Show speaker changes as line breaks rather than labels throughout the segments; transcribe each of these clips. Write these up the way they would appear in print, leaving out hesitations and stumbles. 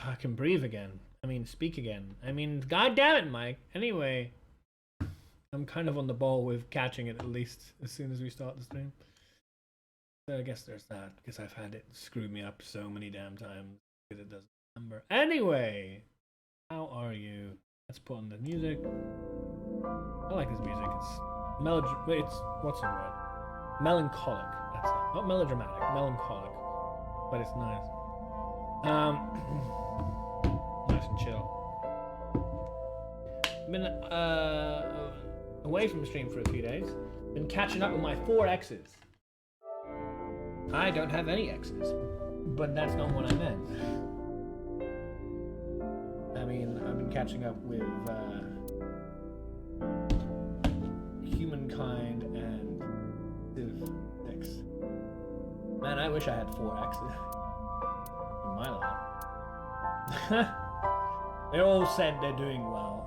I can breathe again. I mean, speak again. I mean, god damn it, Mike. Anyway, I'm kind of on the ball with catching it at least as soon as we start the stream. So I guess there's that, because I've had it screw me up so many damn times because it doesn't remember. Anyway, how are you? Let's put on the music. I like this music. It's what's the word? Melancholic. That's it. Not melodramatic. Melancholic, but it's nice. Nice and chill. Been away from the stream for a few days. Been catching up with my 4 exes. I don't have any exes, but that's not what I meant. I mean, I've been catching up with humankind and Civ 6. Man, I wish I had 4 exes in my life. They all said they're doing well.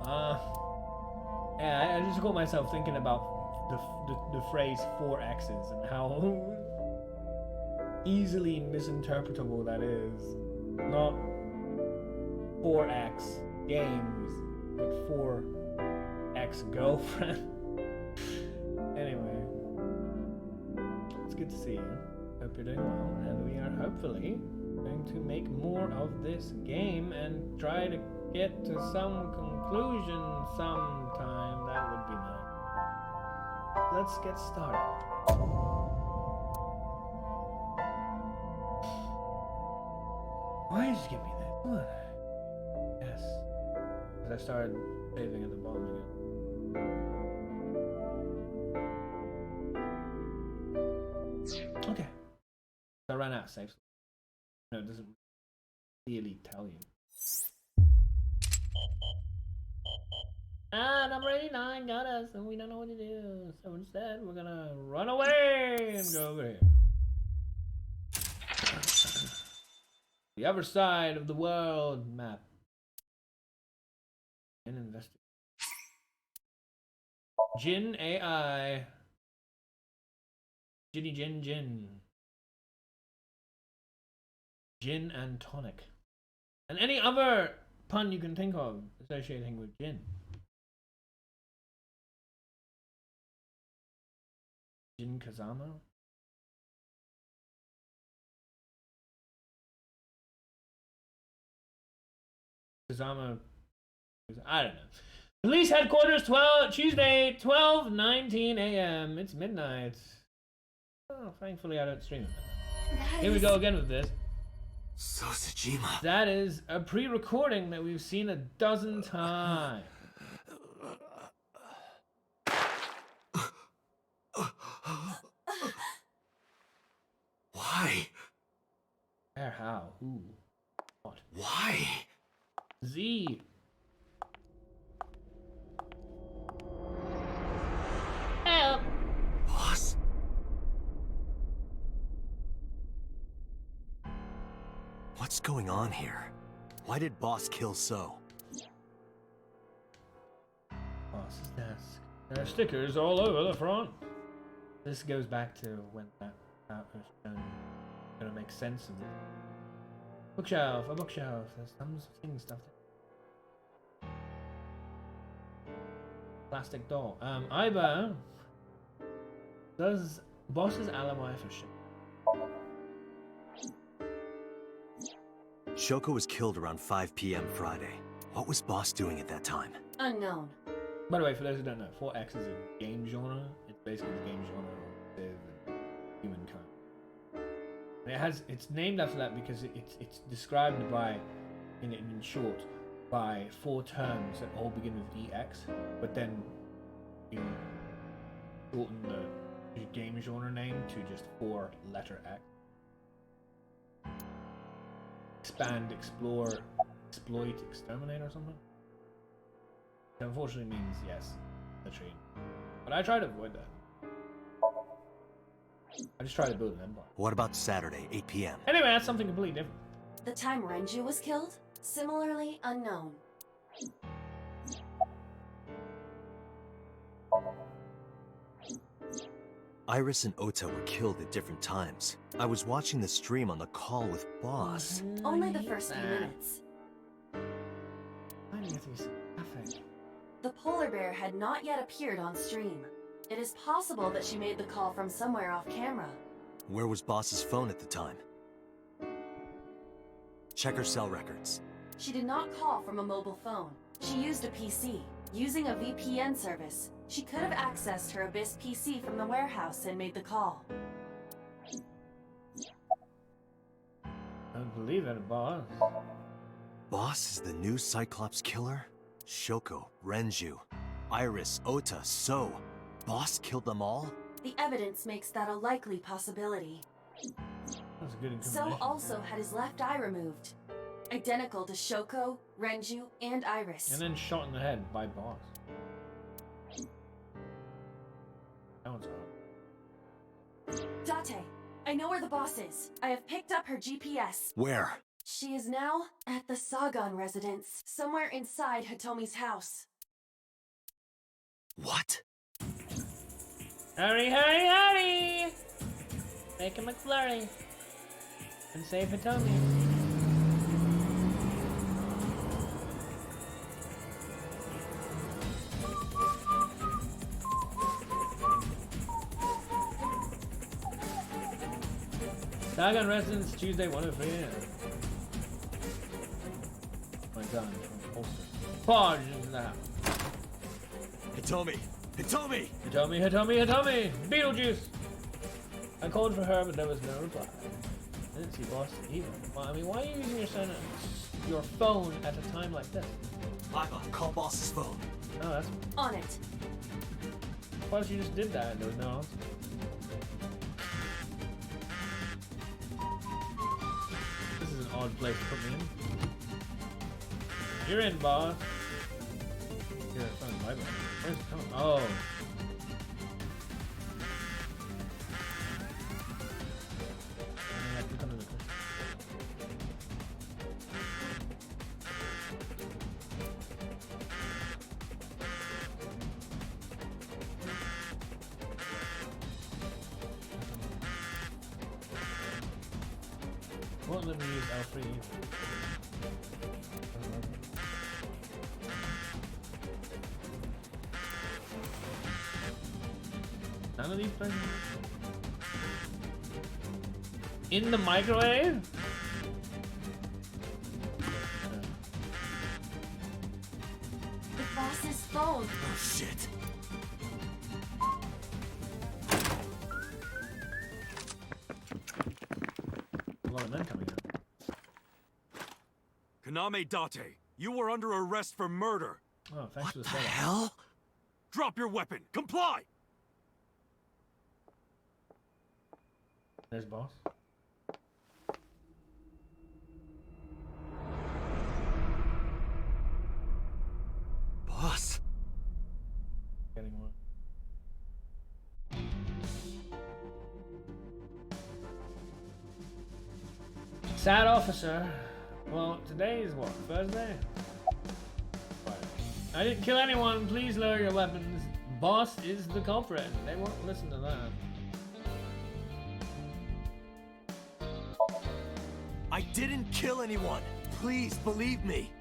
Yeah, I just got myself thinking about the phrase 4 exes and how easily misinterpretable that is. Not 4x games, but 4x girlfriend. Anyway, it's good to see you. Hope you're doing well, and we are hopefully going to make more of this game and try to get to some conclusion sometime. That would be nice. Let's get started. Why did you give me that? Come on. Yes. Because I started saving at the bottom again. Okay. So I ran out of saves. No, it doesn't clearly tell you. Number 89 got us, and we don't know what to do. So instead, we're gonna run away and go over here. The other side of the world map. And investigate. Jin AI. Ginny Jin Jin. Gin and tonic. And any other pun you can think of associating with gin. Jin Kazama? Kazama, I don't know. Police headquarters, Tuesday, 12:19 a.m. It's midnight. Oh, thankfully I don't stream it. Here we go again with this.
Sosajima.
That is a pre-recording that we've seen a dozen times.
Why?
Where, how, who, what?
Why?
Z. Help!
Boss? What's going on here? Why did Boss kill So?
Boss's desk. There are stickers all over the front. This goes back to when that was shown. Gonna make sense of it. Bookshelf, a bookshelf. There's some things stuffed in. Plastic door. Iba. Does Boss's alibi for shit?
Shoko was killed around 5 p.m. Friday. What was Boss doing at that time?
Unknown.
By the way, for those who don't know, 4X is a game genre. It's basically the game genre of Civ and humankind. And it's named after that because it's described by, in short, by 4 terms that all begin with EX, but then you shorten the game genre name to just 4-letter X. Expand, explore, exploit, exterminate, or something. It unfortunately means yes, literally. But I try to avoid that. I just try to build an empire.
What about Saturday, 8 p.m.?
Anyway, that's something completely different.
The time Renju was killed? Similarly unknown.
Iris and Ota were killed at different times. I was watching the stream on the call with Boss.
Only the first few minutes. Polar Bear had not yet appeared on stream. It is possible that she made the call from somewhere off camera.
Where was Boss's phone at the time? Check her cell records.
She did not call from a mobile phone. She used a PC. Using a VPN service, she could have accessed her Abyss PC from the warehouse and made the call.
I don't believe it, boss.
Boss is the new Cyclops killer? Shoko, Renju, Iris, Ota, So. Boss killed them all?
The evidence makes that a likely possibility.
That's a good incrimination.
So also had his left eye removed. Identical to Shoko, Renju, and Iris.
And then shot in the head by boss. That one's hard.
Date, I know where the boss is. I have picked up her GPS.
Where?
She is now at the Sagan residence, somewhere inside Hitomi's house.
What?
Hurry, hurry, hurry! Make a McFlurry. And save Hitomi. Sagan residence Tuesday 1:03 a.m. My gun from holster. Barge into the house.
Hitomi! Hitomi!
Hitomi, Hitomi, Hitomi! Beetlejuice! I called for her, but there was no reply. I didn't see boss either. Well, I mean, why are you using your phone at a time like this?
Lima, call Boss's phone.
Oh, that's...
On it.
What if you just did that and there was no answer? This is an odd place to put me in. You're in, boss. Here, I found my button. Where's it coming? Oh. I have to come to the question. Won't let me use L3 either. None of these places? In the microwave?
The boss's phone.
Oh shit.
A lot of men coming out.
Kaname Date, you were under arrest for murder.
Oh, thanks
What
for
the
the setup.
hell?
Drop your weapon. Comply!
There's boss.
Boss?
Getting one. Sad officer. Well, today is what? Thursday? Friday. I didn't kill anyone. Please lower your weapons. Boss is the culprit. They won't listen to that.
I didn't kill anyone. Please believe me.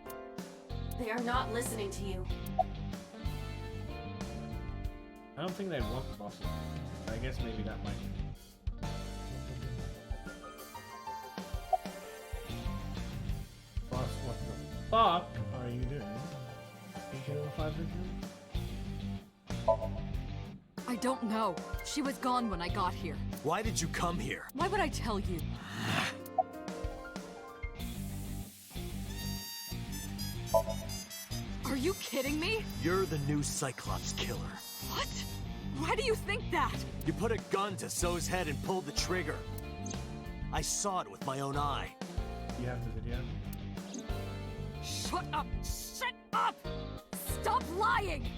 They are not listening to you.
I don't think they want the bosses. I guess maybe that might. Boss, what the fuck are you doing? You kill the 5 victims?
I don't know. She was gone when I got here.
Why did you come here?
Why would I tell you? Are you kidding me?
You're the new Cyclops killer.
What? Why do you think that?
You put a gun to So's head and pulled the trigger. I saw it with my own eye.
You have the video?
Shut up! Shut up! Stop lying!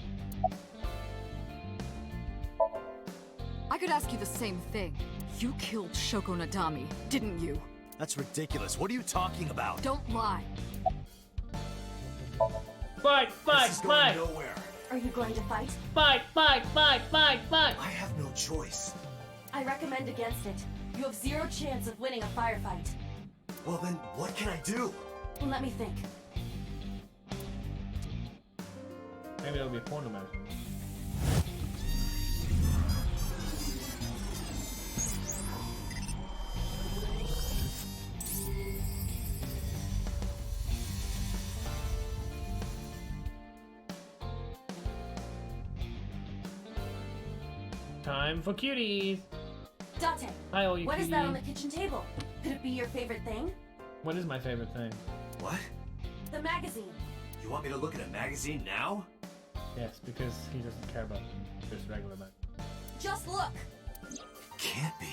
I could ask you the same thing. You killed Shoko Nadami, didn't you?
That's ridiculous. What are you talking about?
Don't lie.
Fight!
This
Fight!
is going
Fight!
nowhere.
Are you going to fight?
Fight! Fight! Fight! Fight! Fight!
I have no choice.
I recommend against it. You have zero chance of winning a firefight.
Well then, what can I do?
Let me think.
Maybe it'll be a porno magazine. Time for cuties.
Date,
Hi, all you
what
cuties.
is that on the kitchen table? Could it be your favorite thing?
What is my favorite thing?
What?
The magazine.
You want me to look at a magazine now?
Yes, because he doesn't care about just regular men.
Just look.
Can't be.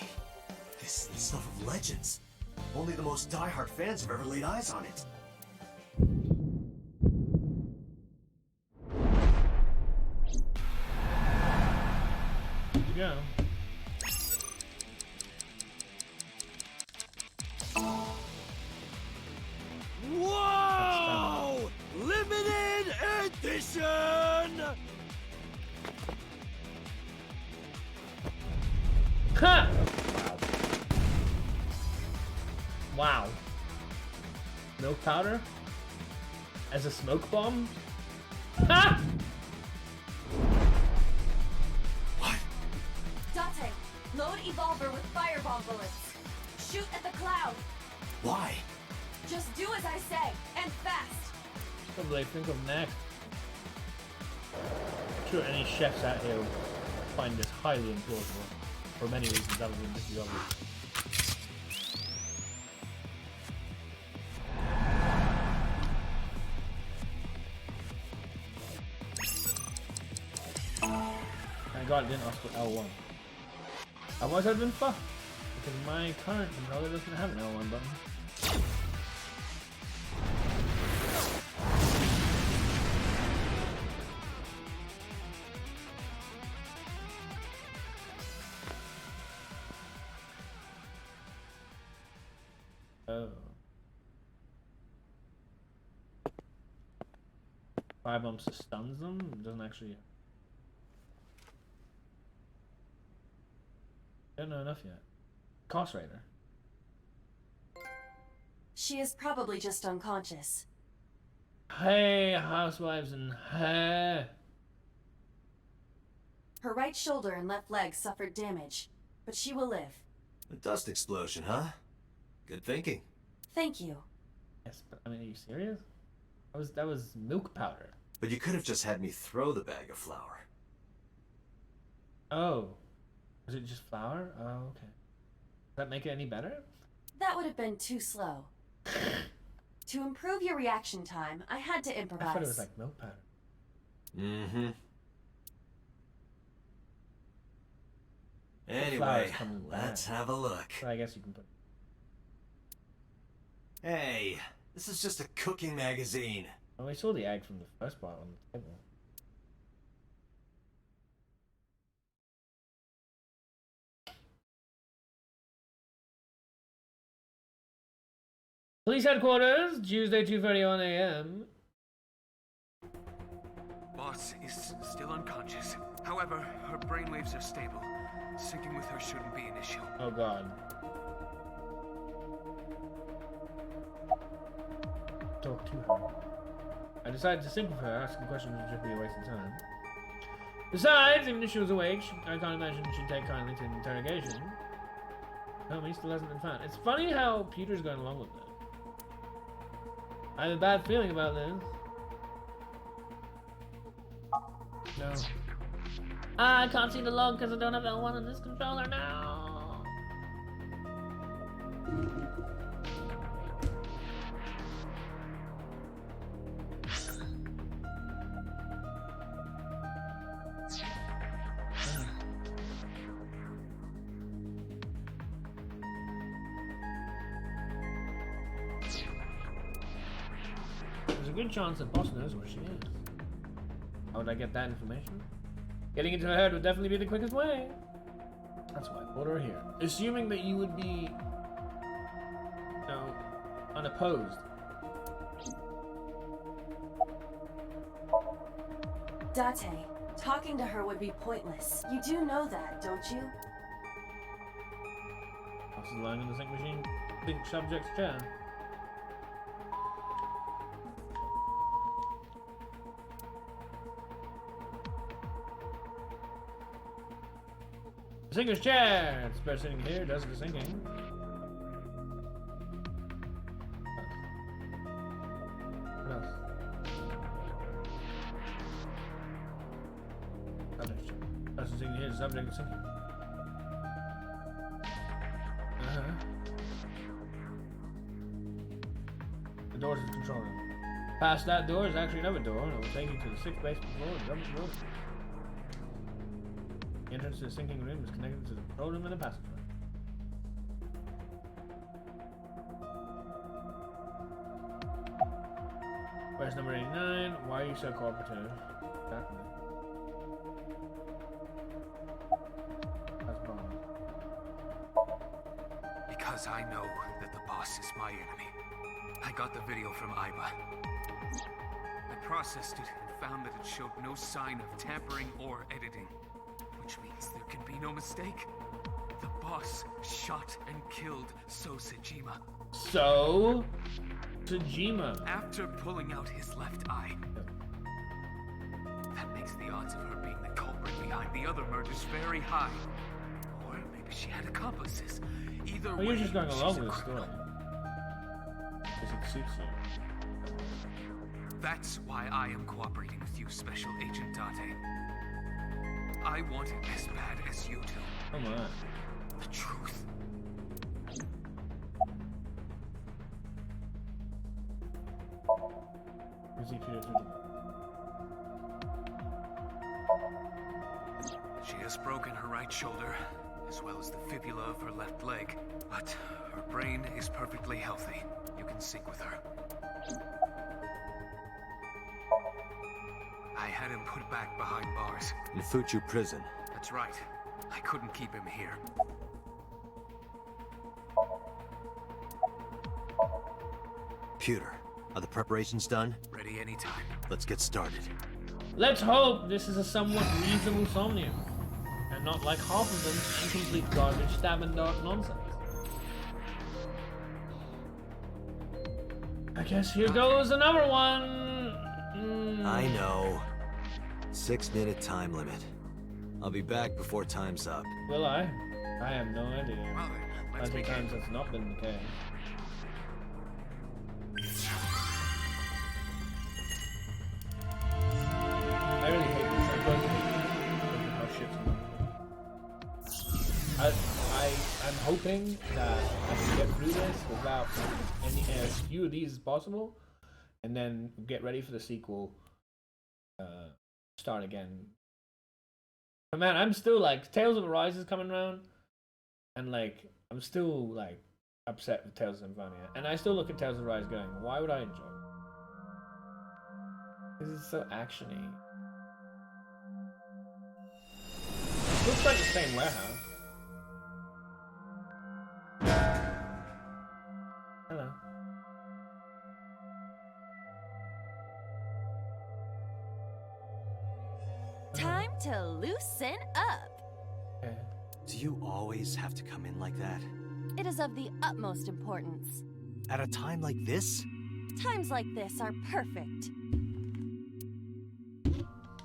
This is the stuff of legends. Only the most diehard fans have ever laid eyes on it.
Here you go.
Whoa! Limited edition!
Ha! Wow. Milk powder? As a smoke bomb? Ha!
What?
Date, load Evolver with fireball bullets. Shoot at the cloud.
Why?
Just do as I say, and fast.
What do they think of next? I'm sure any chefs out here would find this highly implausible. For many reasons other than this is obvious. Thank God it didn't ask for L1. Otherwise I'd been fucked. Because my current controller doesn't have an L1 button. Oh. 5 bumps stuns them? It doesn't actually... Don't know enough yet. Cost Raider.
She is probably just unconscious.
Hey, housewives and hey.
Her right shoulder and left leg suffered damage, but she will live.
A dust explosion, huh? Good thinking.
Thank you.
Yes, but I mean, are you serious? That was milk powder.
But you could have just had me throw the bag of flour.
Oh. Was it just flour? Oh, okay. Does that make it any better?
That would have been too slow. To improve your reaction time, I had to improvise.
I thought it was like milk powder.
Mm-hmm.
flour's
Anyway,
coming
let's
back.
have a look.
So I guess you can put...
Hey, this is just a cooking magazine.
Oh, I saw the egg from the first part on the table. Police headquarters, Tuesday, 2:31 a.m.
Boss is still unconscious. However, her brainwaves are stable. Syncing with her shouldn't be an issue.
Oh god. Talk to her. I decided to sync with her. Asking questions would just be a waste of time. Besides, even if she was awake, I can't imagine she'd take kindly to an interrogation. Oh, he still hasn't been found. It's funny how Peter's going along with that. I have a bad feeling about this. No. I can't see the log because I don't have L1 on this controller now. There's a good chance that Boss knows where she is. How would I get that information? Getting into her head would definitely be the quickest way. That's why I brought her here. Assuming that you would be, you know, unopposed.
Date, talking to her would be pointless. You do know that, don't you?
Boss is lying on the sync machine. Think subject's chair. Singer's chair! It's better sitting here, does the sinking. What else? Subject chair. Person sitting here, subject is sinking. The door to the control room. Past that door is actually another door, and it will take you to the 6th basement floor of the government building. The entrance to the sinking room is connected to the control room and the passageway. Where's number 89? Why are you so cooperative? Exactly. That's wrong.
Because I know that the boss is my enemy. I got the video from Iba. I processed it and found that it showed no sign of tampering or editing. Which means there can be no mistake. The boss shot and killed So Sejima.
So, Tajima.
After pulling out his left eye. That makes the odds of her being the culprit behind the other murders very high. Or maybe she had accomplices. Either
Well,
way,
you're just going
she's
along
a
with the
criminal.
story. Because it suits you.
That's why I am cooperating with you, Special Agent Date. I want it as bad as you do.
Come on.
The truth.
Is he Peter?
She has broken her right shoulder, as well as the fibula of her left leg. But her brain is perfectly healthy. You can sync with her. I had him put back behind bars.
In Fuchu prison.
That's right. I couldn't keep him here.
Pewter, are the preparations done?
Ready anytime.
Let's get started.
Let's hope this is a somewhat reasonable Somnium. And not like half of them incomplete garbage, stab and dart nonsense. I guess here goes another one.
I know. 6-minute time limit. I'll be back before time's up.
Will I? I have no idea.
Well then, let's
Plenty of
begin.
times that's not been the case. I really hate this. I don't hate how shit's going. I'm hoping that I can get through this without as few of these as possible, and then get ready for the sequel. Start again. But man, I'm still like Tales of Arise is coming around, and like I'm still like upset with Tales of Symphonia, and I still look at Tales of Arise going, why would I enjoy it? Because it's so actiony. Looks like the same warehouse. Hello.
Time to loosen up.
Okay.
Do you always have to come in like that?
It is of the utmost importance.
At a time like this?
Times like this are perfect.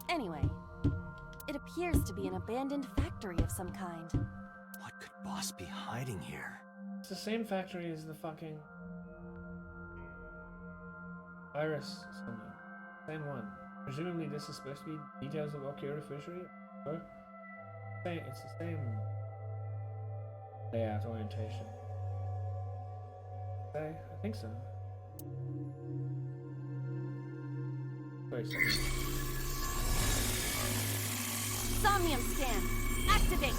Anyway, it appears to be an abandoned factory of some kind.
What could Boss be hiding here?
It's the same factory as the fucking Iris Somnium. Same one. Presumably this is supposed to be details of Okura Fishery? Or it's the same layout orientation. I think so. Very similar.
Somnium scan. Activate.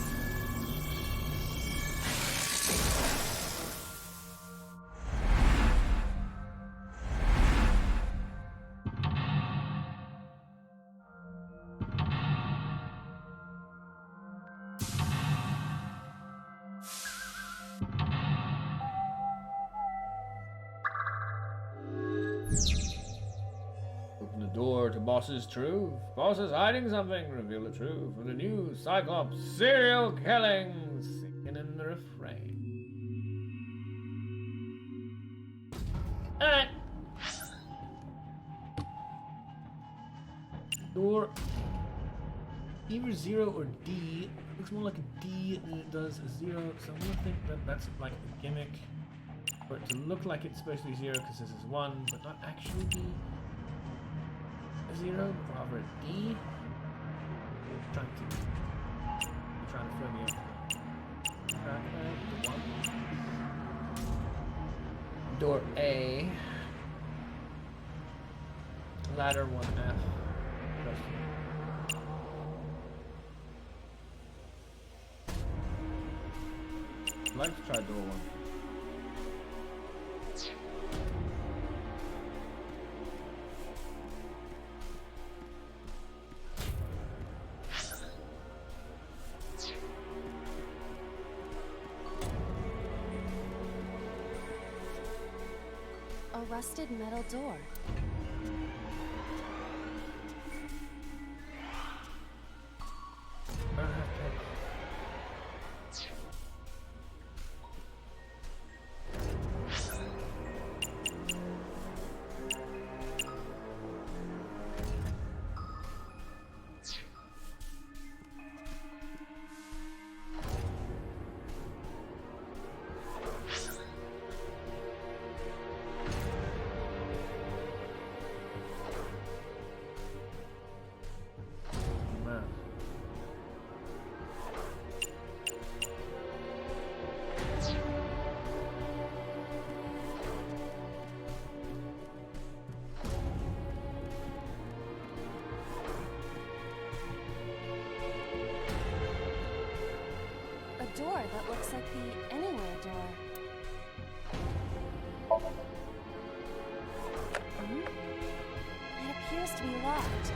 Open the door to Boss's truth. Boss is hiding something. Reveal the truth for the new Cyclops serial killings. Singing in the refrain. Alright. Door. Either 0 or D. It looks more like a D than it does a 0, so I'm gonna think that that's like a gimmick for it to look like it's supposed to be 0 because this is 1, but not actually be a 0, but rather a D. Trying to throw me off track there. The 1. Door A. Ladder 1F. I'd like to try door 1.
A rusted metal door.
I don't have to. Man.
A door that looks like the anywhere door. It appears to be locked.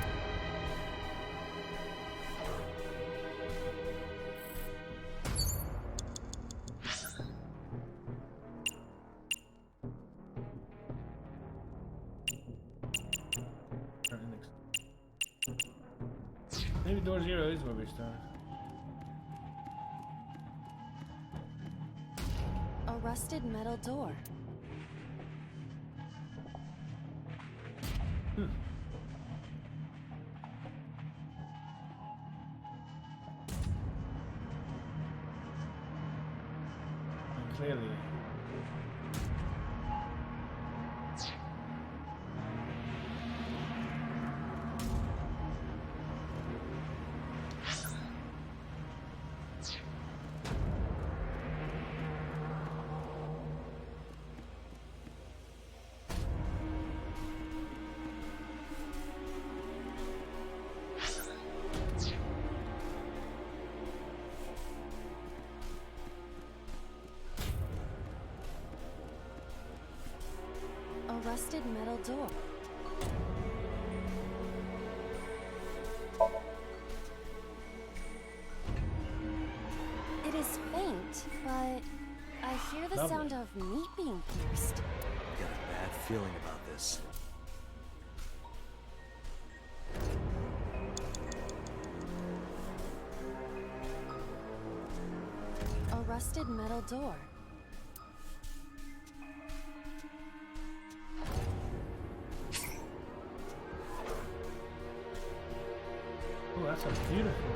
Maybe door 0 is where we start.
A rusted metal door.
And clearly.
A rusted metal door. It is faint, but I hear the
Lovely.
sound of meat being pierced.
Got a bad feeling about this.
A rusted metal door.
Oh, that's a beautiful.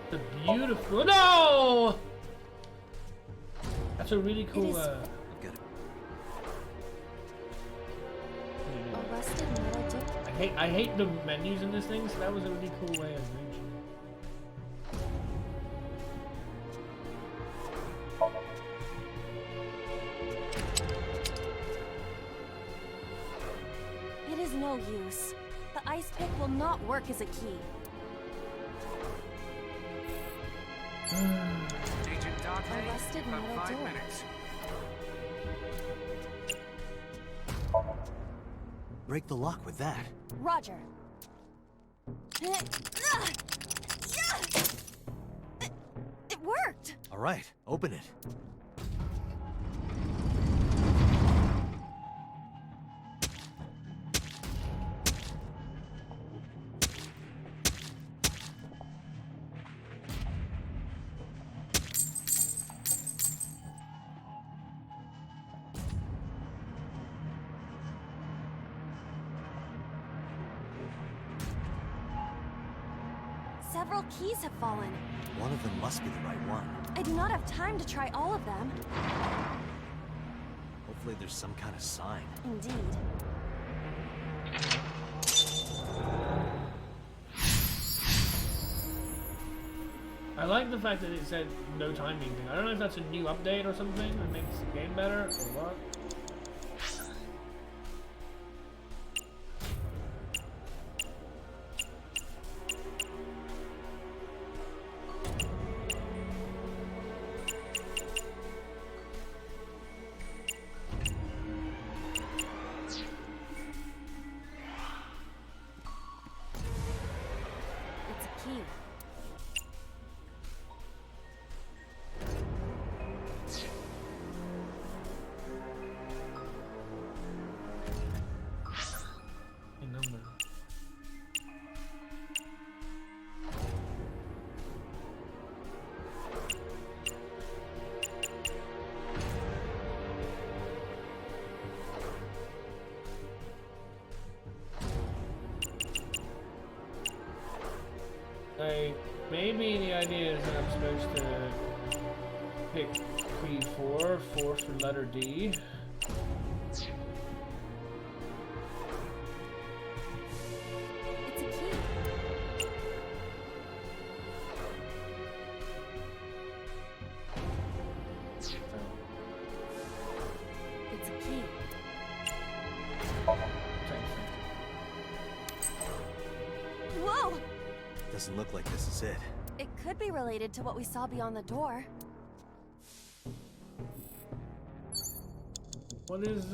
It's a beautiful. No! That's a really cool.
Got a
A rusted metal door.
I hate the menus in this thing, so that was a really cool way of reaching.
It is no use. The ice pick will not work as a key.
Agent Dante,
A rusted
about
metal
5
door.
minutes.
break the lock with that.
Roger. It worked!
All right, open it.
Several keys have fallen.
One of them must be the right one.
I do not have time to try all of them.
Hopefully there's some kind of sign.
Indeed.
I like the fact that it said no timing thing. I don't know if that's a new update or something that makes the game better or what.
It's a key.
A number. Maybe the idea is that I'm supposed to pick key 4 for letter D.
It's a key. It's a key. Whoa!
Doesn't look like this is it.
It could be related to what we saw beyond the door.
What is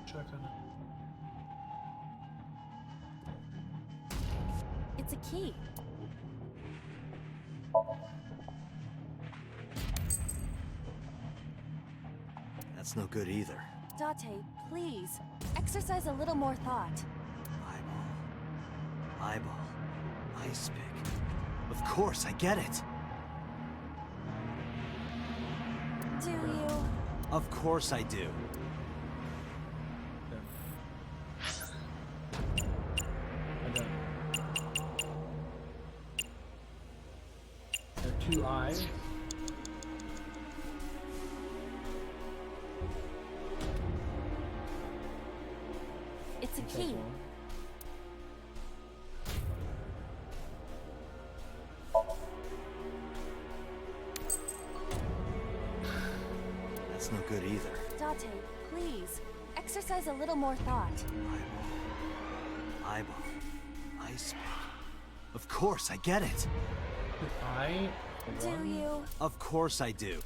check on it.
It's a key.
That's no good either.
Date, please, exercise a little more thought.
Eyeball. Ice pick. Of course, I get it.
Do you?
Of course I do.
I don't. There are 2 eyes.
It's a key.
That's no good either.
Date, please, exercise a little more thought.
Eyeball. Ice pick. Of course, I get it.
Eye.
Do you?
Of course I do.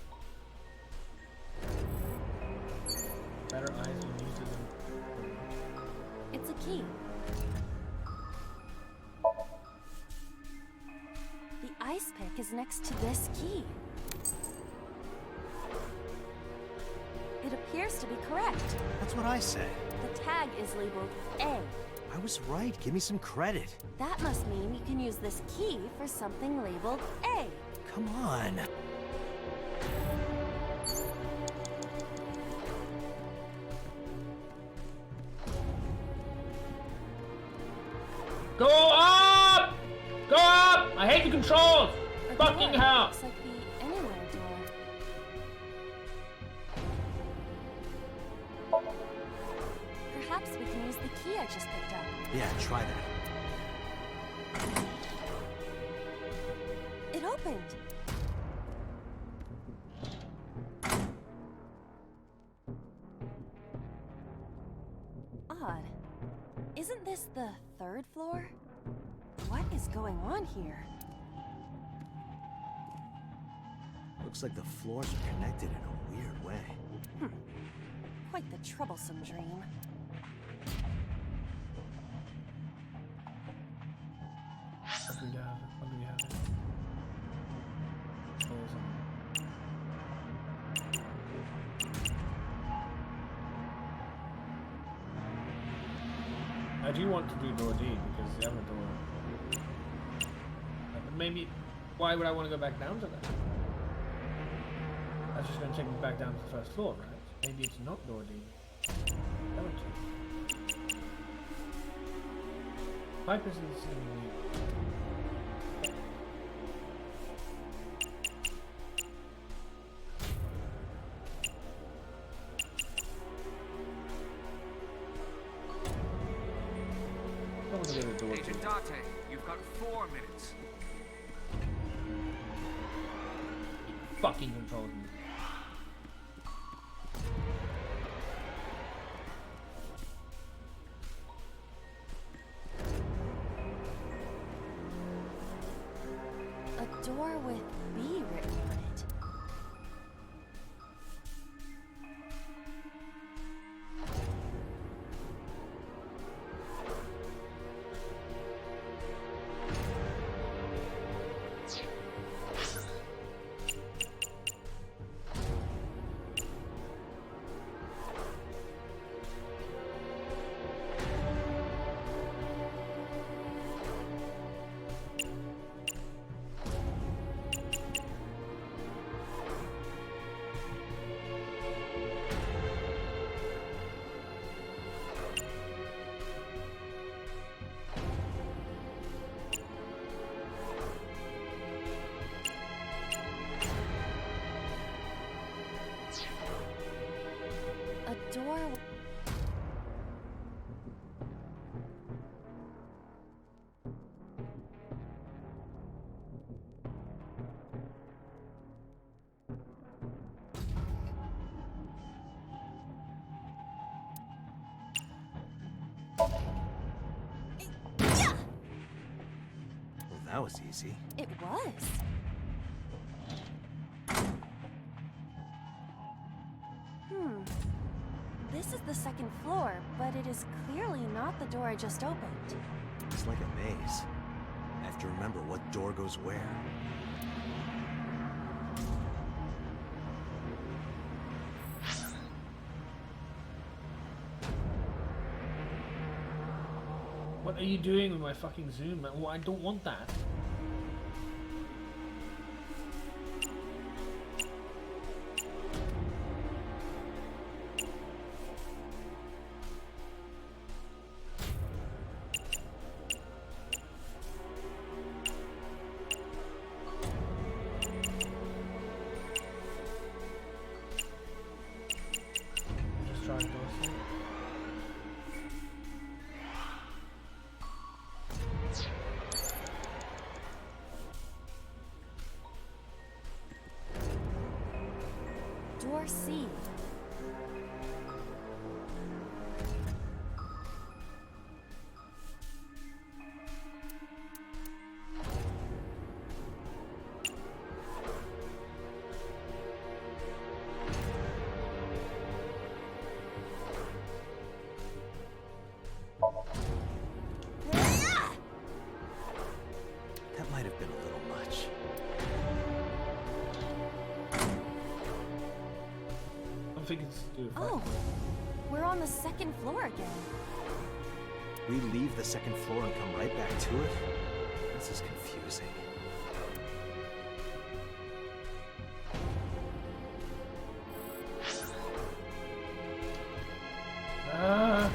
Better eyes than used as
It's a key. The ice pick is next to this key. It appears to be correct.
That's what I say.
The tag is labeled A.
I was right. Give me some credit.
That must mean you can use this key for something labeled A.
Come on.
Go up! Go up! I hate the controls!
A
Fucking
door
hell!
looks like the anywhere door. Perhaps we can use the key I just picked up.
Yeah, try that.
It opened. Odd. Isn't this the 3rd floor? What is going on here?
Looks like the floors are connected in a weird way.
Quite the troublesome dream.
What do we have? What do we have? I do want to do door D because the other door. Maybe. Why would I want to go back down to that? That's just going to take me back down to the first floor, right? Maybe it's not door D. Don't. Piper's in the same. I want to get a door.
Agent Date, you've got 4 minutes.
He fucking controls me.
A door with B written on it. A door.
Well, that was easy.
It was. This is the second floor, but it is clearly not the door I just opened.
It's like a maze. I have to remember what door goes where.
What are you doing with my fucking zoom, man? Well, I don't want that. Just try and go through.
Door C.
That might have been a little much.
I'm thinking it's to do with
Oh, we're on the second floor again.
We leave the second floor and come right back to it? This is confusing.
Ah!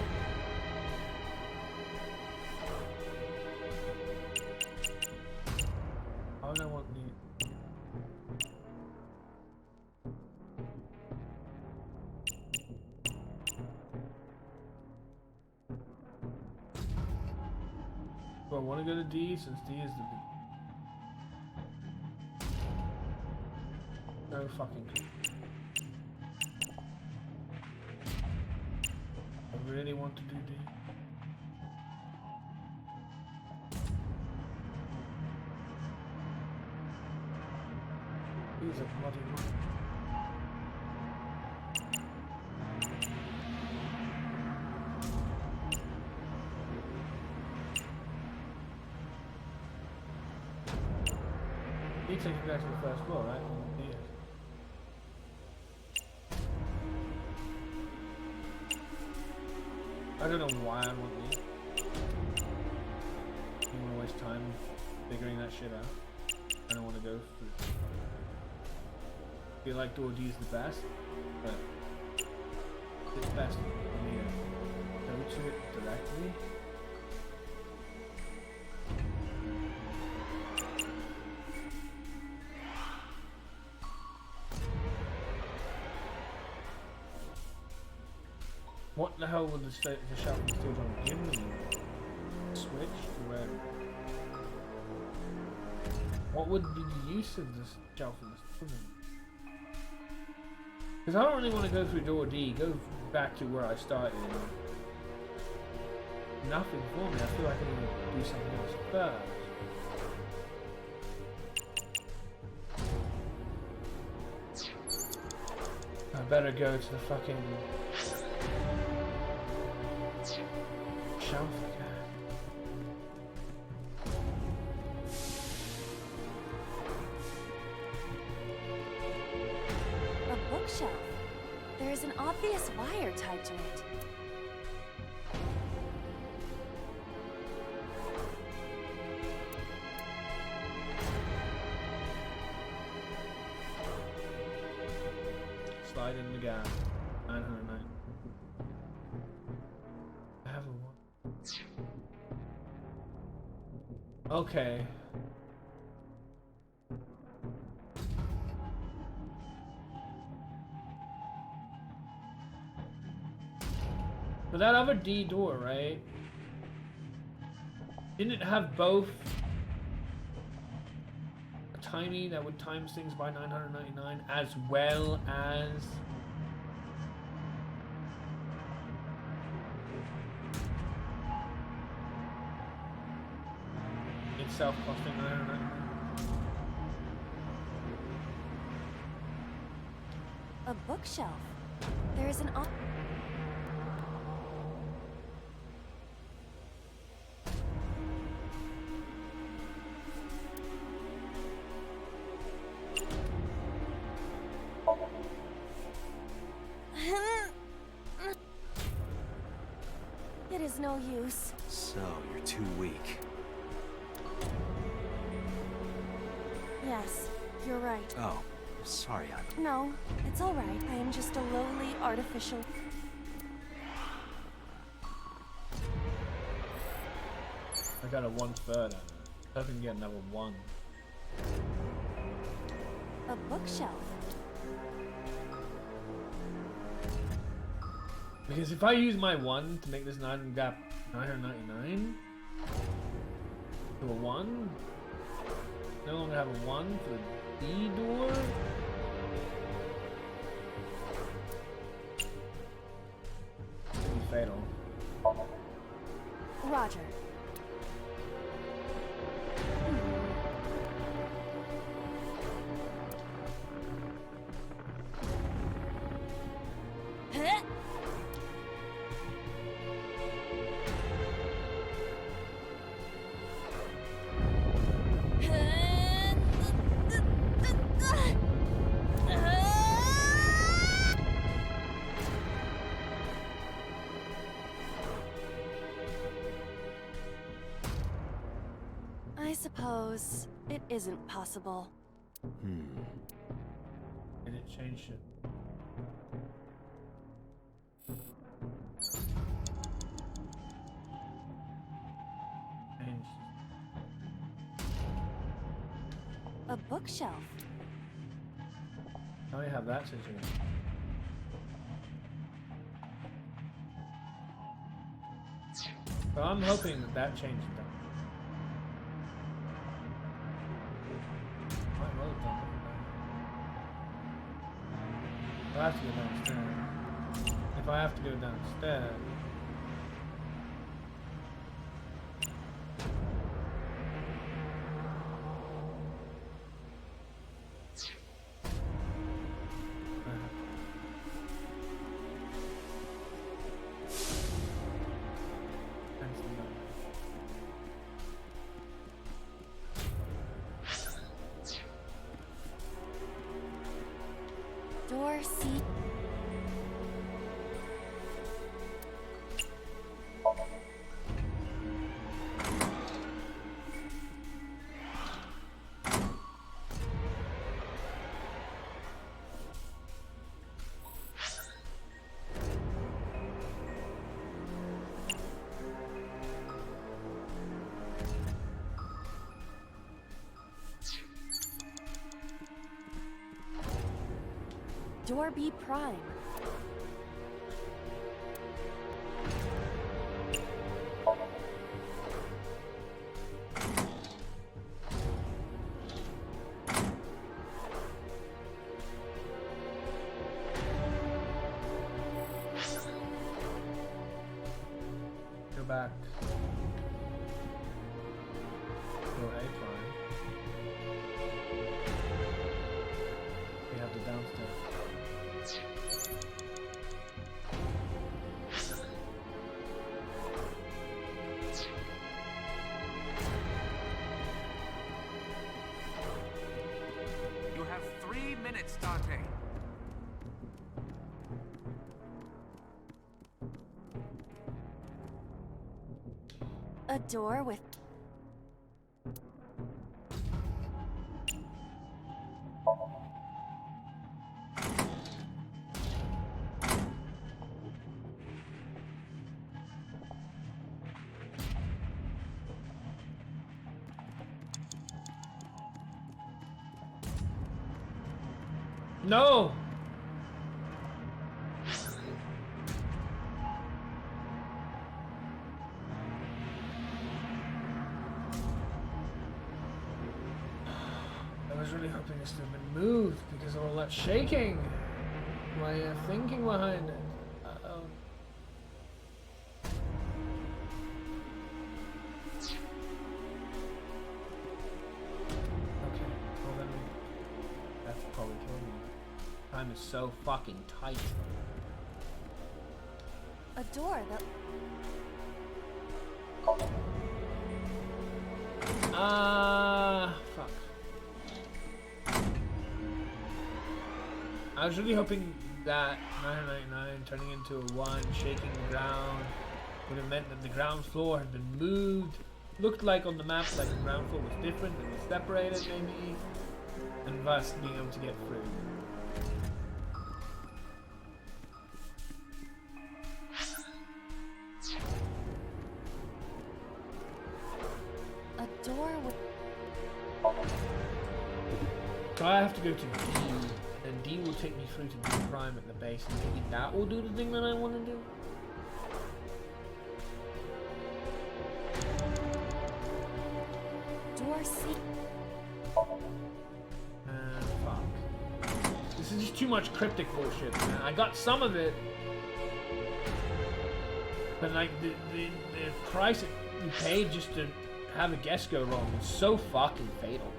How do I want the... Do I want to go to D since D is the big... No fucking clue. I really want to do D. These are bloody one. He takes you back to the first floor, right? Yes. I don't know why I want these. I don't want to waste time figuring that shit out. I don't want to go through. I feel like door D is the best, but it's best for me to go to it directly. What the hell would the shelf and steel drum give me? Switch to where? What would be the use of this shelf and the steel drum? Because I don't really want to go through door D, go back to where I started. Nothing for me. I feel like I need to do something else first. I better go to the fucking shelf again.
A bookshelf. There is an obvious wire tied to it.
Slide in the gap. 909. I have a one. Okay. But that other D door, right? Didn't it have both a timing that would times things by 999 as well as itself costing 999?
A bookshelf. There is an It is no use.
So, you're too weak.
Yes, you're right.
Oh, sorry, Iva.
No, it's all right. I am just a lowly artificial.
I got a 1/3. Hoping to get another 1.
A bookshelf.
Because if I use my 1 to make this 9 gap 999 to a 1, no longer have a 1 for the D door. Could be fatal.
Roger. Huh? I suppose it isn't possible.
Did it change it? Changed.
A bookshelf.
Now we have that situation. Well, I'm hoping that that changed that. Might well have done it. If I have to go downstairs. If I have to go downstairs.
Door C. Door B prime.
back. Door A prime. We have the downstairs.
You have 3 minutes, Dante.
A door with...
No! I was really hoping this to have been moved because of all that shaking. My thinking behind it. Uh-oh. Okay, well then that's probably killing me. Time is so fucking tight.
A door that...
Fuck. I was really hoping that 999 turning into a 1, shaking the ground, would have meant that the ground floor had been moved. Looked like on the map like the ground floor was different and was separated maybe, and thus being able to get through.
A door with...
So I have to go to D, and D will take me through to D prime at the base, and maybe that will do the thing that I want to do.
Door C...
Fuck. This is just too much cryptic bullshit, man. I got some of it, but like the price we paid just to have a guess go wrong is so fucking fatal.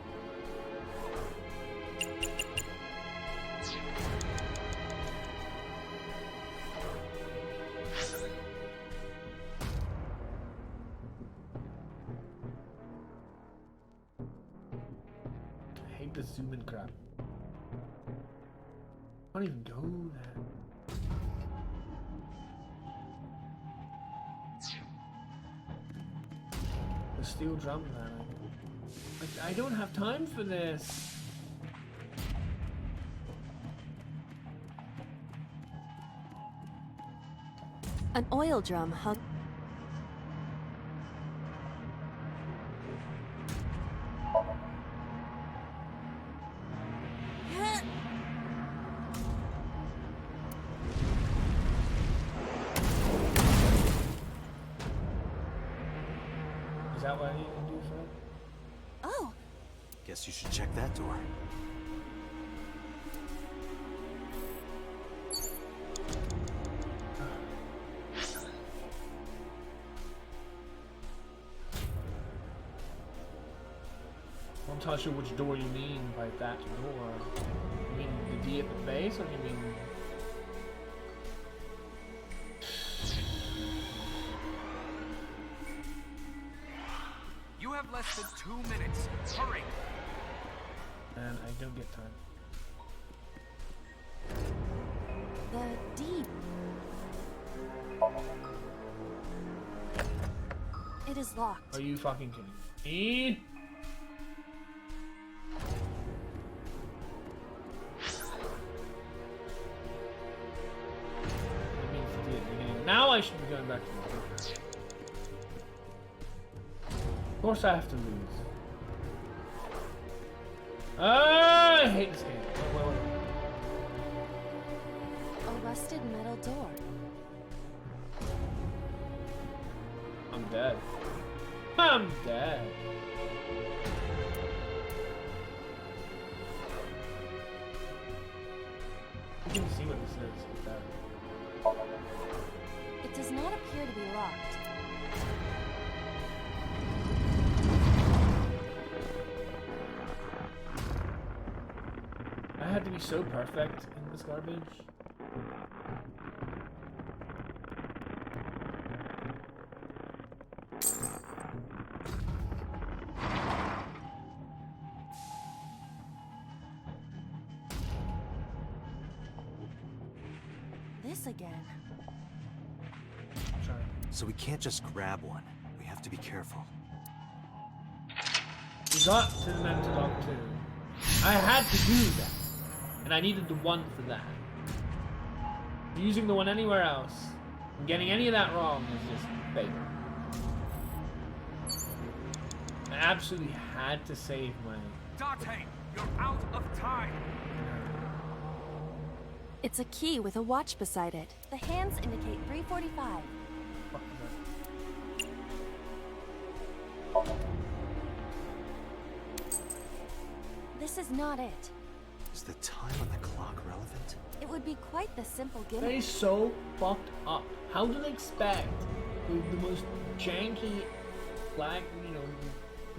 I hate the zoom in crap. I don't even go there. The steel drum, man. I don't have time for this.
An oil drum hung...
Is that what I need to do for it?
Oh,
Guess you should check that door.
I'm not entirely sure which door you mean by that door. You mean the D at the base, or you mean...
You have less than 2 minutes. Hurry!
And I don't get time.
the D... It is locked.
Are you fucking kidding me? Now I should be going back to the book. Of course I have to lose. I hate this game. Wait.
A rusted metal door.
I'm dead. I'm dead. You can see what this is. With that.
It does not appear to be locked.
had to be so perfect in this garbage.
This again.
Sorry.
So we can't just grab one. We have to be careful.
We got to the mental lock too. I had to do that. And I needed the one for that. Using the one anywhere else, and getting any of that wrong is just fatal. I absolutely had to save my...
Date, you're out of time.
It's a key with a watch beside it. The hands indicate 3:45.
Fuck that.
This is not it.
Is the time on the clock relevant?
It would be quite the simple
That
gimmick.
is so fucked up. How do they expect the most janky, flag,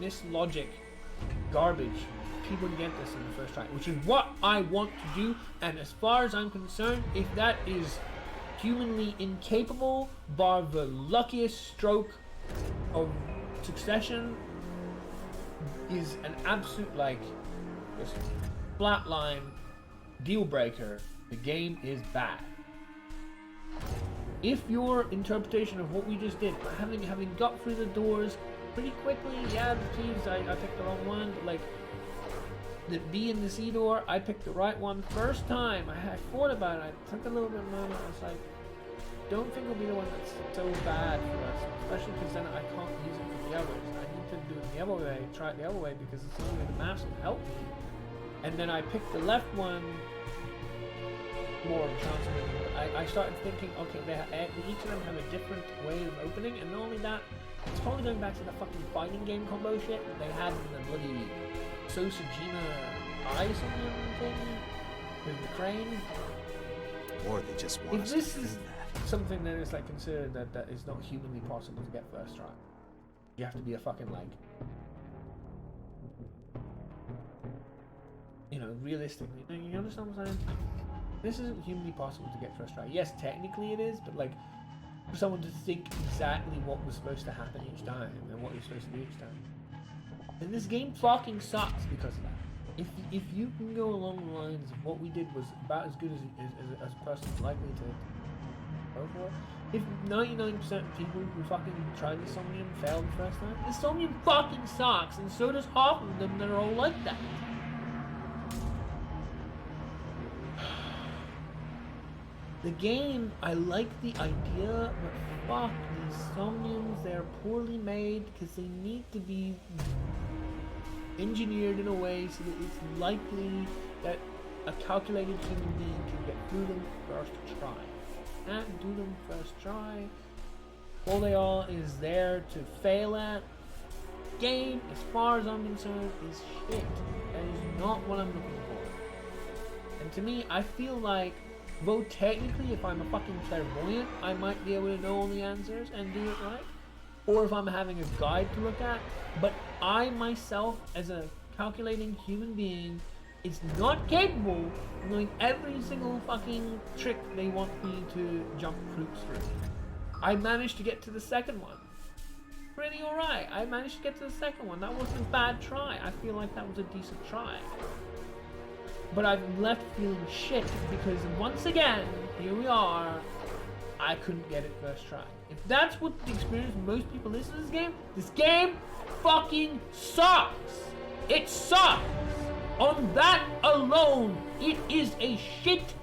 mislogic garbage people to get this in the first try? Which is what I want to do, and as far as I'm concerned, if that is humanly incapable, bar the luckiest stroke of succession, is an absolute, just flatline deal breaker. The game is bad. If your interpretation of what we just did, having got through the doors pretty quickly, yeah, the keys, I picked the wrong one, but the B and the C door, I picked the right one first time. I thought about it, I took a little bit of a moment, I was like, don't think it'll be the one that's so bad for us, especially because then I can't use it for the others. I need to do it the other way, try it the other way, because it's the only way the maps will help me. And then I picked the left one, more of a chance of winning. I started thinking, okay, each of them have a different way of opening, and not only that, it's probably going back to the fucking fighting game combo shit that they had in the bloody Sosajima eye something thing with the crane.
Or they just want
If
us
this
to
is
think that.
something that is considered that is not humanly possible to get first try, you have to be a fucking realistically, you understand what I'm saying? This isn't humanly possible to get first try. Yes, technically it is, but for someone to think exactly what was supposed to happen each time and what you're supposed to do each time. And this game fucking sucks because of that. If you can go along the lines of what we did was about as good as a person's likely to go for, if 99% of people who fucking tried the Somnium failed the first time, the Somnium fucking sucks, and so does half of them that are all like that. The game, I like the idea, but fuck these Somniums, they're poorly made because they need to be engineered in a way so that it's likely that a calculated human being can get through them first try. Can't do them first try. All they are is there to fail at. Game, as far as I'm concerned, is shit. That is not what I'm looking for. And to me, I feel like, though technically, if I'm a fucking clairvoyant, I might be able to know all the answers and do it right. Or if I'm having a guide to look at. But I myself, as a calculating human being, is not capable of knowing every single fucking trick they want me to jump troops through. I managed to get to the second one. Pretty alright. I managed to get to the second one. That wasn't a bad try. I feel like that was a decent try. But I'm left feeling shit because once again, here we are, I couldn't get it first try. If that's what the experience most people listen to this game fucking sucks. It sucks. On that alone, it is a shit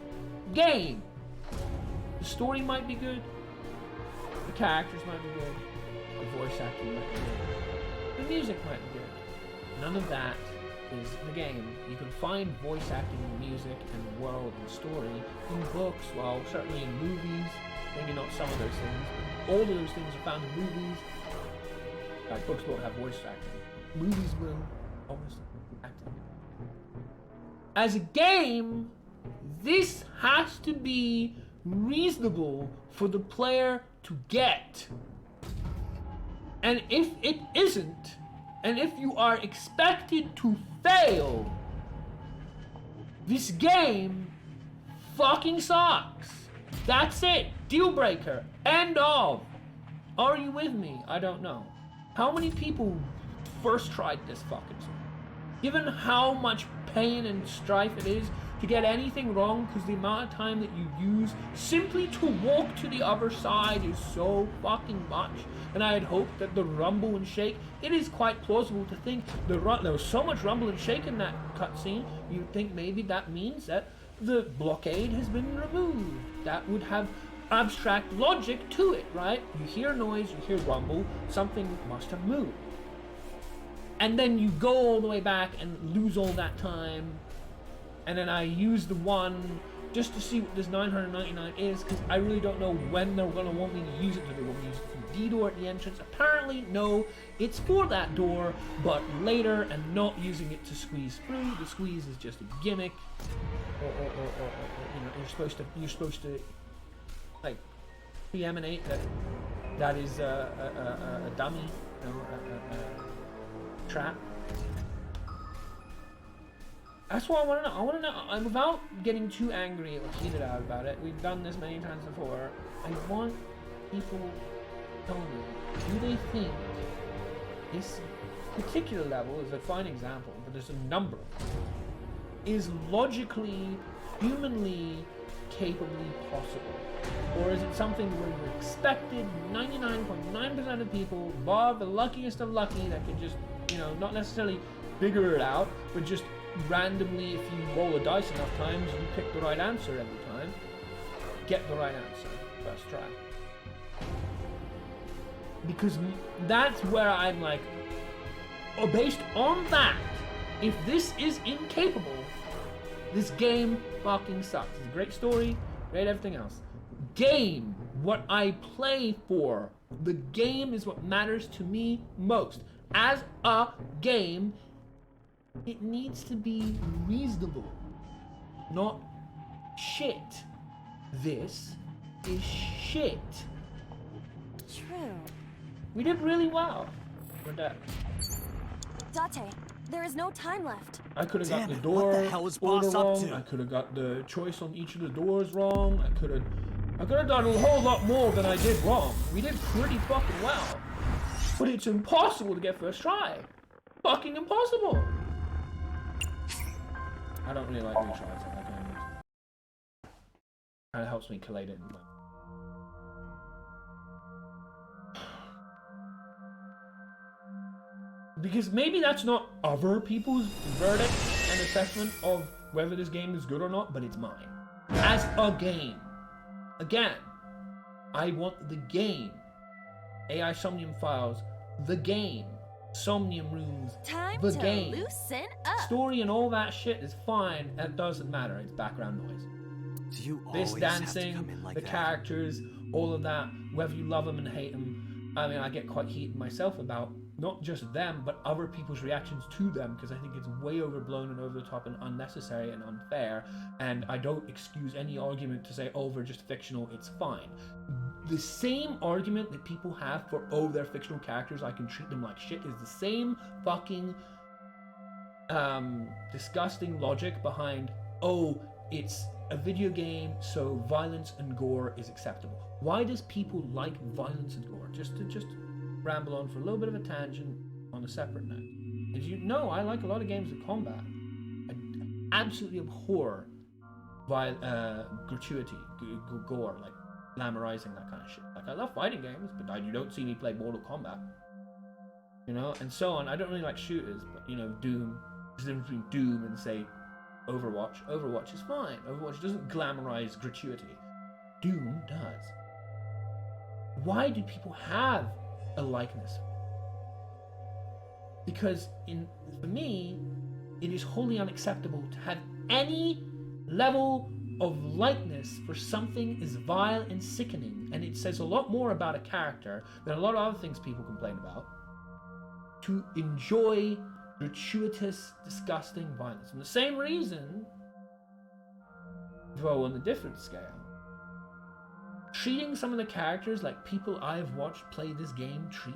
game. The story might be good. The characters might be good. The voice acting might be good. The music might be good. None of that is the game. You can find voice acting, music, and world and story in books, well, certainly in movies. Maybe not some of those things, but all of those things are found in movies. Books won't have voice acting. Movies will, almost acting. As a game, this has to be reasonable for the player to get. And if it isn't, and if you are expected to fail, This game fucking sucks. That's it. Deal breaker. End of. Are you with me? I don't know. How many people first tried this fucking song? Given how much pain and strife it is to get anything wrong, because the amount of time that you use simply to walk to the other side is so fucking much. And I had hoped that the rumble and shake, it is quite plausible to think there was so much rumble and shake in that cutscene, you'd think maybe that means that the blockade has been removed. That would have abstract logic to it, right? You hear noise, you hear rumble, something must have moved. And then you go all the way back and lose all that time. And then I use the one just to see what this 999 is, because I really don't know when they're going to want me to use it. Do they want me to use it for the D door at the entrance? Apparently, no, it's for that door, but later, and not using it to squeeze through. The squeeze is just a gimmick. Or you know, you're supposed to like preeminate that is a dummy, you know, a trap. That's what I want to know. I want to know, without getting too angry or heated out about it. We've done this many times before. I want people to tell me, do they think this particular level is a fine example, but there's a number of them, is logically, humanly, capably possible? Or is it something where you're expected 99.9% of people, bar the luckiest of lucky, that can just, you know, not necessarily figure it out, but just randomly, if you roll a dice enough times, you pick the right answer every time. Get the right answer first try. Because that's where I'm like, oh, based on that, if this is incapable, this game fucking sucks. It's a great story, great everything else. Game, what I play for. The game is what matters to me most. As a game, it needs to be reasonable, not shit. This is shit.
True.
We did really well with that.
Date, there is no time left.
I could have got
Damn
the
it,
door
what the hell is
order
Boss up
wrong.
to?
I could have got the choice on each of the doors wrong. I could have done a whole lot more than I did wrong. We did pretty fucking well. But it's impossible to get first try. Fucking impossible. I don't really like retries. I like enemies. Kind of helps me collate it. Because maybe that's not other people's verdict and assessment of whether this game is good or not, but it's mine. As a game. Again, I want the game. AI Somnium files, the game. Somnium rooms,
Time
the
to
game.
loosen up.
Story and all that shit is fine. It doesn't matter. It's background noise.
Do you
This
always
dancing,
have to come in like
the
that?
characters, all of that, whether you love them and hate them. I mean, I get quite heated myself about not just them, but other people's reactions to them, because I think it's way overblown and over the top and unnecessary and unfair. And I don't excuse any argument to say, oh, they're just fictional, it's fine. The same argument that people have for, oh, they're fictional characters, I can treat them like shit, is the same fucking disgusting logic behind, oh, it's a video game, so violence and gore is acceptable. Why does people like violence and gore? Just to ramble on for a little bit of a tangent on a separate note. As you know, I like a lot of games with combat. I absolutely abhor gratuity, gore, like glamorizing that kind of shit. Like, I love fighting games, but you don't see me play Mortal Kombat. You know, and so on. I don't really like shooters, but, you know, Doom, there's a difference between Doom and, say, Overwatch. Overwatch is fine. Overwatch doesn't glamorize gratuity. Doom does. Why do people have a likeness? Because for me, it is wholly unacceptable to have any level of likeness for something as vile and sickening, and it says a lot more about a character than a lot of other things people complain about, to enjoy gratuitous, disgusting violence. And the same reason, though on a different scale, treating some of the characters like people I've watched play this game treat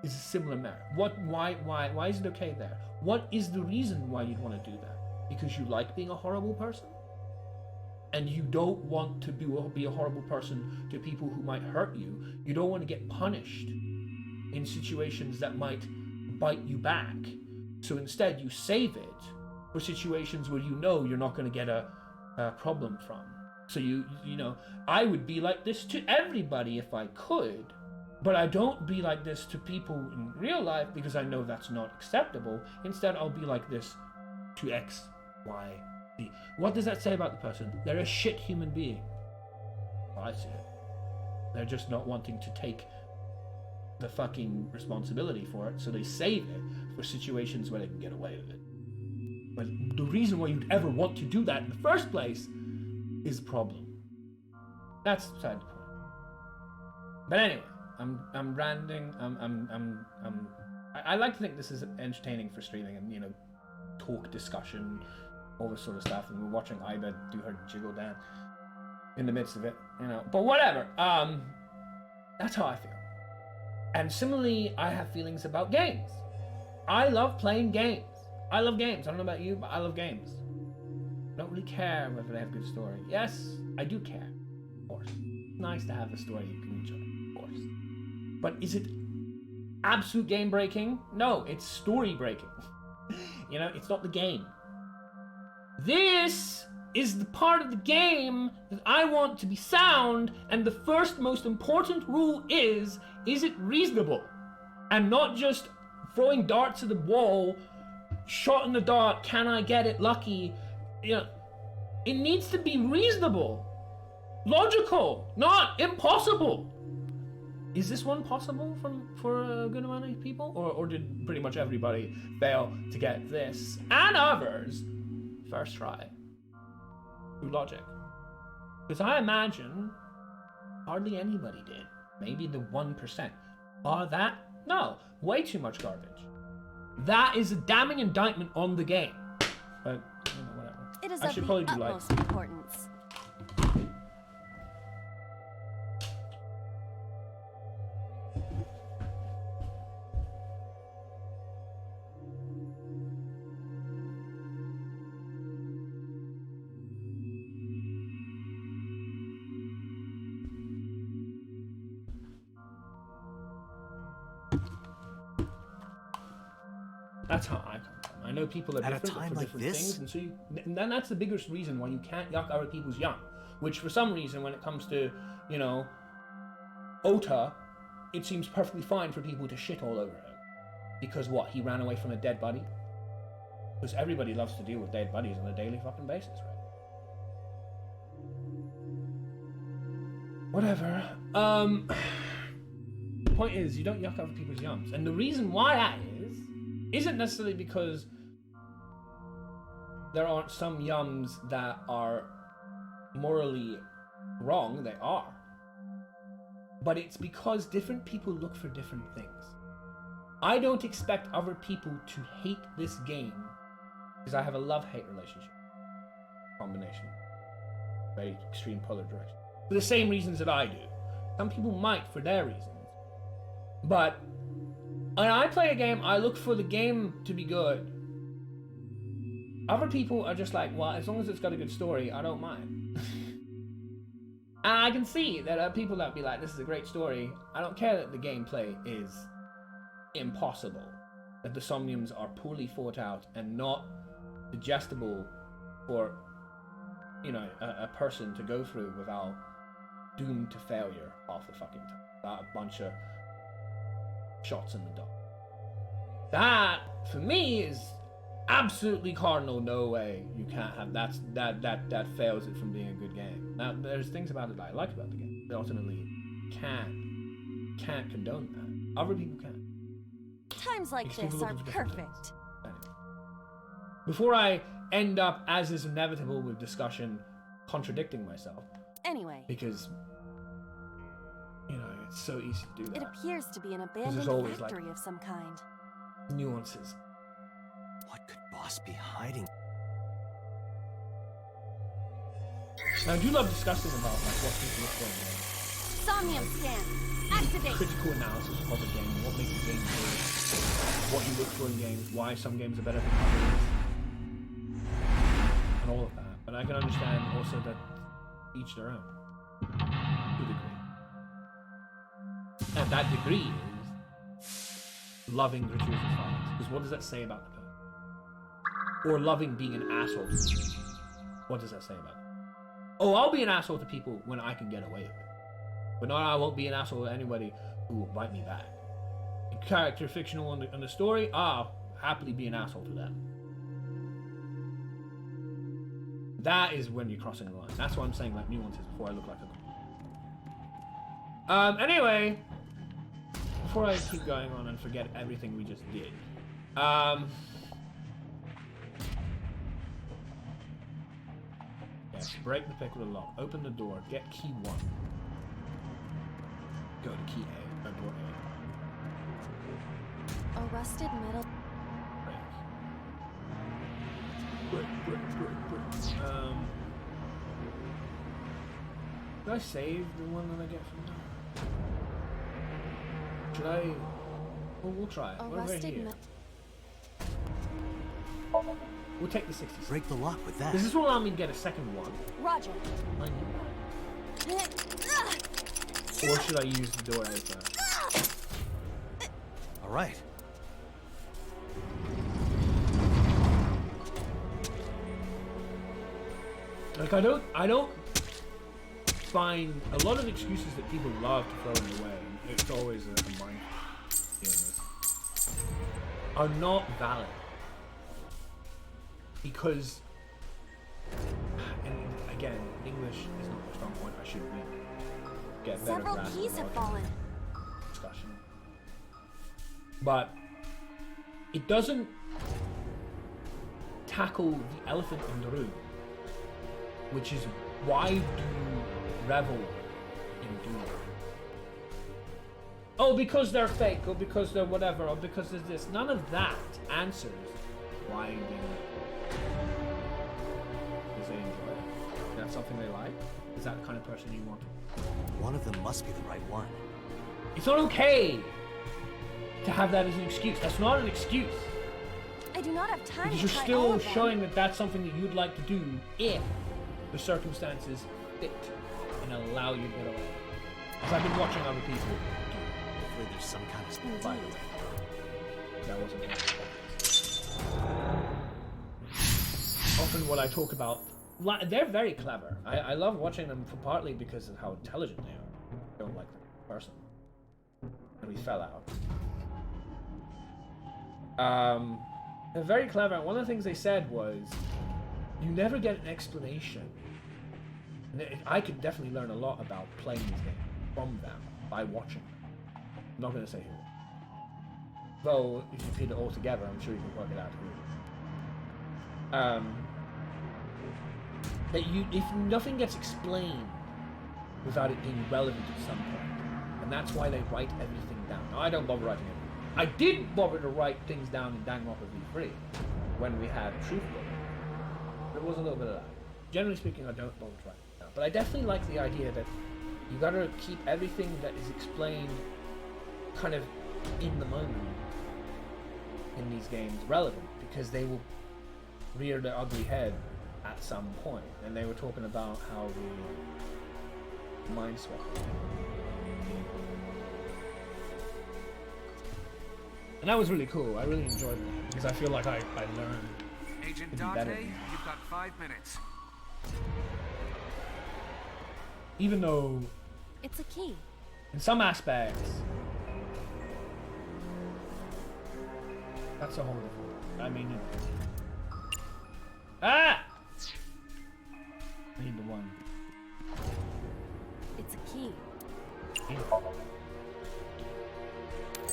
is a similar matter. Why is it okay there? What is the reason why you'd want to do that?
because you like being a horrible person, and you don't want to be a horrible person to people who might hurt you. You don't want to get punished in situations that might bite you back. So instead, you save it for situations where you know you're not going to get a problem from. So you know, I would be like this to everybody if I could, but I don't be like this to people in real life because I know that's not acceptable. Instead, I'll be like this to X, Y, Z. What does that say about the person? They're a shit human being. I see it. They're just not wanting to take the fucking responsibility for it, so they save it for situations where they can get away with it. But the reason why you'd ever want to do that in the first place is a problem. That's beside the point. But anyway, I'm ranting. I like to think this is entertaining for streaming and, you know, talk, discussion, all this sort of stuff. And we're watching Iba do her jiggle dance in the midst of it, you know. But whatever. That's how I feel. And similarly, I have feelings about games. I love playing games. I love games. I don't know about you, but I love games. I don't really care whether they have a good story. Yes, I do care, of course. It's nice to have a story you can enjoy, of course. But is it absolute game breaking? No, it's story breaking. You know, it's not the game. This is the part of the game that I want to be sound, and the first most important rule is it reasonable? And not just throwing darts at the wall, shot in the dark, can I get it, lucky? You know, it needs to be reasonable, logical, not impossible. Is this one possible for a good amount of people? Or did pretty much everybody fail to get this and others first try through logic? Because I imagine hardly anybody did. Maybe the 1%. Are that? No, way too much garbage. That is a damning indictment on the game. But, you know, whatever.
It is
I
of
should
the
probably do
utmost
like
importance.
That's how I come from. I know people are
At a
different
time
for
like
different
this?
things, and so and then that's the biggest reason why you can't yuck other people's yum. Which, for some reason, when it comes to, you know, Ota, it seems perfectly fine for people to shit all over him. Because what? He ran away from a dead body? Because everybody loves to deal with dead bodies on a daily fucking basis, right? Whatever. The point is, you don't yuck other people's yums. And the reason why that isn't necessarily because there aren't some yums that are morally wrong. They are. But it's because different people look for different things. I don't expect other people to hate this game because I have a love-hate relationship. Combination. Very extreme polar direction. For the same reasons that I do. Some people might for their reasons. But when I play a game, I look for the game to be good. Other people are just like, well, as long as it's got a good story, I don't mind. And I can see that there are people that be like, this is a great story. I don't care that the gameplay is impossible. That the Somniums are poorly thought out and not digestible for, you know, a person to go through without doomed to failure half the fucking time. Without a bunch of shots in the dark. That, for me, is absolutely cardinal. No way you can't have that fails it from being a good game. Now, there's things about it that I like about the game, but ultimately can't condone that. Other people can.
Times like
Because
this
people
are
look for different things.
perfect.
Anyway. Before I end up, as is inevitable with discussion, contradicting myself,
Anyway,
because, you know, it's so easy to do
it
that.
appears to be an
there's
abandoned
always, like,
factory of some kind.
Nuances.
What could Boss be hiding?
And I do love discussing about like what people look for in games.
Somnium scan. Activate.
Critical analysis of a game, what makes a game good, what you look for in games, why some games are better than others. and I can understand also that each their own, to a degree. And that degree is loving gratuitous violence. Because what does that say about the person? Or loving being an asshole to people. What does that say about it? Oh, I'll be an asshole to people when I can get away with it. But not I won't be an asshole to anybody who will bite me back. A character fictional in the story, I'll happily be an asshole to them. That is when you're crossing the line. That's why I'm saying like nuances before I look like a... Anyway, before I keep going on and forget everything we just did, yes, break the pick with a lock. Open the door. Get key 1. Go to key A. Door A.
A rusted metal.
Break. Did I save the one that I get from that? Should I? Well, we'll try it.
A
What have I
rusted
here?
metal.
We'll take the 60.
Break the lock with that.
Does this will allow me to get a second one?
Roger.
I need one. Or should I use the door opener?
All right.
Like I don't find a lot of excuses that people love to throw in the way. And it's always a mind are not valid because, and again, English is not my strong point. I should really get better
Several
grasp
keys
of
have
our
fallen.
discussion, but it doesn't tackle the elephant in the room, which is why do you revel in doing it? Oh, because they're fake, or because they're whatever, or because there's this. None of that answers why you do it. Because they enjoy it. Is that something they like? Is that the kind of person you want?
One of them must be the right one.
It's not okay to have that as an excuse. That's not an excuse.
I do not have time
Because
to
you're
try all
still
of them.
showing that that's something that you'd like to do if the circumstances fit and allow you to get away. Because I've been watching other people do it.
Hopefully there's some kind of...
By the way, that wasn't it. Often what I talk about, they're very clever. I love watching them for partly because of how intelligent they are. I don't like the person. And we fell out. They're very clever. One of the things they said was, you never get an explanation. And I could definitely learn a lot about playing these games from them by watching them. I'm not going to say who. Though, if you put it all together, I'm sure you can work it out who. That if nothing gets explained without it being relevant at some point, and that's why they write everything down. Now, I don't bother writing everything. I did bother to write things down in Danganronpa V3 when we had Truth Book. There was a little bit of that. Generally speaking, I don't bother to write it down. But I definitely like the idea that you gotta keep everything that is explained kind of in the moment in these games relevant, because they will rear their ugly head at some point. And they were talking about how the mind swap. And that was really cool. I really enjoyed that because I feel like I learned
Agent
to be better.
Date, you've got 5 minutes.
Even though
It's a key.
in some aspects that's a whole different. I mean, I need the one.
It's a key.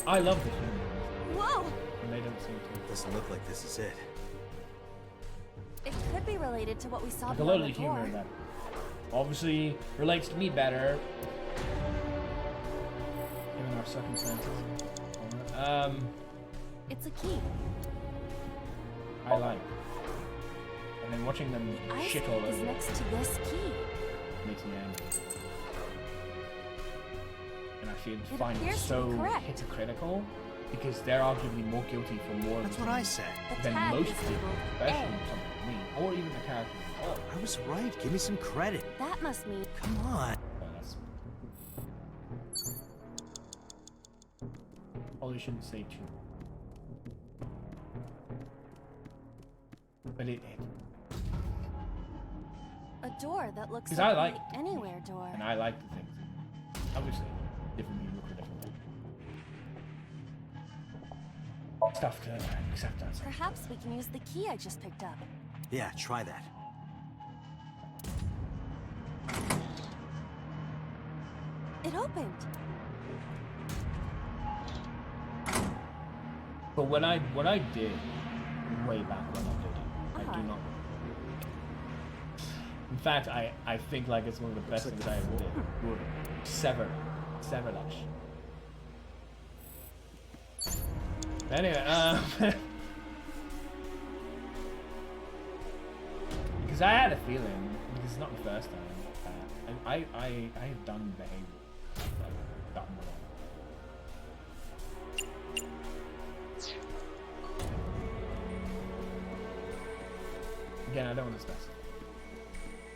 I love the humor,
Whoa!
and they don't seem to.
Doesn't look like this is it.
It could be related to what we saw
Like a lot
below
of
the
the humor
door.
that obviously relates to me better, given our circumstances.
It's a key.
I like. And then watching them
The ice
shit all
pick is
over
next to this key.
makes me angry. And I find it
appears to
so
be correct.
hypocritical because they're arguably more guilty for more
That's
than
what I said.
The
than
tag
most
is
people,
labeled
especially
A.
someone like me, or even the character themselves.
I was right. Give me some credit.
That must mean
Come on.
Oh, that's... Probably shouldn't say too. But it
a door that looks
'Cause
like
I like
the anywhere door.
and I like the things. Obviously, different people look for different things. Stuff to accept that.
Perhaps we can use the key I just picked up.
Yeah, try that.
It opened.
But what I did way back when I did it, I do not. In fact, I think like it's one of the best things I ever did. Sever that shit. Anyway, because I had a feeling, because it's not the first time, I have done behavior like gotten wrong. Again, I don't want to specify.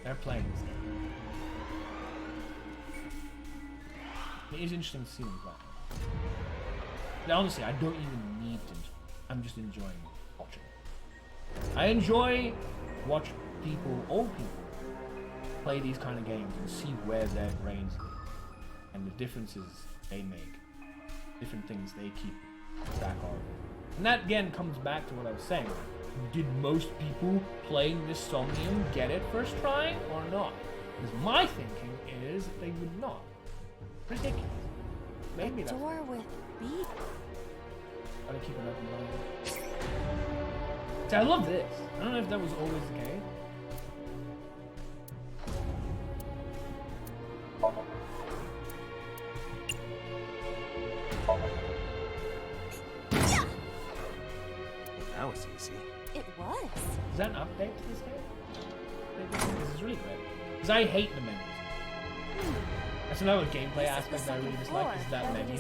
They're playing this game. It is interesting to see them play. Now, honestly, I don't even need to. I'm just enjoying watching. I enjoy watch people, old people, play these kind of games and see where their brains go and the differences they make, different things they keep track of. And that again comes back to what I was saying. Did most people playing this Somnium get it first try or not? Because my thinking is that they would not. Ridiculous. Maybe that's
Door with beep.
gotta keep an open mind. See, I love this. I don't know if that was always the case.
That was easy.
It was.
Is that an update to this game? This is really great. Because I hate the menus. That's another gameplay aspect that I really dislike is that menu.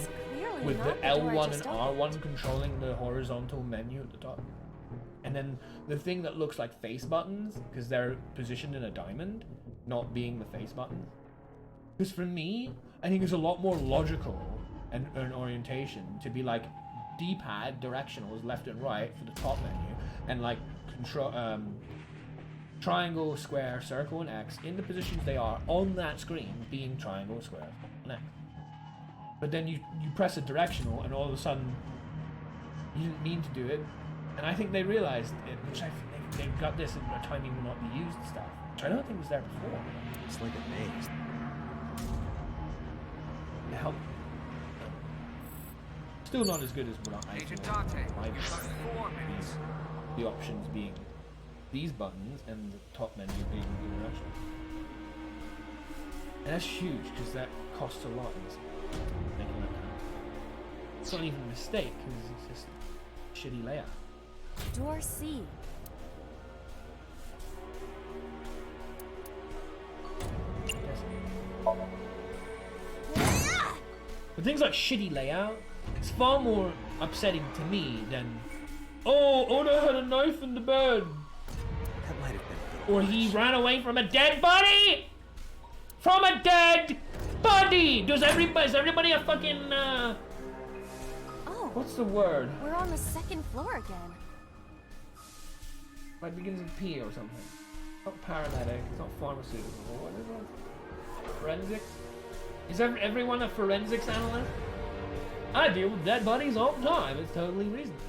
With the L1 and R1 controlling the horizontal menu at the top. And then the thing that looks like face buttons, because they're positioned in a diamond, not being the face buttons. Because for me, I think it's a lot more logical and an orientation to be like D-pad directionals left and right for the top menu, and like control triangle, square, circle, and X in the positions they are on that screen being triangle, square, and X. But then you press a directional, and all of a sudden you didn't mean to do it, and I think they realized it, which I think they've got this in a timing will not be used stuff, which I don't think was there before.
It's like a maze.
To help. Still not as good as what I
Agent
thought.
Dante,
My-
you've got 4 minutes.
The options being these buttons and the top menu being the direction. And that's huge because that costs a lot. Making that happen. It's not even a mistake because it's just shitty layout.
Door C.
But things like shitty layout, it's far more upsetting to me than, oh, Oda had a knife in the bed,
That might have been
or he ran away from a dead body. From a dead body. Is everybody a fucking
Oh,
what's the word?
we're on the second floor again.
Like begins with P or something. Not paramedic. It's not pharmaceutical. What is it? Forensics. Is everyone a forensics analyst? I deal with dead bodies all the time. It's totally reasonable.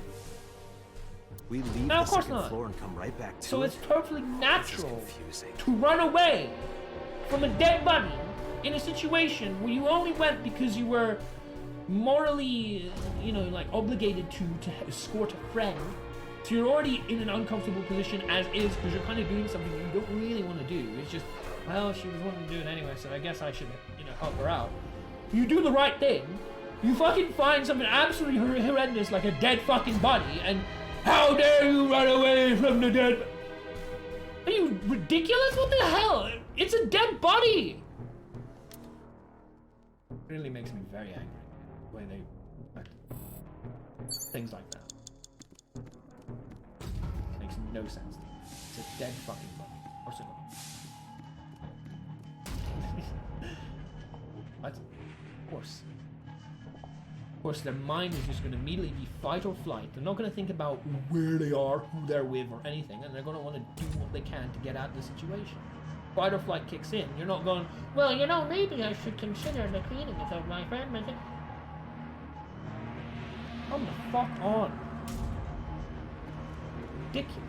We leave
No,
the
of course
second
not.
floor and come right back to
So
it.
it's totally
This is
natural
confusing.
to run away from a dead body in a situation where you only went because you were morally, like obligated to escort a friend. So you're already in an uncomfortable position as is because you're kind of doing something you don't really want to do. It's just, well, she was wanting to do it anyway, so I guess I should, help her out. You do the right thing. You fucking find something absolutely horrendous like a dead fucking body, and how dare you run away from the dead? Are you ridiculous? What the hell? It's a dead body. It really makes me very angry the way they things like that. Makes no sense. It's a dead fucking body. course it will. What? Of course. Of course, their mind is just going to immediately be fight or flight. They're not going to think about where they are, who they're with, or anything, and they're going to want to do what they can to get out of the situation. Fight or flight kicks in. You're not going, well, you know, maybe I should consider the cleaning of my friend. Come the fuck on. Ridiculous.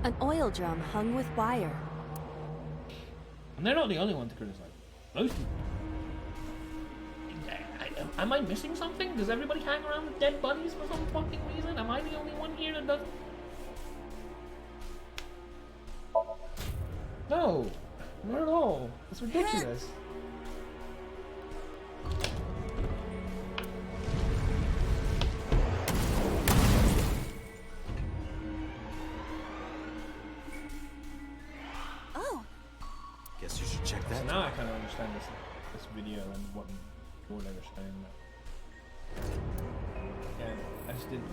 An oil drum hung with wire.
And they're not the only one to criticize. Most people. Am I missing something? Does everybody hang around with dead bodies for some fucking reason? Am I the only one here that doesn't? No, not at all. It's ridiculous.
Oh,
Guess you should check
So
that.
now I kind of understand this video and what they were saying. Yeah, I just didn't.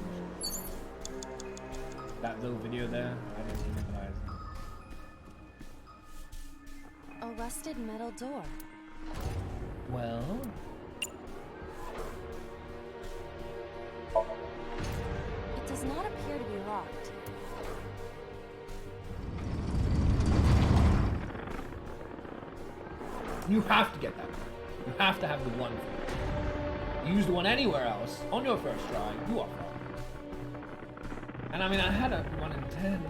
That little video there, I didn't realize.
a rusted metal door.
Well,
It does not appear to be locked.
you have to get that one. You have to have the one. Use the one anywhere else on your first try, you are wrong. And I mean, I had a 1 in 10.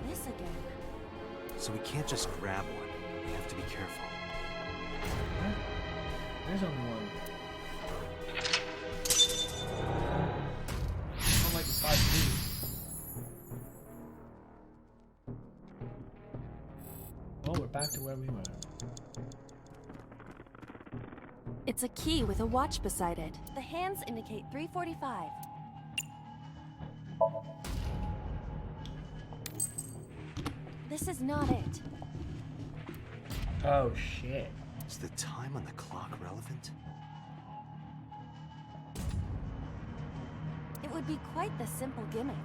This again.
So we can't just grab one. We have to be careful.
There's only one. Not like the 5 Oh, we're back to where we were.
It's a key with a watch beside it. The hands indicate 3:45. This is not it.
Oh shit.
Is the time on the clock relevant?
It would be quite the simple gimmick.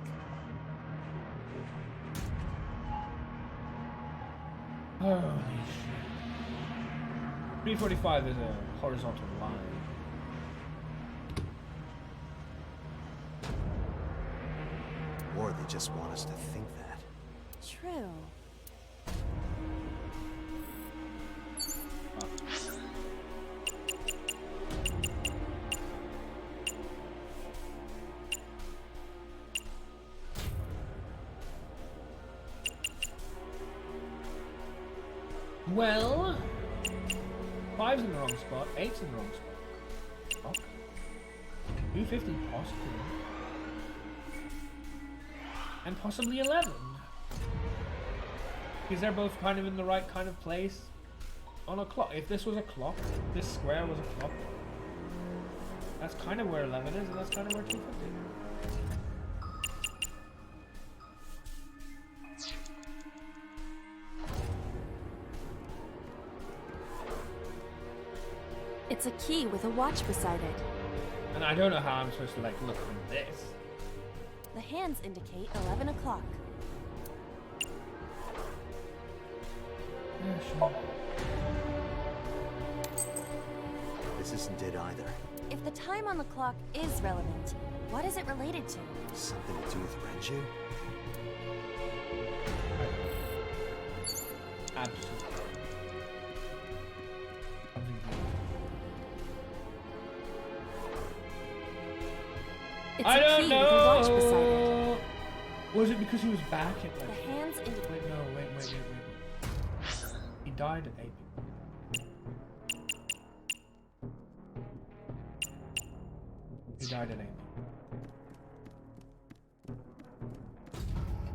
Holy shit. 345 is a horizontal line.
Or they just want us to think that.
True.
Well, 5's in the wrong spot, 8's in the wrong spot. Oh. 250 possibly. And possibly 11. Because they're both kind of in the right kind of place on a clock. If this was a clock, if this square was a clock, that's kind of where 11 is, and that's kind of where 250 is.
It's a key with a watch beside it.
And I don't know how I'm supposed to like look from this.
The hands indicate 11 o'clock.
Yeah, sure.
This isn't it either.
If the time on the clock is relevant, what is it related to?
Something to do with Renju?
Absolutely.
It's
I
a
don't
key with a watch beside it.
know. Was it because he was back at
The
like?
hands indicate.
Wait, no, wait. He died at 8. He died at 8.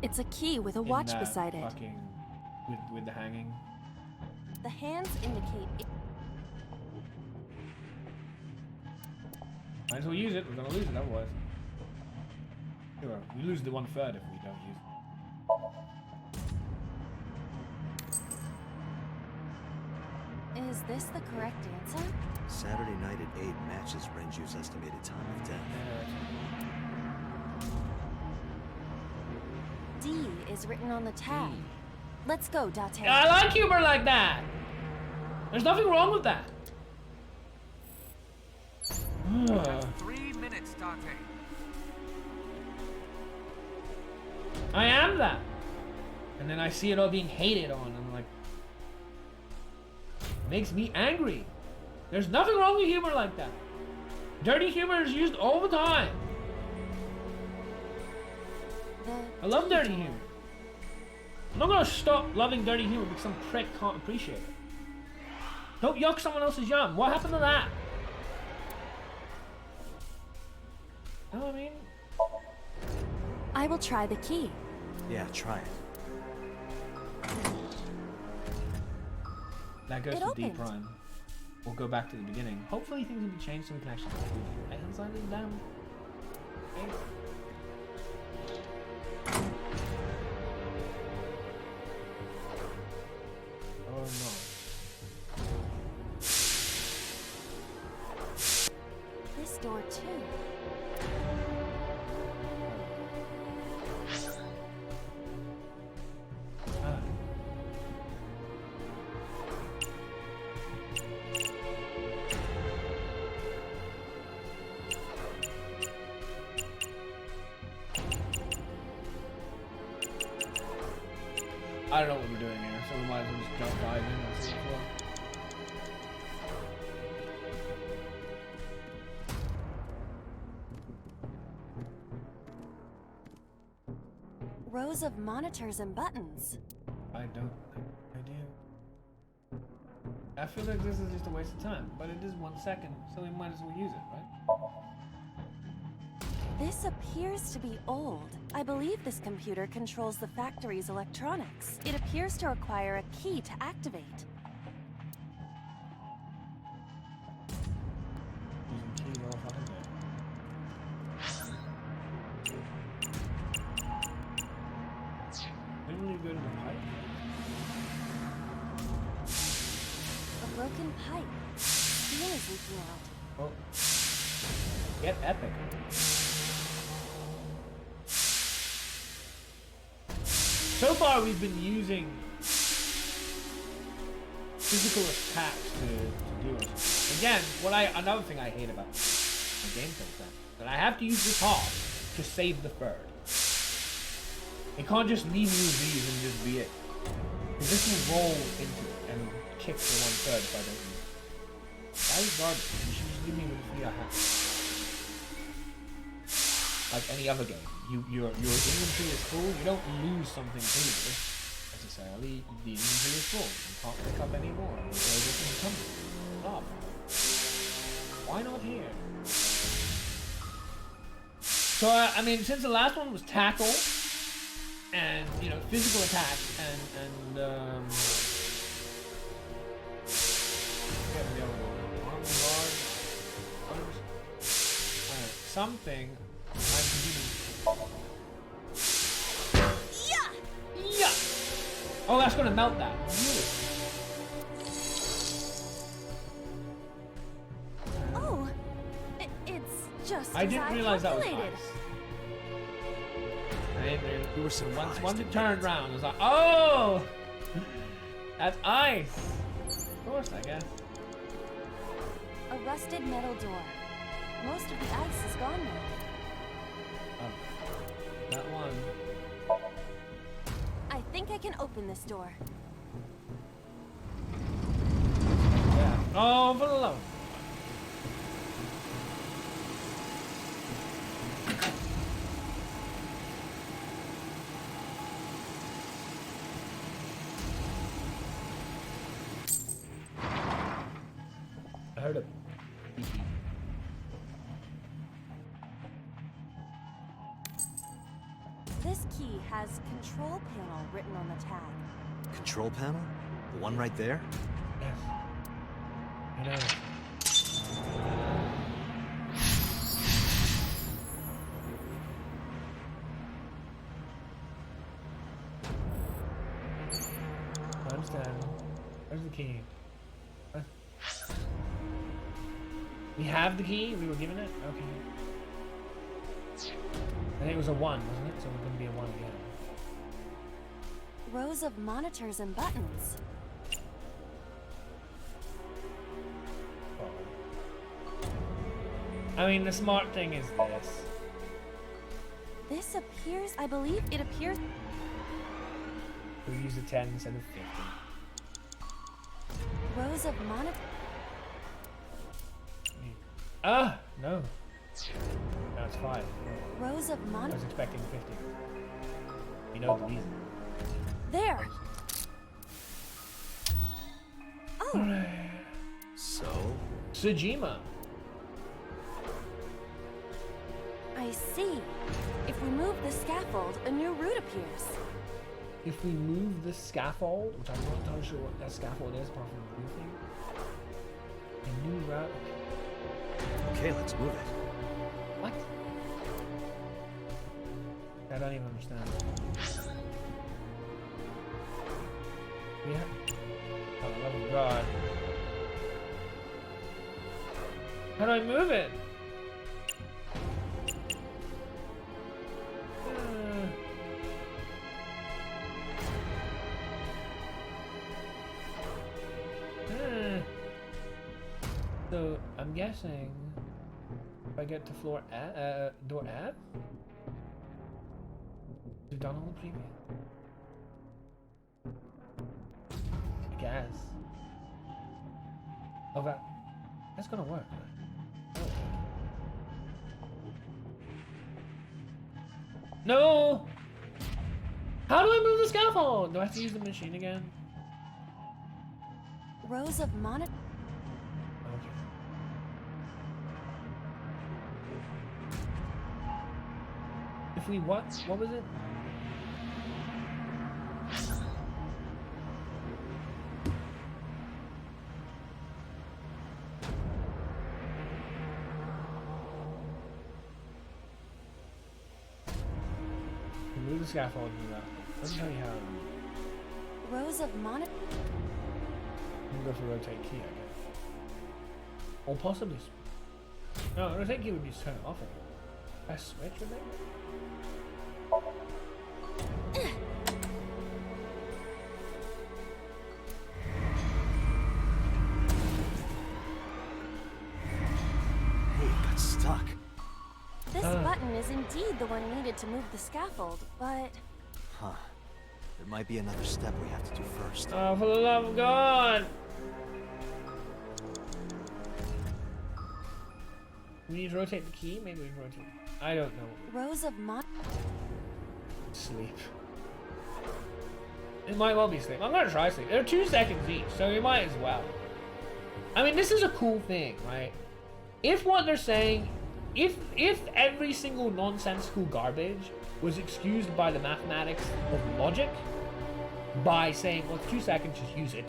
It's a key with a watch beside it.
Fucking with the hanging.
The hands indicate.
Might as well use it. We're gonna lose it otherwise. Sure, we lose the 1/3 if we don't use it.
Is this the correct answer?
Saturday night at 8 matches Renju's estimated time of death.
D is written on the tag. Let's go, Date.
I like humor like that. There's nothing wrong with that.
That's 3 minutes, Date.
I am that. And then I see it all being hated on. I'm like, makes me angry. There's nothing wrong with humor like that. Dirty humor is used all the time. I love dirty humor. I'm not gonna stop loving dirty humor because some prick can't appreciate it. Don't yuck someone else's yum. What happened to that? You know what I mean?
I will try the key.
Yeah, try it.
That goes
It
to D
opened.
prime. We'll go back to the beginning. Hopefully things will be changed so we can actually do it inside this damn game. Oh no.
This door too.
Ah. I don't know what we're doing here, so we might as well just jump dive in and see the floor.
Rows of monitors and buttons.
I don't think I do. I feel like this is just a waste of time, but it is 1 second, so we might as well use it, right?
This appears to be old. I believe this computer controls the factory's electronics. It appears to require a key to activate.
Using keys all fucking day. Didn't you go to the pipe?
A broken pipe. Steel is leaking out.
Oh. Get epic. So far, we've been using physical attacks to do it. Again, another thing I hate about the gameplay stuff, that I have to use this hog to save the bird. It can't just leave me with these and just be it. Because this will roll into it and kick for 1/3 if I don't use it. That is garbage. You should just give me the free I have. Like any other game. Your inventory is full, you don't lose something to it necessarily. The inventory is full. You can't pick up any more. There's different company. Stop. Why not here? So I mean, since the last one was tackle and physical attack and forget the other one. Arm guard. Something. I'm competing. Yeah! Oh, that's gonna melt that. Beautiful.
Oh, it's just.
I didn't realize that was
calculated.
ice. I didn't really.
We were surprised.
Once it turned around, I was like, oh! That's ice! Of course, I guess.
A rusted metal door. Most of the ice is gone now.
That one.
I think I can open this door.
Yeah. Oh, for the love. I heard it.
This key has control panel written on the tag.
Control panel? The one right there?
Yes. I know. I understand. Where's the key?
We have the key? We were given it? Okay. I think it was a 1, wasn't it? So we're gonna be a 1 again.
Rows of monitors and buttons.
I mean, the smart thing is this.
This appears, I believe it appears.
We use a 10 instead of 50.
Rows of monitors.
Ah! No. No, it's 5.
Rows of
I was
monitors.
expecting 50. You know the reason.
There. Oh,
So?
Sejima.
I see. If we move the scaffold, a new route appears.
If we move the scaffold, which I'm not entirely sure what that scaffold is apart from moving. A new route.
Okay, let's move it.
What? I don't even understand. Yeah. Oh, love of God. How do I move it? So I'm guessing if I get to floor door F, we've done all the previous. I guess. Oh, that's gonna work. Right? Oh. No! How do I move the scaffold? Do I have to use the machine again?
Rows of monitors.
Okay. If we what? What was it? Remove the scaffold and do that. Let me tell you how.
Rows of monitors.
I'm gonna go for rotate key, I guess. Or possibly. No, rotate key would be to turn it off. Press switch would make.
Hey, it got stuck.
This button is indeed the one needed to move the scaffold, but
Huh. There might be another step we have to do first.
Oh, for the love of God! We need to rotate the key? Maybe we can rotate. I don't know.
rows of
Sleep. It might well be sleep. I'm gonna try sleep. They're 2 seconds each, so you might as well. I mean, this is a cool thing, right? If what they're saying, if every single nonsensical garbage was excused by the mathematics of logic, by saying, well, it's 2 seconds, just use it.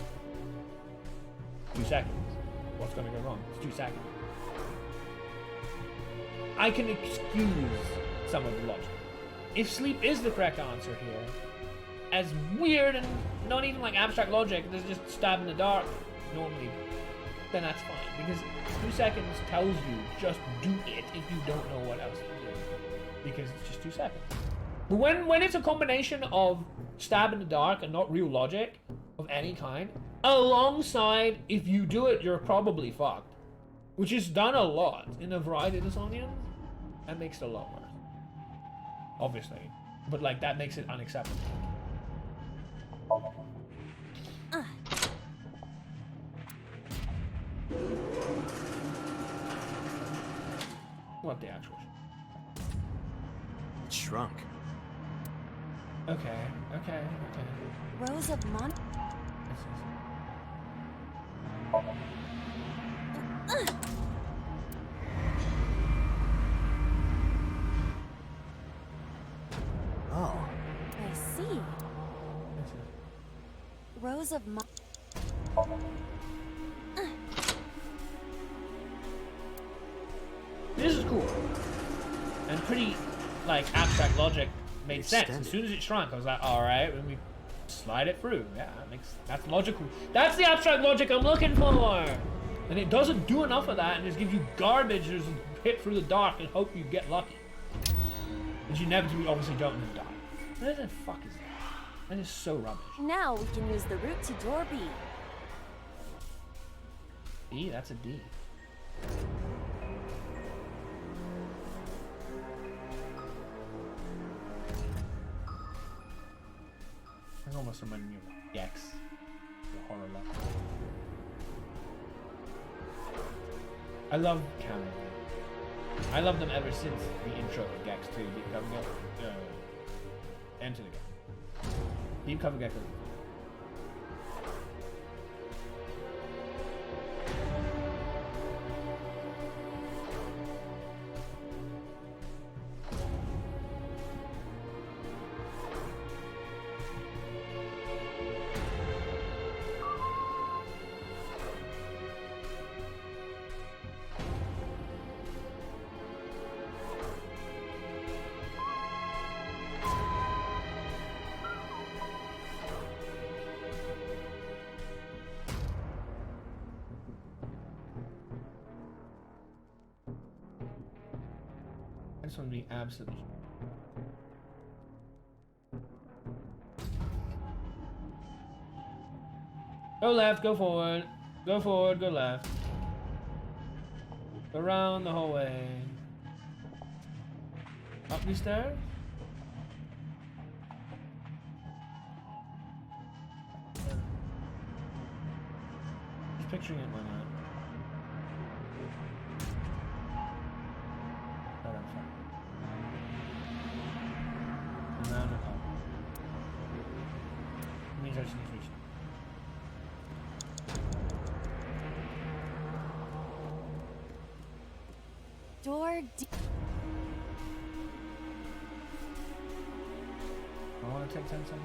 2 seconds. What's gonna go wrong? It's 2 seconds. I can excuse some of the logic. If sleep is the correct answer here, as weird and not even like abstract logic, there's just stab in the dark normally, then that's fine. Because 2 seconds tells you just do it if you don't know what else to do. Because it's just 2 seconds. But when it's a combination of stab in the dark and not real logic of any kind, alongside if you do it, you're probably fucked, which is done a lot in a variety of the Somniums, that makes it a lot worse. Obviously. But like that makes it unacceptable. What the actual
It shrunk.
Okay.
rows of
Oh.
I see. Rows of
This is cool. And pretty, like, abstract logic made sense.
Extended.
As soon as it shrunk, I was like, alright, let me slide it through. Yeah, that's logical. That's the abstract logic I'm looking for!
And it doesn't do enough of that and just gives you garbage and just hit through the dark and hope you get lucky. And you inevitably obviously don't and die. What the fuck is that? That is so rubbish.
Now we can use the route to door B.
D, that's a D. That almost reminded me of Gex, the horror level. I love cameras. I love them ever since the intro of Gex 2. Deep Cover Gecko. Enter the game. Deep Cover Gecko. This one would be absolutely. Go left, go forward. Go forward, go left. Go around the hallway. Up these stairs? Just picturing it in my mind. Round and up. Means I just need to reach.
Door D.
I want to take 10 seconds.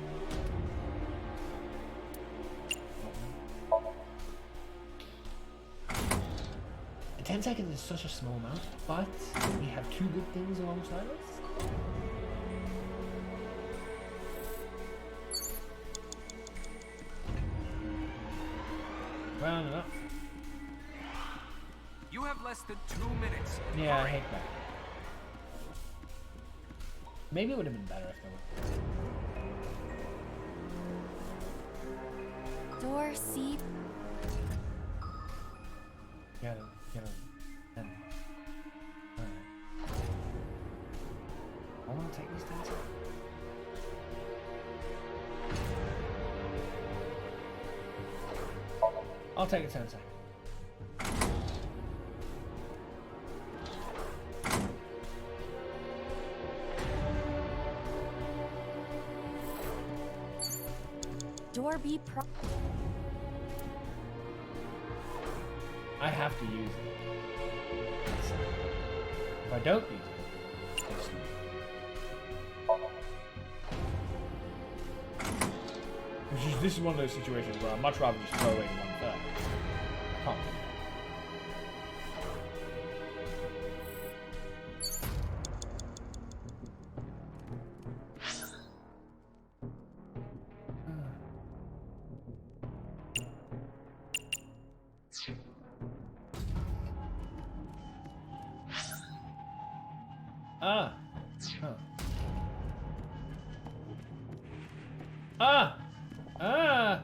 The 10 seconds is such a small amount, but we have two good things alongside us. Round it up.
You have less than 2 minutes.
Yeah, I
Hurry.
hate that. Maybe it would have been better if there were.
Door C.
Get him. Alright. I want to take these things out. I'll take a 10 seconds.
Door B.
I have to use it. If I don't use it, it's this is one of those situations where I'd much rather just throw away the 1/3. Can't. Ah. Huh. Ah. Ah.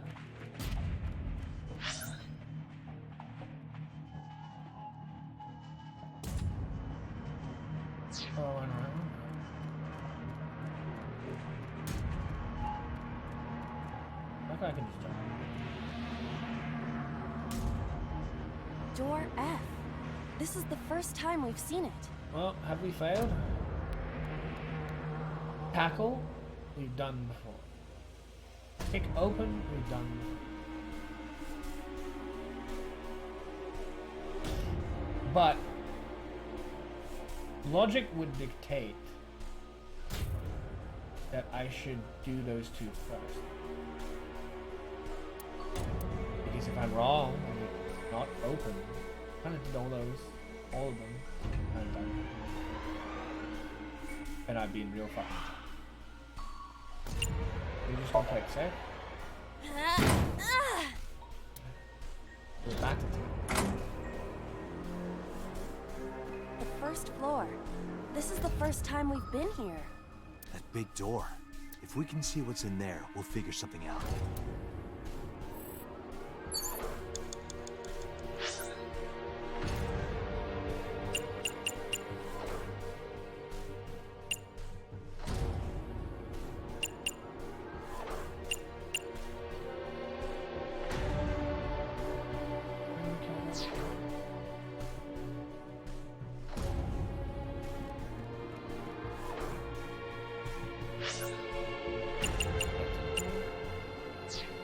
Oh, I know. That guy can just jump.
Door F. This is the first time we've seen it.
Well, have we failed? Tackle, we've done before. Kick open, we've done before. But logic would dictate that I should do those two first. Because if I'm wrong and it's not open, I kind of did all of them, and done. And I'd be in real fucking trouble. We're just gonna play it safe. We're back to 10.
first floor. This is the first time we've been here.
That big door. If we can see what's in there, we'll figure something out.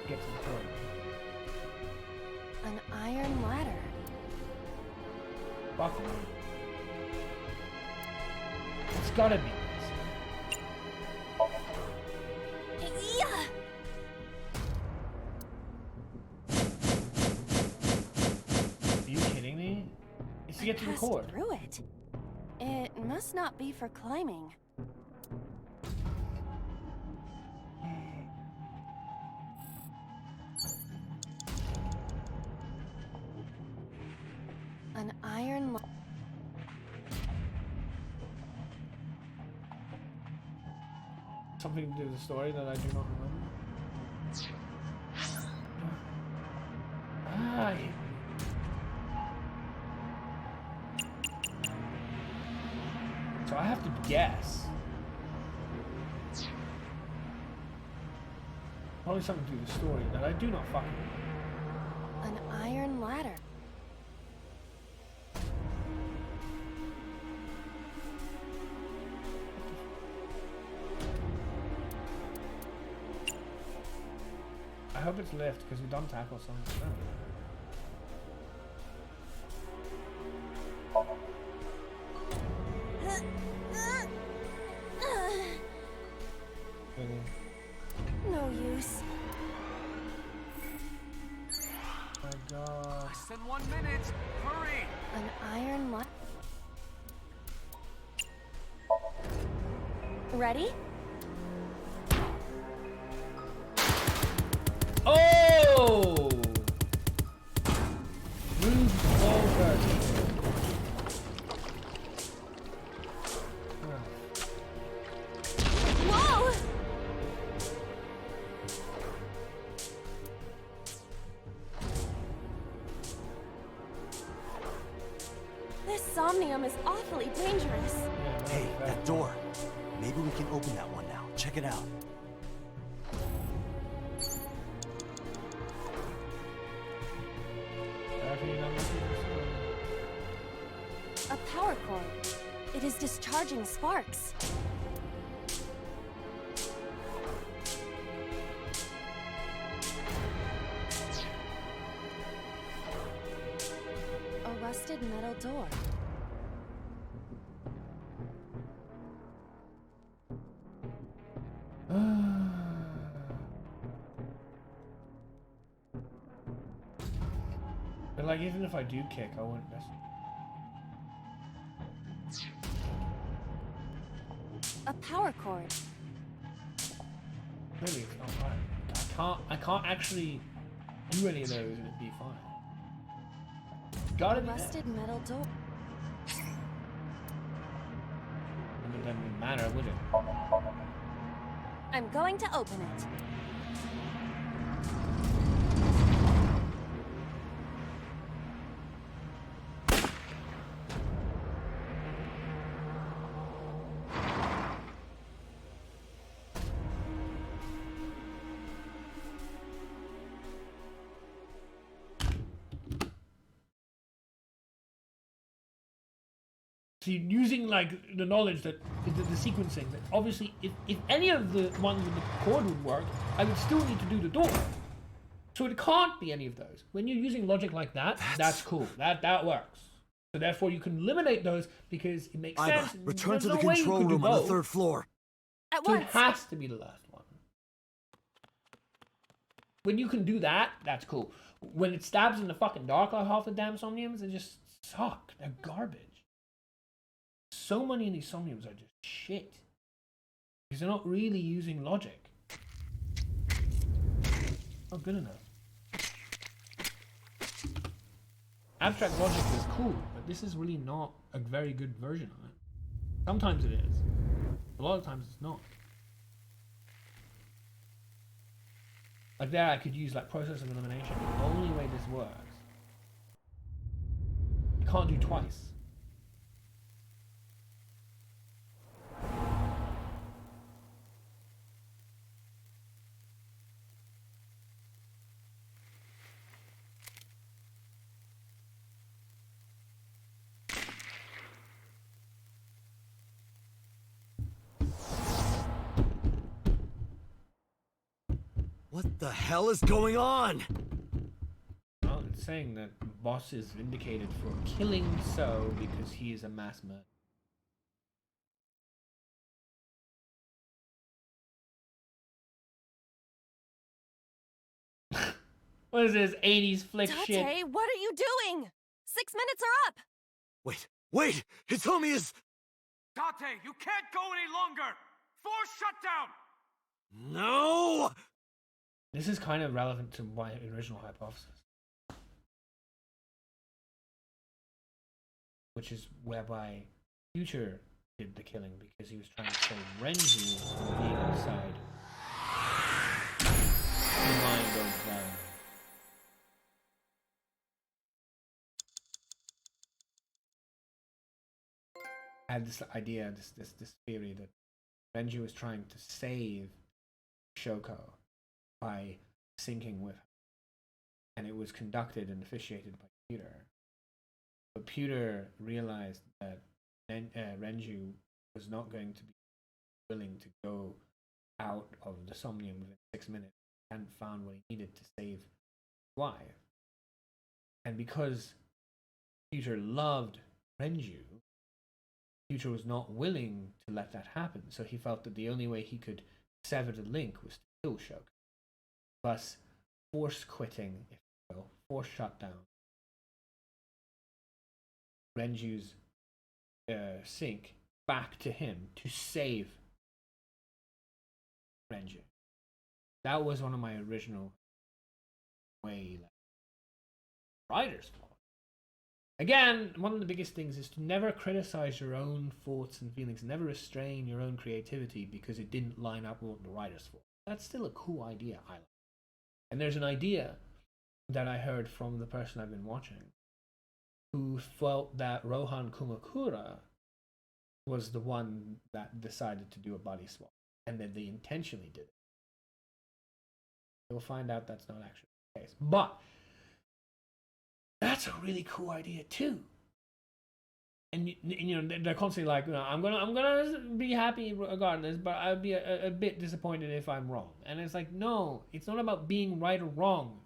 Get to the point.
An iron ladder.
Fuck me. It's gotta be this.
Yeah.
Are you kidding me? It's to get to the
Passed
core.
through it. It must not be for climbing. An iron ladder.
Something to do with the story that I do not remember. Ah, so I have to guess. Probably something to do with the story that I do not fucking know.
An iron ladder.
I hope it's lift because we don't tackle something.
No use.
My God.
Less than 1 minute. Hurry!
An iron ladder. Ready?
Oh! Move over.
Whoa! This Somnium is awfully dangerous.
Hey, that door. Maybe we can open that one now. Check it out.
A power cord. It is discharging sparks. A rusted metal door.
But like, even if I do kick, I wouldn't miss.
A power cord.
Really, it's not fine. I can't actually do any of those and it'd be fine. Gotta be there.
Rusted metal door.
It doesn't matter, would it?
I'm going to open it.
So using like the knowledge that the sequencing, that obviously if any of the ones with the cord would work, I would still need to do the door. So it can't be any of those. When you're using logic like that, that's cool. That works. So therefore you can eliminate those because it makes
Iva,
sense.
return
There's
to the
no way you
control
could do
room on the
both.
3rd floor.
At
So it
once.
has to be the last one. When you can do that, that's cool. When it stabs in the fucking dark like half the damn Somniums, they just suck. They're garbage. So many of these Somniums are just shit. Because they're not really using logic. Not good enough.
abstract logic is cool, but this is really not a very good version of it. Sometimes it is. A lot of times it's not. Like there I could use like process of elimination. The only way this works. You can't do twice.
What the hell is going on?
Well, it's saying that boss is vindicated for killing So because he is a mass murderer. What is this 80s flick shit?
Tate, what are you doing? 6 minutes are up!
Wait! Hitomi is...
Date, you can't go any longer! Force shutdown!
No!
This is kind of relevant to my original hypothesis. Which is whereby Future did the killing because he was trying to save Renji from being inside the mind of I had this idea, this theory that Renji was trying to save Shoko by syncing with her. And it was conducted and officiated by Peter. But Peter realized that Renju was not going to be willing to go out of the Somnium within 6 minutes. He hadn't found what he needed to save his wife. And because Peter loved Renju, Peter was not willing to let that happen. So he felt that the only way he could sever the link was to kill Shoko. Thus, force quitting, if you will, force shutdown. Renju's sync back to him to save Renju. That was one of my original writers' fault. Again, one of the biggest things is to never criticize your own thoughts and feelings, never restrain your own creativity because it didn't line up with what the writer's fault. That's still a cool idea, I like. And there's an idea that I heard from the person I've been watching who felt that Rohan Kumakura was the one that decided to do a body swap and that they intentionally did it. We'll find out that's not actually the case. But that's a really cool idea too. And you know they're constantly like, I'm gonna be happy regarding this, but I'd be a bit disappointed if I'm wrong. And it's like, no, it's not about being right or wrong.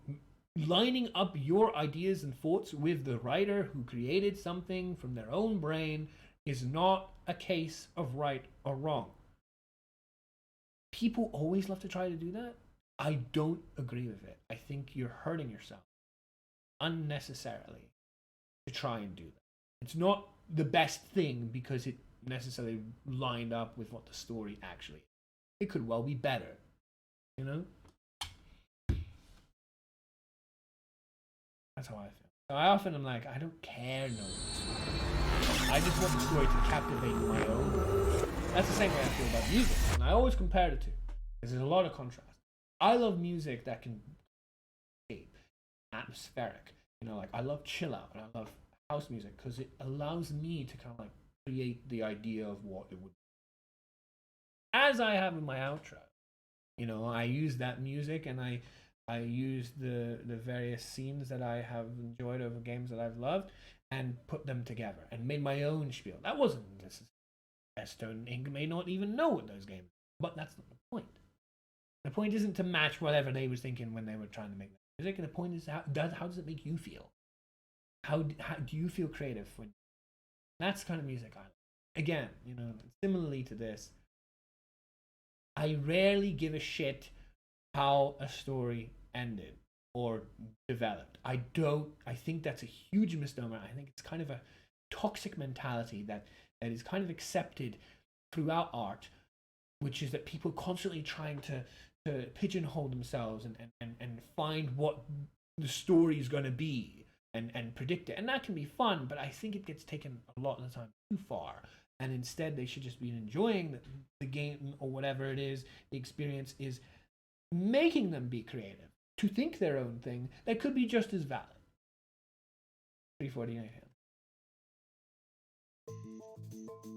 Lining up your ideas and thoughts with the writer who created something from their own brain is not a case of right or wrong. People always love to try to do that. I don't agree with it. I think you're hurting yourself unnecessarily to try and do that. It's not the best thing because it necessarily lined up with what the story actually is. It could well be better, you know? That's how I feel. So I often am like, I don't care no. I just want the story to captivate my own. That's the same way I feel about music. And I always compare the two. Because there's a lot of contrast. I love music that can be atmospheric. You know, like I love chill out and I love house music because it allows me to kind of like create the idea of what it would be. As I have in my outro. You know, I use that music and I use the various scenes that I have enjoyed over games that I've loved and put them together and made my own spiel. That wasn't Stone Inc. may not even know what those games are, but that's not the point. The point isn't to match whatever they were thinking when they were trying to make that music, and the point is how does it make you feel? How do you feel creative when that's the kind of music I like? Again, you know, similarly to this, I rarely give a shit how a story ended or developed. I think that's a huge misnomer. I think it's kind of a toxic mentality that is kind of accepted throughout art, which is that people constantly trying to pigeonhole themselves and find what the story is going to be and predict it. And that can be fun, but I think it gets taken a lot of the time too far. And instead, they should just be enjoying the game or whatever it is. The experience is making them be creative, to think their own thing that could be just as valid. 349 hand.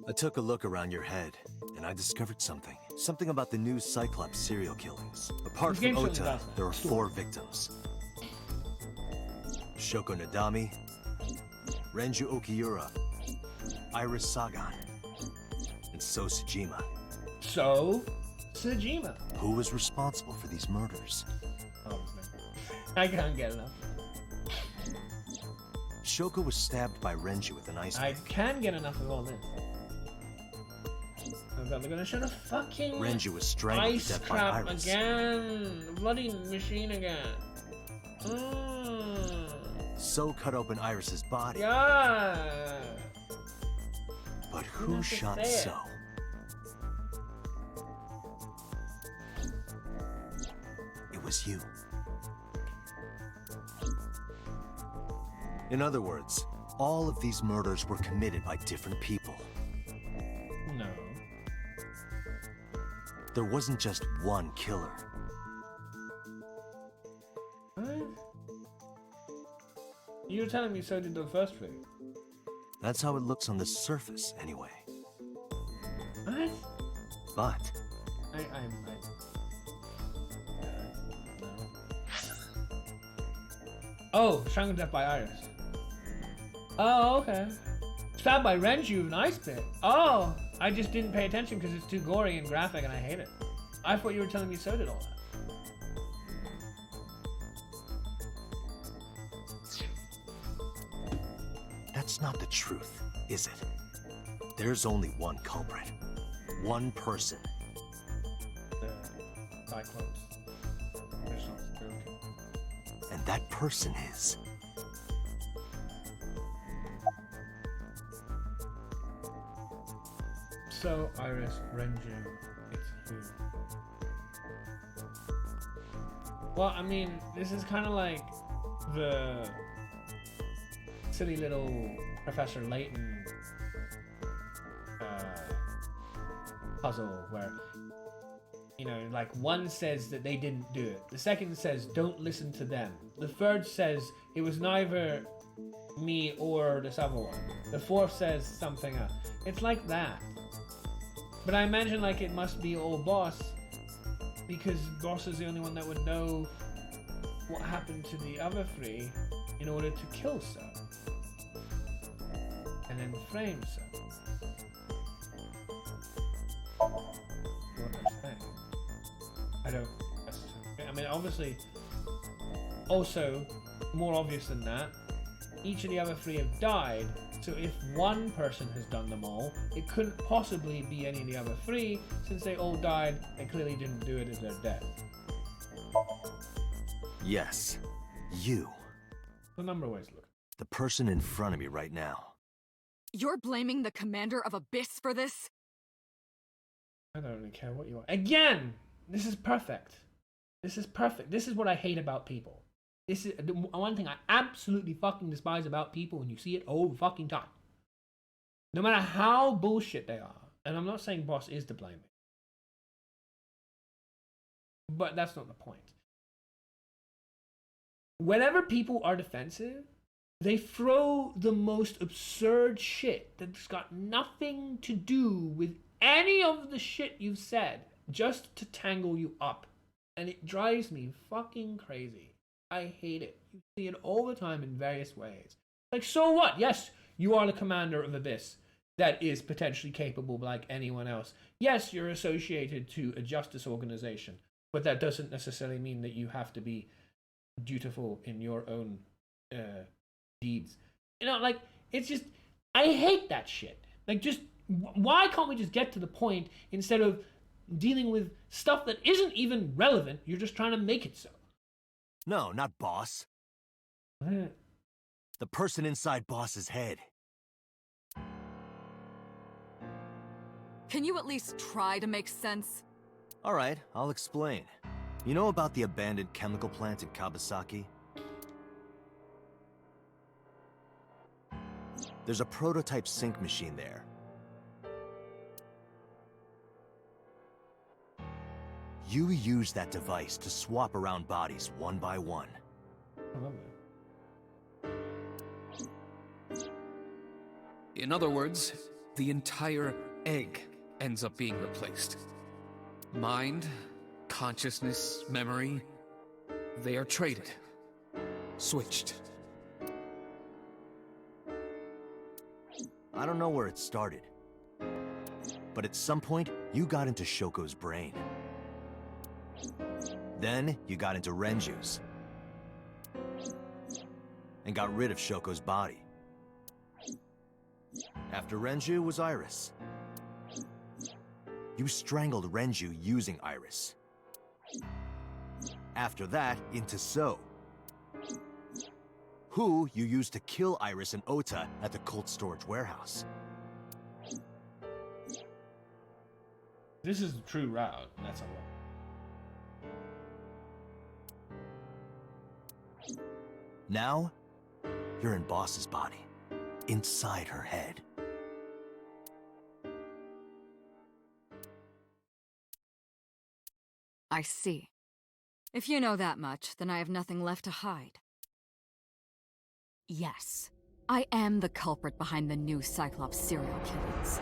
I took a look around your head, and I discovered something. Something about the new Cyclops serial killings. Apart
This
from
game shows
Ota,
us that.
there are 4 victims. Shoko Nadami, Renju Okiura, Iris Sagan, and So Sejima.
So, Sejima.
Who was responsible for these murders?
Oh, man. I can't get enough.
Shoko was stabbed by Renju with an ice
I
pick.
can get enough of all this. Oh god, they're gonna show the fucking
Renju was strangled to
ice
death by
crap
Iris.
again. The bloody machine again.
So cut open Iris's body.
Yeah.
But
You
who
have to
shot
say it.
So? It was you. In other words, all of these murders were committed by different people.
No.
There wasn't just one killer.
What? You were telling me so did the first thing.
That's how it looks on the surface, anyway.
What?
But
No. Oh, strangled to death by Iris. Oh, okay. Stabbed by Renju with an ice pick. Oh, I just didn't pay attention because it's too gory and graphic and I hate it. I thought you were telling me so did all that.
that's not the truth, is it? There's only one culprit. One person.
The Cyclops. Original serial killer.
And that person is...
So, Iris, Renju, it's you. Well, I mean, this is kind of like the silly little Professor Layton puzzle where, you know, like one says that they didn't do it. The second says, don't listen to them. The third says, it was neither me or this other one. The fourth says something else. It's like that. But I imagine like it must be all Boss, because Boss is the only one that would know what happened to the other three in order to kill So. And then frame So. What I'm saying. I don't necessarily. I mean, obviously, also, more obvious than that, each of the other three have died. So if one person has done them all, it couldn't possibly be any of the other three, since they all died and clearly didn't do it as they're dead.
Yes, you.
The number of ways to look.
The person in front of me right now.
You're blaming the commander of Abyss for this?
I don't really care what you are. Again! This is perfect. This is perfect. This is what I hate about people. This is the one thing I absolutely fucking despise about people, and you see it all the fucking time. No matter how bullshit they are. And I'm not saying Boss is to blame. But that's not the point. Whenever people are defensive, they throw the most absurd shit that's got nothing to do with any of the shit you've said, just to tangle you up. And it drives me fucking crazy. I hate it. You see it all the time in various ways. Like, so what? Yes, you are the commander of Abyss that is potentially capable like anyone else. Yes, you're associated to a justice organization, but that doesn't necessarily mean that you have to be dutiful in your own deeds. You know, like, it's just, I hate that shit. Like, just, why can't we just get to the point instead of dealing with stuff that isn't even relevant? You're just trying to make it so.
No, not Boss.
What?
The person inside Boss's head.
Can you at least try to make sense?
Alright, I'll explain. You know about the abandoned chemical plant in Kawasaki? There's a prototype sync machine there. You use that device to swap around bodies one by one.
I love that.
In other words, the entire egg ends up being replaced. Mind, consciousness, memory, they are traded. Switched.
I don't know where it started, but at some point, you got into Shoko's brain. Then, you got into Renju's. And got rid of Shoko's body. After Renju was Iris. You strangled Renju using Iris. After that, into So. Who you used to kill Iris and Ota at the cult storage warehouse.
This is the true route. That's a lot.
Now, you're in Boss's body, inside her head.
I see. If you know that much, then I have nothing left to hide. Yes, I am the culprit behind the new Cyclops serial killings.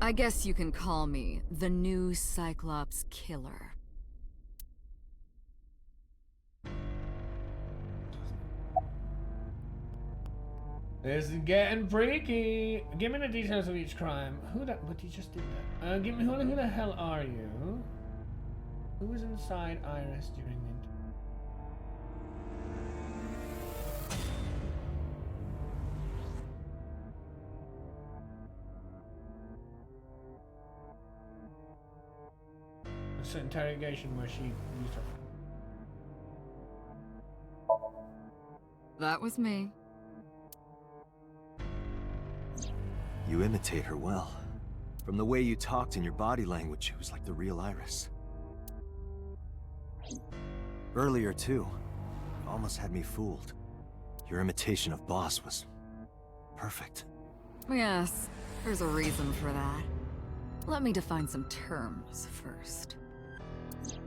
I guess you can call me the new Cyclops killer.
This is getting freaky. Give me the details of each crime. Who that? But you just did that. Give me who the hell are you? Who was inside Iris during the interview? It's an interrogation where she used her.
That was me.
You imitate her well. From the way you talked and your body language, it was like the real Iris. Earlier, too, you almost had me fooled. Your imitation of Boss was perfect.
Yes, there's a reason for that. Let me define some terms first.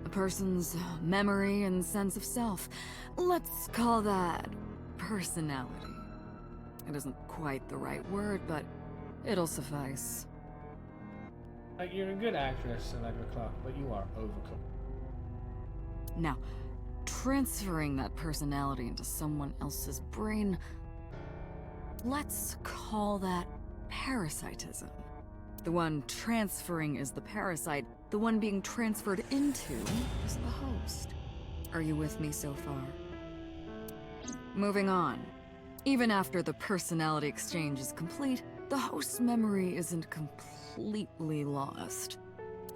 A person's memory and sense of self. Let's call that personality. It isn't quite the right word, but it'll suffice.
Like, you're a good actress, Allegra Clark, but you are overcooked.
Now, transferring that personality into someone else's brain, let's call that parasitism. The one transferring is the parasite, the one being transferred into is the host. Are you with me so far? Moving on. Even after the personality exchange is complete, the host's memory isn't completely lost.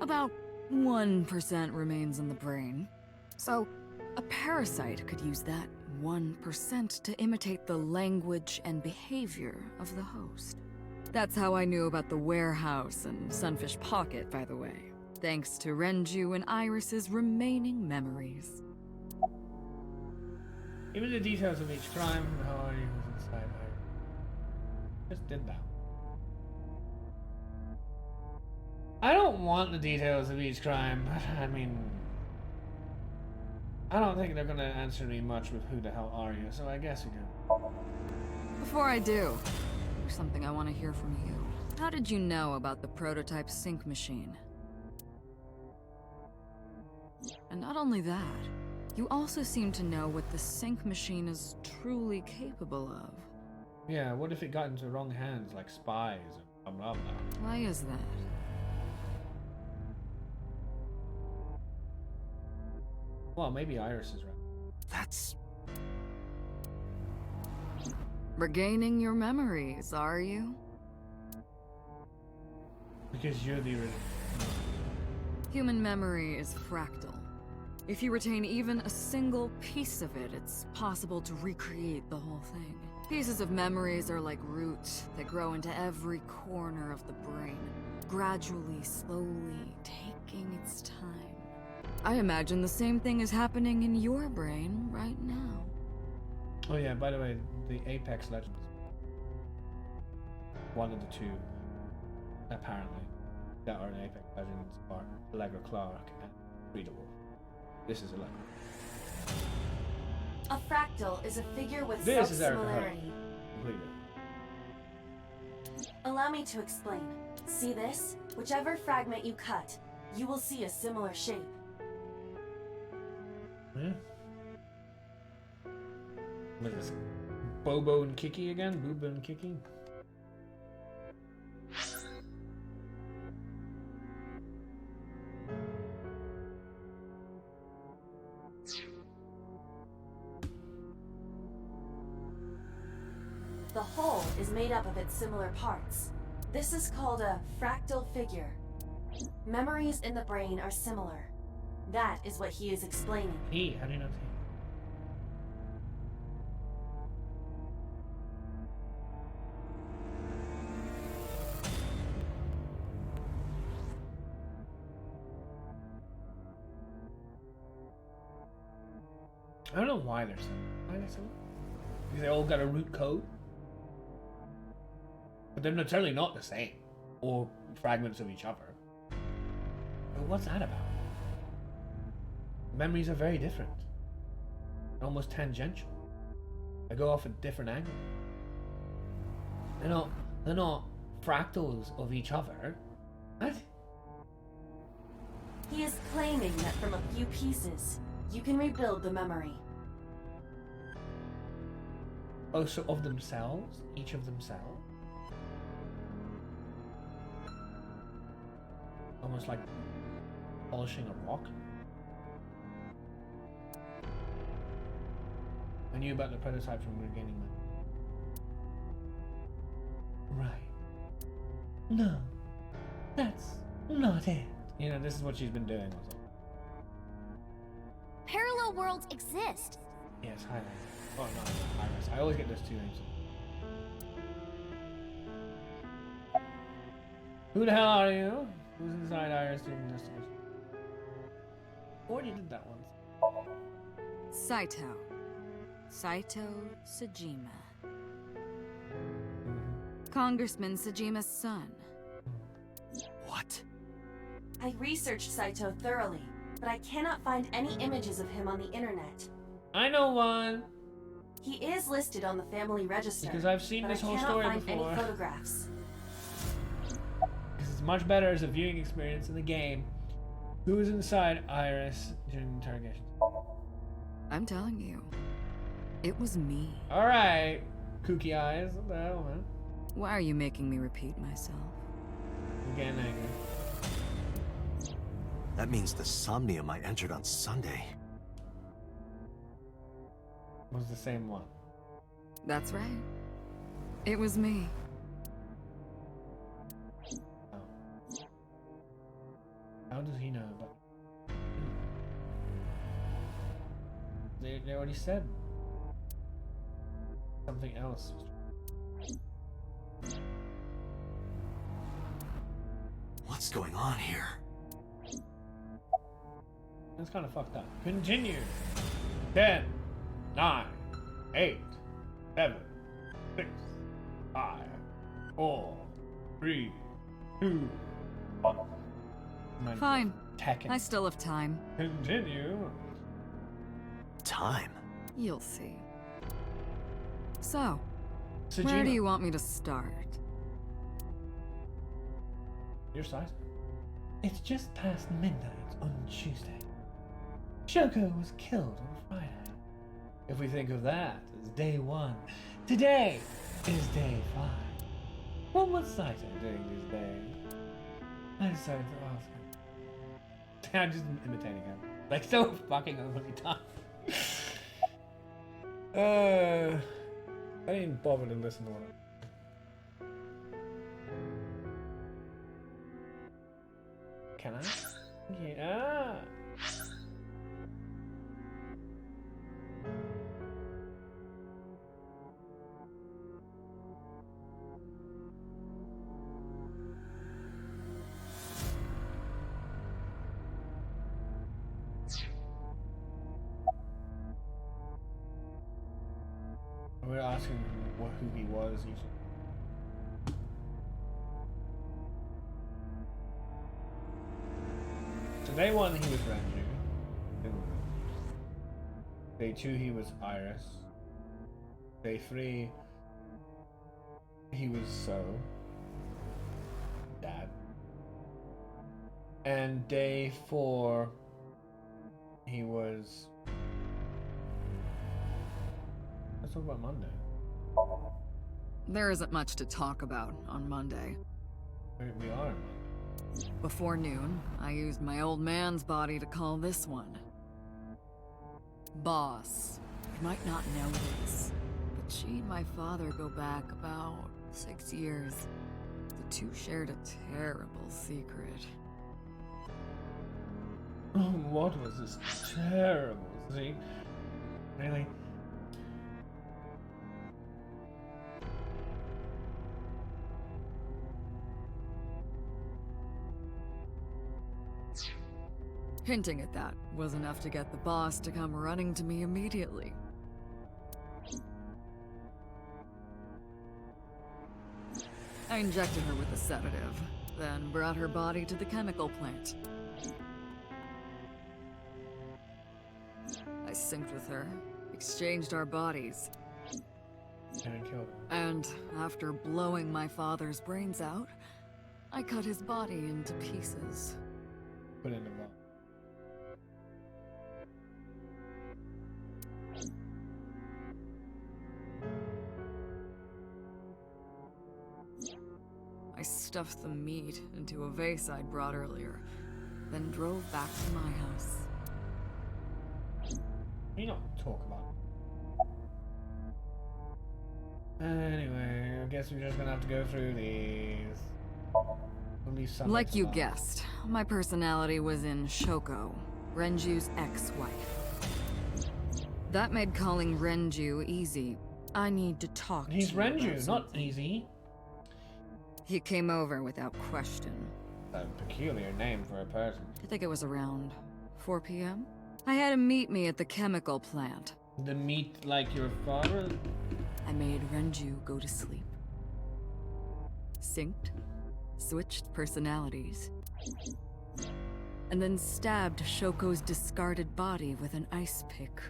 About 1% remains in the brain. So, a parasite could use that 1% to imitate the language and behavior of the host. That's how I knew about the warehouse and Sunfish Pocket, by the way. Thanks to Renju and Iris's remaining memories.
Give me the details of each crime and how you was inside Iris. Just did that. I don't want the details of each crime, but I mean, I don't think they're gonna answer me much with who the hell are you, so I guess you do.
Before I do, there's something I want to hear from you. How did you know about the prototype sync machine? And not only that, you also seem to know what the sync machine is truly capable of.
Yeah, what if it got into the wrong hands, like spies and blah blah blah?
Why is that?
Well, maybe Iris is right.
That's...
Regaining your memories, are you?
Because you're the original.
Human memory is fractal. If you retain even a single piece of it, it's possible to recreate the whole thing. Pieces of memories are like roots that grow into every corner of the brain, gradually, slowly, taking its time. I imagine the same thing is happening in your brain right now.
Oh yeah, by the way, the Apex Legends. One of the two, apparently, that are in Apex Legends are Allegra Clark and Frida Wolf. This is Allegra.
A fractal is a figure with
This is Erica
self-similarity.
Completely.
Allow me to explain. See this? Whichever fragment you cut, you will see a similar shape.
Yeah. What is this? Bobo and Kiki again? Booba and Kiki?
The whole is made up of its similar parts. This is called a fractal figure. Memories in the brain are similar. That is what he is explaining.
How do you not see? I don't know why they're similar. Why are they similar? Because they all got a root code. But they're certainly not the same. Or fragments of each other. But what's that about? Memories are very different. Almost tangential. They go off at different angles. They're not fractals of each other. What?
He is claiming that from a few pieces, you can rebuild the memory.
Oh, so of themselves? Each of themselves? Almost like polishing a rock? I knew about the prototype from the beginning. Right. No. That's not it. You know, this is what she's been doing also.
Parallel worlds exist.
Yes, hi. Oh, no, Iris. I always get those two names. Who the hell are you? Who's inside Iris doing investigation? Already did that once.
Saito. Saito Sajima. Congressman Sajima's son.
What?
I researched Saito thoroughly, but I cannot find any images of him on the internet.
I know one!
He is listed on the family register,
Because I've seen
but
this
I
whole
cannot
story
find
before.
any photographs.
Because it's much better as a viewing experience in the game. Who is inside Iris during the interrogation?
I'm telling you, it was me.
Alright, kooky eyes. What the hell, man?
Why are you making me repeat myself?
I'm getting angry.
That means the Somnium I entered on Sunday.
Was the same one.
That's right. It was me.
Oh. How does he know about They already said something else.
What's going on here?
That's kind of fucked up. Continue. 10, 9, 8, 7, 6, 5, 4, 3, 2, 1.
Fine.
Tekken.
I still have time.
Continue.
Time?
You'll see. So,
Sajima.
where do you want me to start?
Your size? It's just past midnight on Tuesday. Shoko was killed on Friday. If we think of that as day 1, today is day 5. What was Saito doing this day? I decided to ask him. I'm just imitating him. Like so fucking overly tough.
I didn't bother to listen to it.
Can I? Yeah.
we're asking who he was. So day 1 he was Renju. Day 2 he was Iris. Day 3 he was So. Dad. And day 4 he was... Let's talk about Monday.
There isn't much to talk about on Monday.
We are on Monday.
Before noon, I used my old man's body to call this one. Boss. You might not know this, but she and my father go back about 6 years. The two shared a terrible secret.
What was this terrible thing? Really?
Hinting at that was enough to get the boss to come running to me immediately. I injected her with a sedative, then brought her body to the chemical plant. I synced with her, exchanged our bodies,
And killed her.
and after blowing my father's brains out, I cut his body into pieces.
Put it in the vault.
I stuffed the meat into a vase I'd brought earlier, then drove back to my house.
You don't talk about it. Anyway, I guess we're just gonna have to go through these. At least some
Like you
of them.
guessed, my personality was in Shoko, Renju's ex-wife. That made calling Renju easy. I need to talk
He's
to you about
Renju, not
something.
easy.
He came over without question.
A peculiar name for a person.
I think it was around 4 p.m. I had him meet me at the chemical plant.
The meat like your father?
I made Renju go to sleep. Synced, switched personalities, and then stabbed Shoko's discarded body with an ice pick.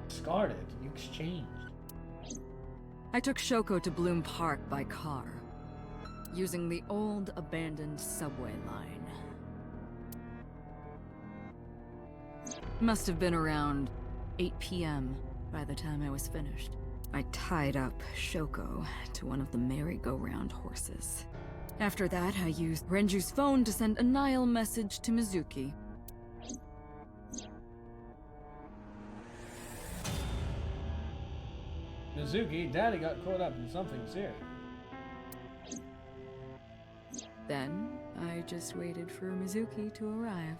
Discarded. You exchanged.
I took Shoko to Bloom Park by car, using the old abandoned subway line. Must have been around 8 p.m. by the time I was finished. I tied up Shoko to one of the merry-go-round horses. After that, I used Renju's phone to send a Nile message to Mizuki.
Mizuki, Daddy got caught up in something serious.
Then, I just waited for Mizuki to arrive.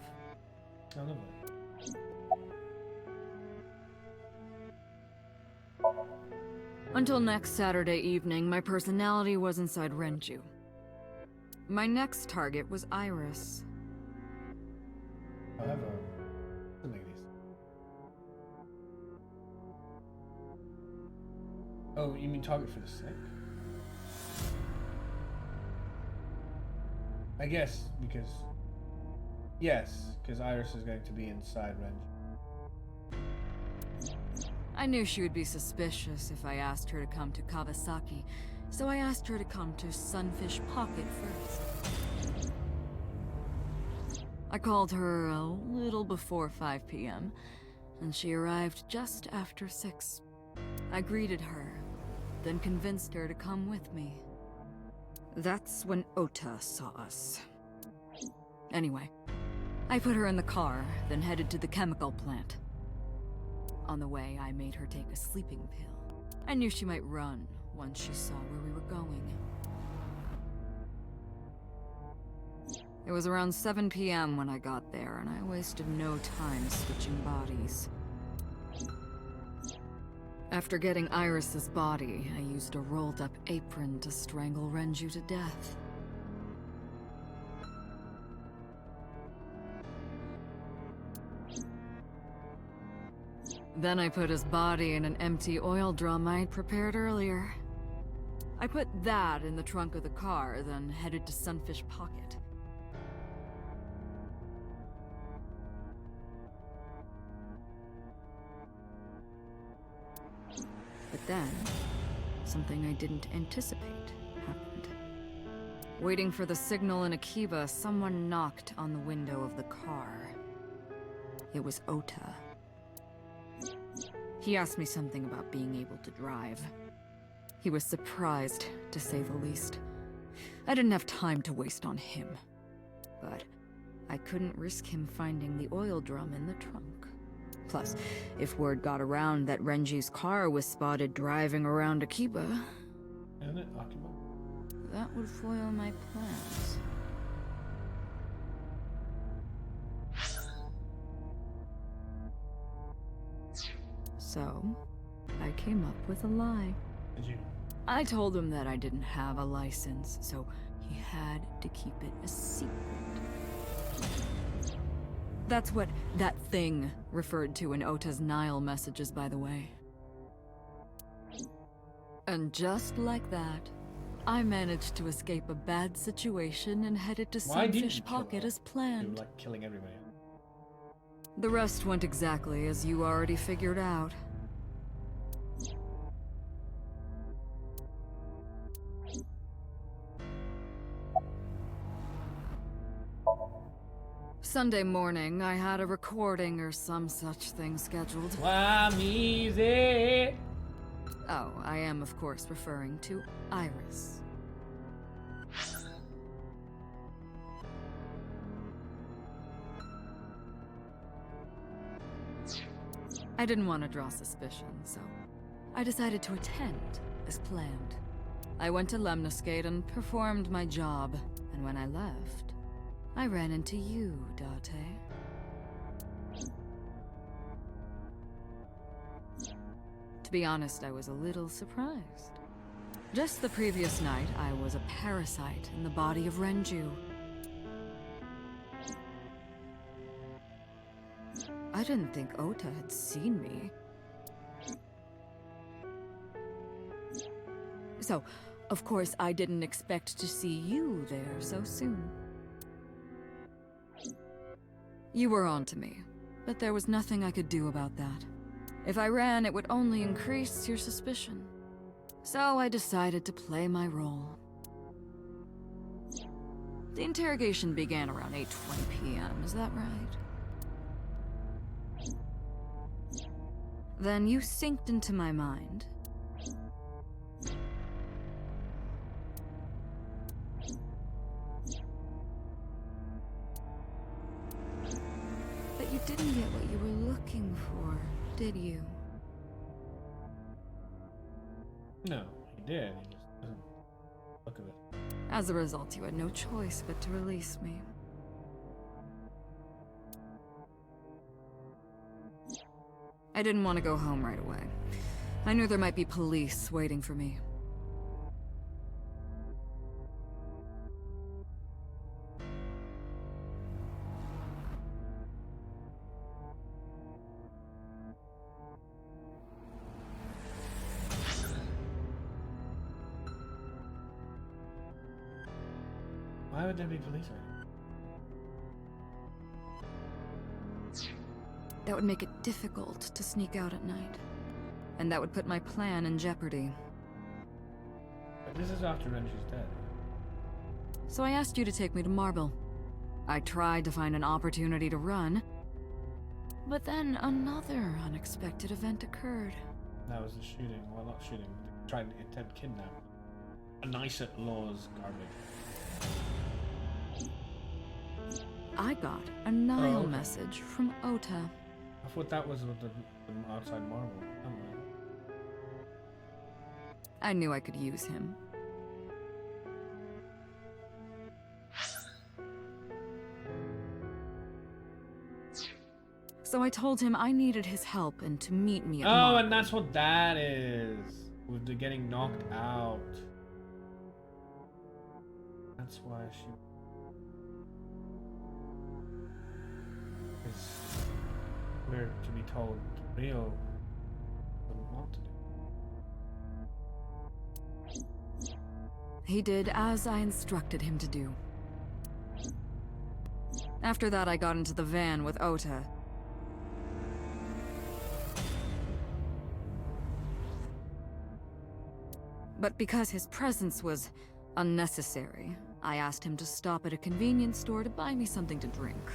I love it.
Until next Saturday evening, my personality was inside Renju. My next target was Iris.
However, the ladies. Oh, you mean target for the sick? I guess, because... Yes, because Iris is going to be inside Renju.
I knew she would be suspicious if I asked her to come to Kawasaki, so I asked her to come to Sunfish Pocket first. I called her a little before 5 p.m., and she arrived just after 6. I greeted her, then convinced her to come with me. That's when Ota saw us. Anyway, I put her in the car, then headed to the chemical plant. On the way, I made her take a sleeping pill. I knew she might run once she saw where we were going. It was around 7 p.m. when I got there, and I wasted no time switching bodies. After getting Iris's body, I used a rolled-up apron to strangle Renju to death. Then I put his body in an empty oil drum I'd prepared earlier. I put that in the trunk of the car, then headed to Sunfish Pocket. But then, something I didn't anticipate happened. Waiting for the signal in Akiba, someone knocked on the window of the car. It was Ota. He asked me something about being able to drive. He was surprised, to say the least. I didn't have time to waste on him. But I couldn't risk him finding the oil drum in the trunk. Plus, if word got around that Renji's car was spotted driving around Akiba,
Isn't it Akiba?
that would foil my plans. So, I came up with a lie.
Did you?
I told him that I didn't have a license, so he had to keep it a secret. That's what that thing referred to in Ota's Nile messages, by the way. And just like that, I managed to escape a bad situation and headed to
Why didn't you
Sunfish
kill
Pocket
her?
as
You
planned.
were like killing everybody.
The rest went exactly as you already figured out. Sunday morning, I had a recording or some such thing scheduled.
Why easy?
Oh, I am of course referring to Iris. I didn't want to draw suspicion, so I decided to attend as planned. I went to Lemniscate and performed my job, and when I left, I ran into you, Date. To be honest, I was a little surprised. Just the previous night, I was a parasite in the body of Renju. I didn't think Ota had seen me. So, of course, I didn't expect to see you there so soon. You were on to me, but there was nothing I could do about that. If I ran, it would only increase your suspicion. So I decided to play my role. The interrogation began around 8:20 p.m., is that right? Then you synced into my mind. But you didn't get what you were looking for, did you?
No, he did. He just doesn't look of it.
As a result, you had no choice but to release me. I didn't want to go home right away. I knew there might be police waiting for me.
Why would there be police right?
That would make it difficult to sneak out at night. And that would put my plan in jeopardy.
But this is after Renji's dead.
So I asked you to take me to Marble. I tried to find an opportunity to run, but then another unexpected event occurred.
That was the shooting. Well, not shooting. They tried to attempt kidnap. A nice at laws garbage.
I got a Nile
okay.
message from Ota.
I thought that was with the outside marble. Never mind.
I knew I could use him. So I told him I needed his help and to meet me at
Oh,
Marble.
and that's what that is. With the getting knocked out. That's why she... It's weird to be told
Rio wouldn't want to do.
He did as I instructed him to do. After that, I got into the van with Ota. But because his presence was unnecessary, I asked him to stop at a convenience store to buy me something to drink.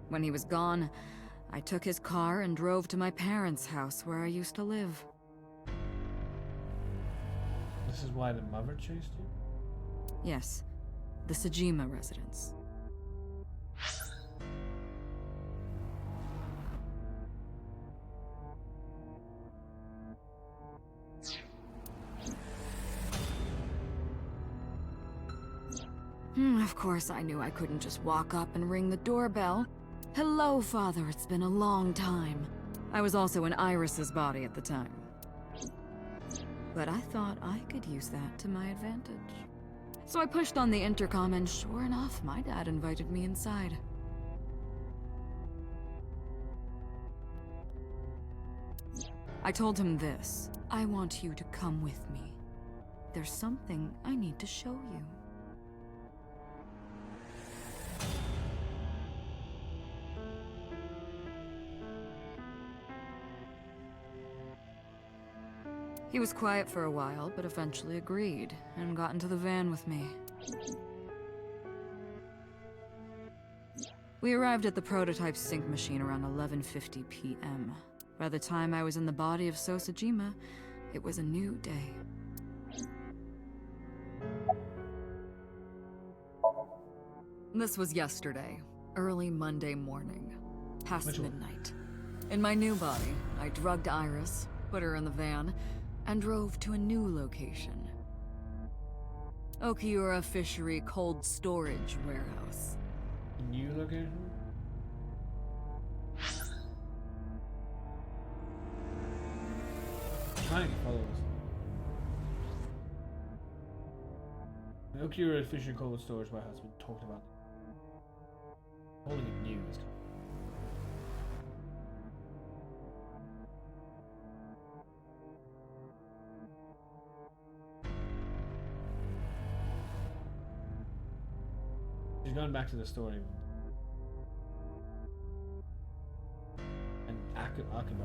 When he was gone, I took his car and drove to my parents' house where I used to live.
This is why the mother chased you?
Yes, the Sajima residence. Of course, I knew I couldn't just walk up and ring the doorbell. Hello, Father, it's been a long time. I was also in Iris's body at the time. But I thought I could use that to my advantage. So I pushed on the intercom and sure enough, my dad invited me inside. I told him this. I want you to come with me. There's something I need to show you. He was quiet for a while, but eventually agreed, and got into the van with me. We arrived at the prototype sync machine around 11:50 p.m. By the time I was in the body of Sosajima, it was a new day. This was yesterday, early Monday morning, past midnight. In my new body, I drugged Iris, put her in the van, and drove to a new location. Okiura Fishery Cold Storage Warehouse.
New location? Trying to follow us. The Okiura Fishery Cold Storage Warehouse has been talked about. Calling it new is kind of... She's going back to the story. And Akiba.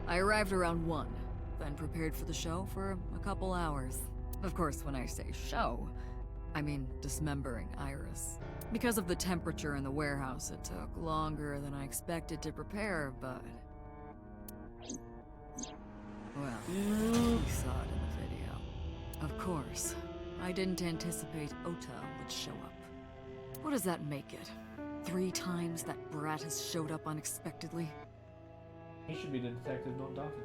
I arrived around 1, then prepared for the show for a couple hours. Of course, when I say show, I mean dismembering Iris. Because of the temperature in the warehouse, it took longer than I expected to prepare, but... well, you saw it in the video. Of course, I didn't anticipate Ota would show up. What does that make it? 3 times that brat has showed up unexpectedly?
He should be the detective, not Doctor.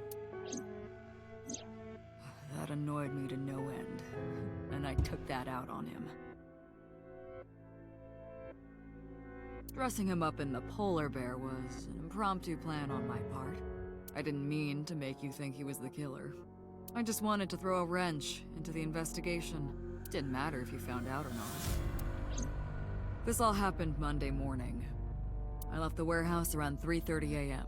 That annoyed me to no end, and I took that out on him. Dressing him up in the polar bear was an impromptu plan on my part. I didn't mean to make you think he was the killer. I just wanted to throw a wrench into the investigation. Didn't matter if you found out or not. This all happened Monday morning. I left the warehouse around 3:30 a.m.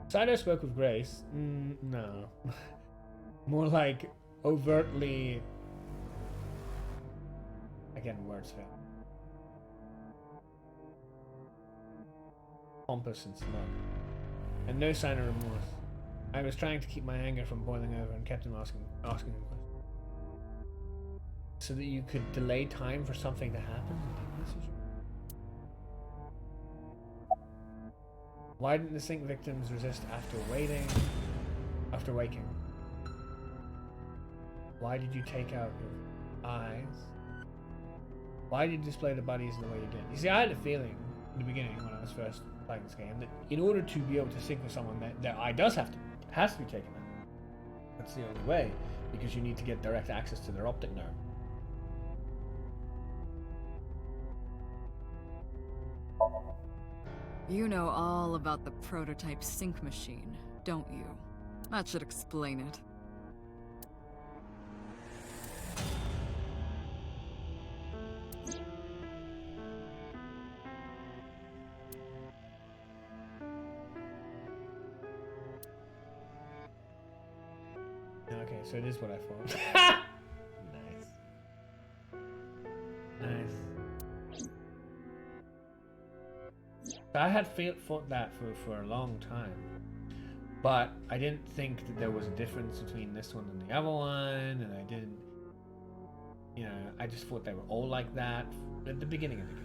Saito spoke with Grace? No. More like overtly... Again, words fail. Pompous and smug. And no sign of remorse. I was trying to keep my anger from boiling over and kept him asking him questions. So that you could delay time for something to happen? Why didn't the sync victims resist after waking? Why did you take out eyes? Why did you display the bodies in the way you did? You see, I had a feeling in the beginning when I was first playing this game that in order to be able to sync with someone, that their eye has to be taken out. That's the only way, because you need to get direct access to their optic nerve.
You know all about the prototype sync machine, don't you? That should explain it.
Okay, so it is what I thought. Nice. Nice. I had thought that for a long time, but I didn't think that there was a difference between this one and the other one, and I didn't, I just thought they were all like that at the beginning of the game.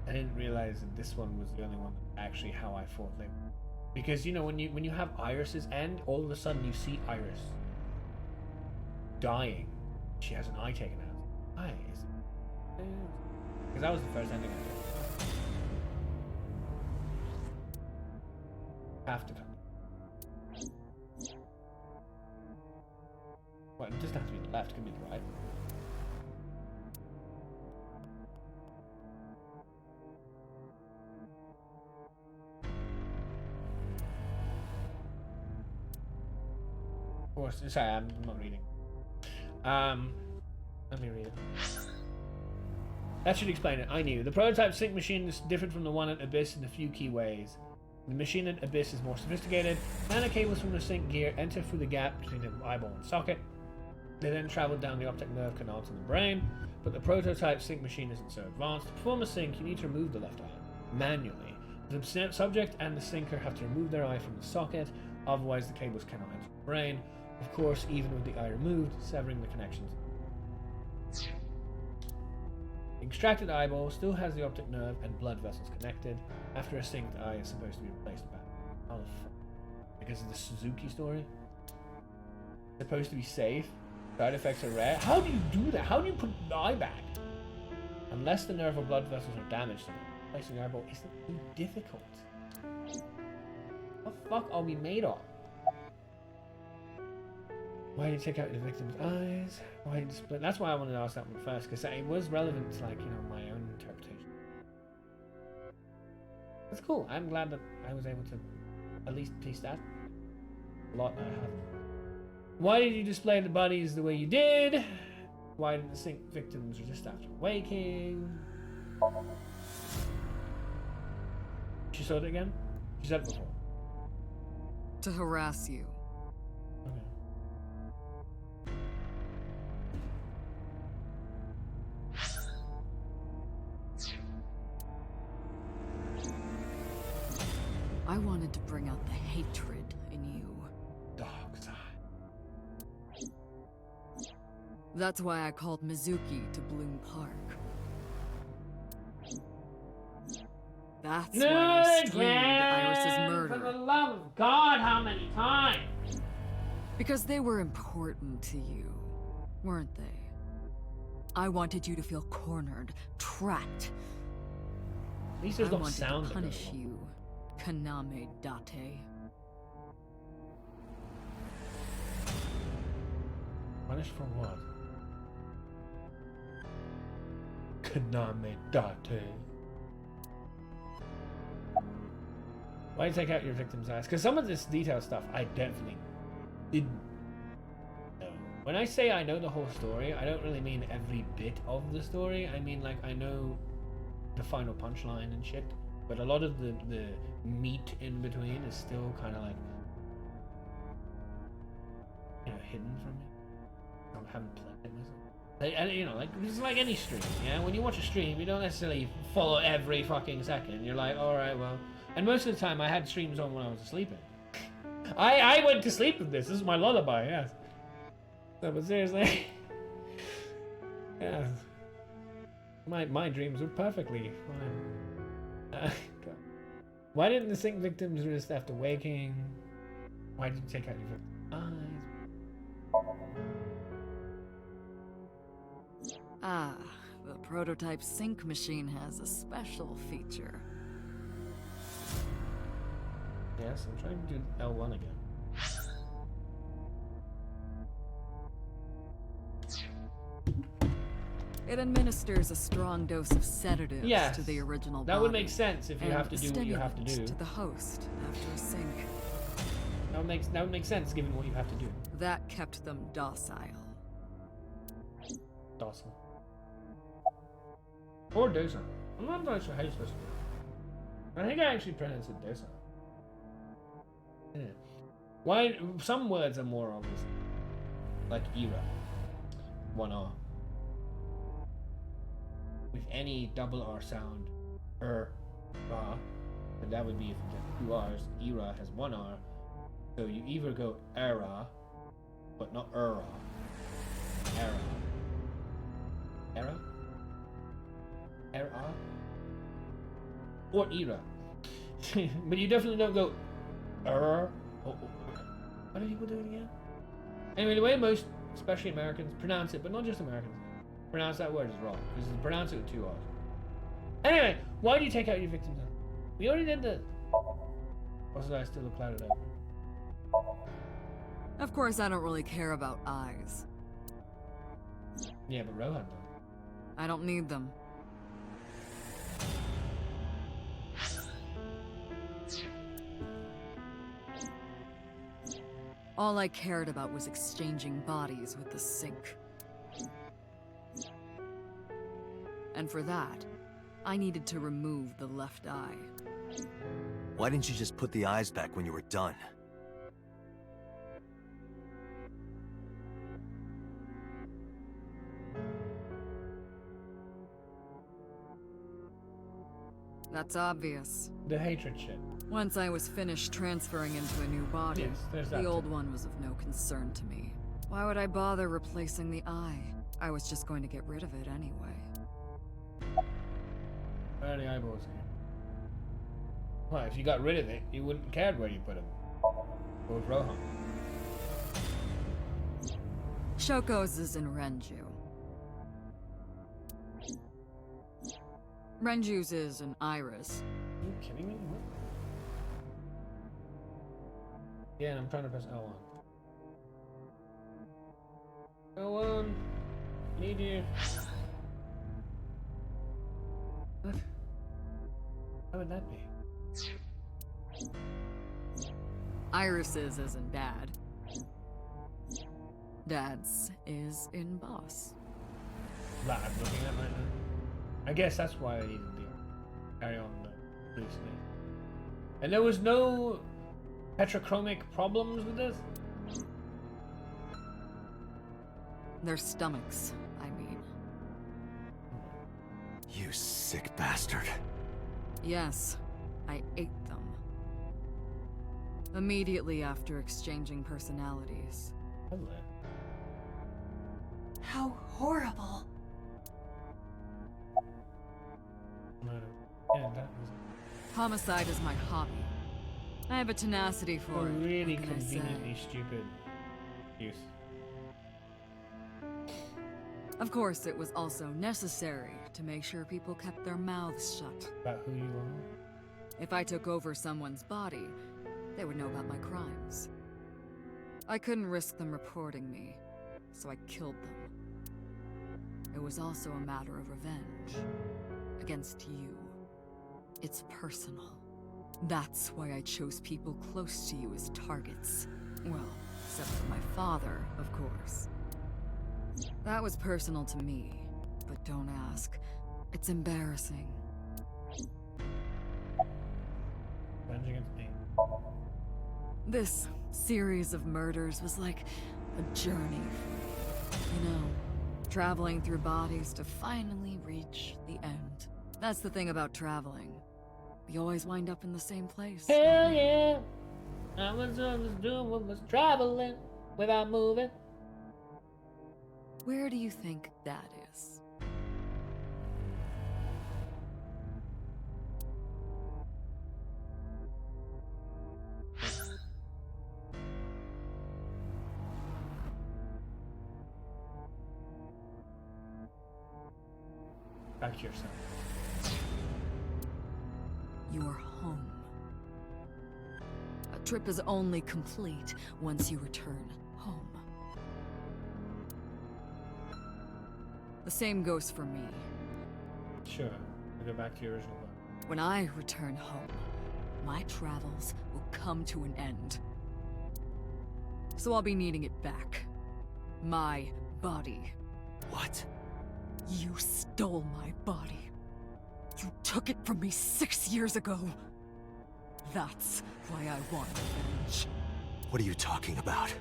I didn't realize that this one was the only one that actually how I thought they were. Because when you have irises and all of a sudden you see Iris dying, she has an eye taken out. Why is it? Because that was the first ending I did. Have to come. Well, it doesn't have to be the left, it can be the right. Of course, sorry, I'm not reading. Let me read it. That should explain it. I knew. The prototype sync machine is different from the one at Abyss in a few key ways. The machine at Abyss is more sophisticated. Nano cables from the sync gear enter through the gap between the eyeball and socket. They then travel down the optic nerve canal to the brain, but the prototype sync machine isn't so advanced. To perform a sync, you need to remove the left eye manually. The subject and the syncer have to remove their eye from the socket, otherwise the cables cannot enter the brain. Of course, even with the eye removed, severing the connections. The extracted eyeball still has the optic nerve and blood vessels connected. After a sync, the eye is supposed to be replaced back. How the fuck? Because of the Suzuki story? It's supposed to be safe. Side effects are rare. How do you do that? How do you put the eye back? Unless the nerve or blood vessels are damaged, replacing the eyeball isn't too difficult. What the fuck are we made of? Why did you take out your victim's eyes? Why did you split? That's why I wanted to ask that one first, because it was relevant to, my own interpretation. That's cool. I'm glad that I was able to at least piece that. A lot I haven't. Why did you display the bodies the way you did? Why did the sync victims resist after waking? She said it again? She said it before.
To harass you.
Okay.
I wanted to bring out the hatred in you.
Dark side.
That's why I called Mizuki to Bloom Park. That's why you screamed Iris's
For the
murder.
love of God, how many times?
Because they were important to you, weren't they? I wanted you to feel cornered, trapped.
At least there's
I
not
wanted
sound.
to punish you, Kaname Date.
Punished for what? Kaname Date. Why take out your victim's eyes? Because some of this detailed stuff I definitely didn't know. When I say I know the whole story, I don't really mean every bit of the story. I mean, I know the final punchline and shit. But a lot of the meat in between is still kind of hidden from me. I haven't played it myself. It's like any stream, yeah? When you watch a stream, you don't necessarily follow every fucking second. You're like, alright, well. And most of the time, I had streams on when I was asleep. I went to sleep with this. This is my lullaby, yes. No, but seriously. Yeah. My dreams were perfectly fine. Why didn't the sync victims resist after waking? Why did you take out your victim's eyes?
Ah, the prototype sync machine has a special feature.
Yes, I'm trying to do L1 again.
It administers a strong dose of sedatives
Yes,
to the original
that
body.
would make sense if you
and
have to do what you have to
stimulants
do.
to the host after a sync.
That would make sense given what you have to do.
That kept them docile.
Docile. Or docile. I'm not entirely sure how you're supposed to do it. I think I actually pronounce it docile. Yeah. Why? Some words are more obvious. Like era. 1R. With any double R sound. Ra. And that would be if you get 2 R's. Era has 1 R. So you either go era, but not era. Era. Era? Era? Or era. But you definitely don't go What do people do it again? Anyway, the way most, especially Americans, pronounce it, but not just Americans, pronounce that word is wrong. Because they pronounce it with 2 R's. Anyway, why do you take out your victims? We already did this. Also, I still look clouded up.
Of course, I don't really care about eyes.
Yeah, but Rohan does.
I don't need them. All I cared about was exchanging bodies with the sync. And for that, I needed to remove the left eye.
Why didn't you just put the eyes back when you were done?
That's obvious.
The hatred shit.
Once I was finished transferring into a new body,
Yes, there's that
the old
too.
one was of no concern to me. Why would I bother replacing the eye? I was just going to get rid of it anyway.
Where are the eyeballs here? Well, if you got rid of it, you wouldn't care where you put them. Or with Rohan.
Shoko's is in Renju. Renju's is in Iris.
Are you kidding me? What? Yeah, and I'm trying to press L1. L1. Need you. What? How would that be?
Iris's is in Dad. Dad's is in Boss.
That I'm looking at right now. I guess that's why I needed to carry on loosely. And there was no heterochromic problems with this?
Their stomachs, I mean.
You sick bastard.
Yes, I ate them. Immediately after exchanging personalities.
Hello.
How horrible.
No. Yeah, that was
Homicide is my hobby. I have a tenacity
a
for it.
really
what can I say?
conveniently stupid use.
Of course, it was also necessary to make sure people kept their mouths shut.
About who you are.
If I took over someone's body, they would know about my crimes. I couldn't risk them reporting me, so I killed them. It was also a matter of revenge. Against you. It's personal. That's why I chose people close to you as targets. Well, except for my father, of course. That was personal to me, but don't ask. It's embarrassing.
Revenge against me.
This series of murders was like a journey. You know, traveling through bodies to finally reach the end. That's the thing about traveling. We always wind up in the same place.
Hell yeah! I was doing what was traveling without moving.
Where do you think that is?
Back to yourself.
You're home. A trip is only complete once you return home. The same goes for me.
Sure. We'll go back to your original one.
When I return home, my travels will come to an end. So I'll be needing it back. My body.
What?
You stole my body. You took it from me 6 years ago. That's why I want revenge.
What are you talking about?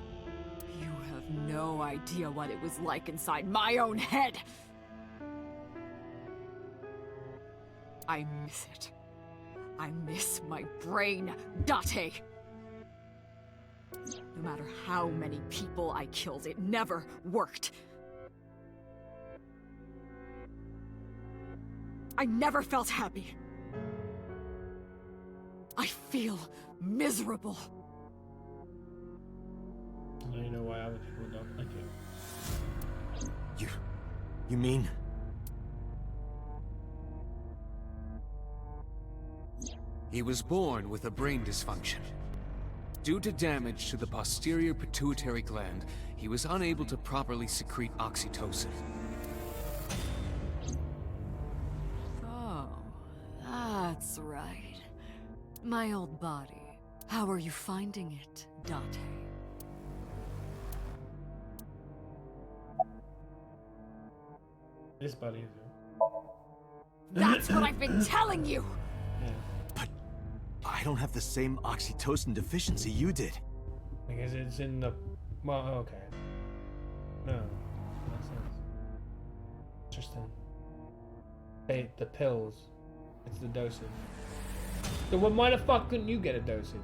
You have no idea what it was like inside my own head. I miss it. I miss my brain, Date. No matter how many people I killed, it never worked. I never felt happy. I feel miserable.
Now you know why other people don't like you.
You mean?
He was born with a brain dysfunction. Due to damage to the posterior pituitary gland, he was unable to properly secrete oxytocin.
Oh, that's right. My old body. How are you finding it, Date?
This buddy is
That's what I've been telling you!
But I don't have the same oxytocin deficiency you did.
because it's in the. Well, okay. No. Makes sense. Interesting. The pills. It's the dosage. So why the fuck couldn't you get a dosage?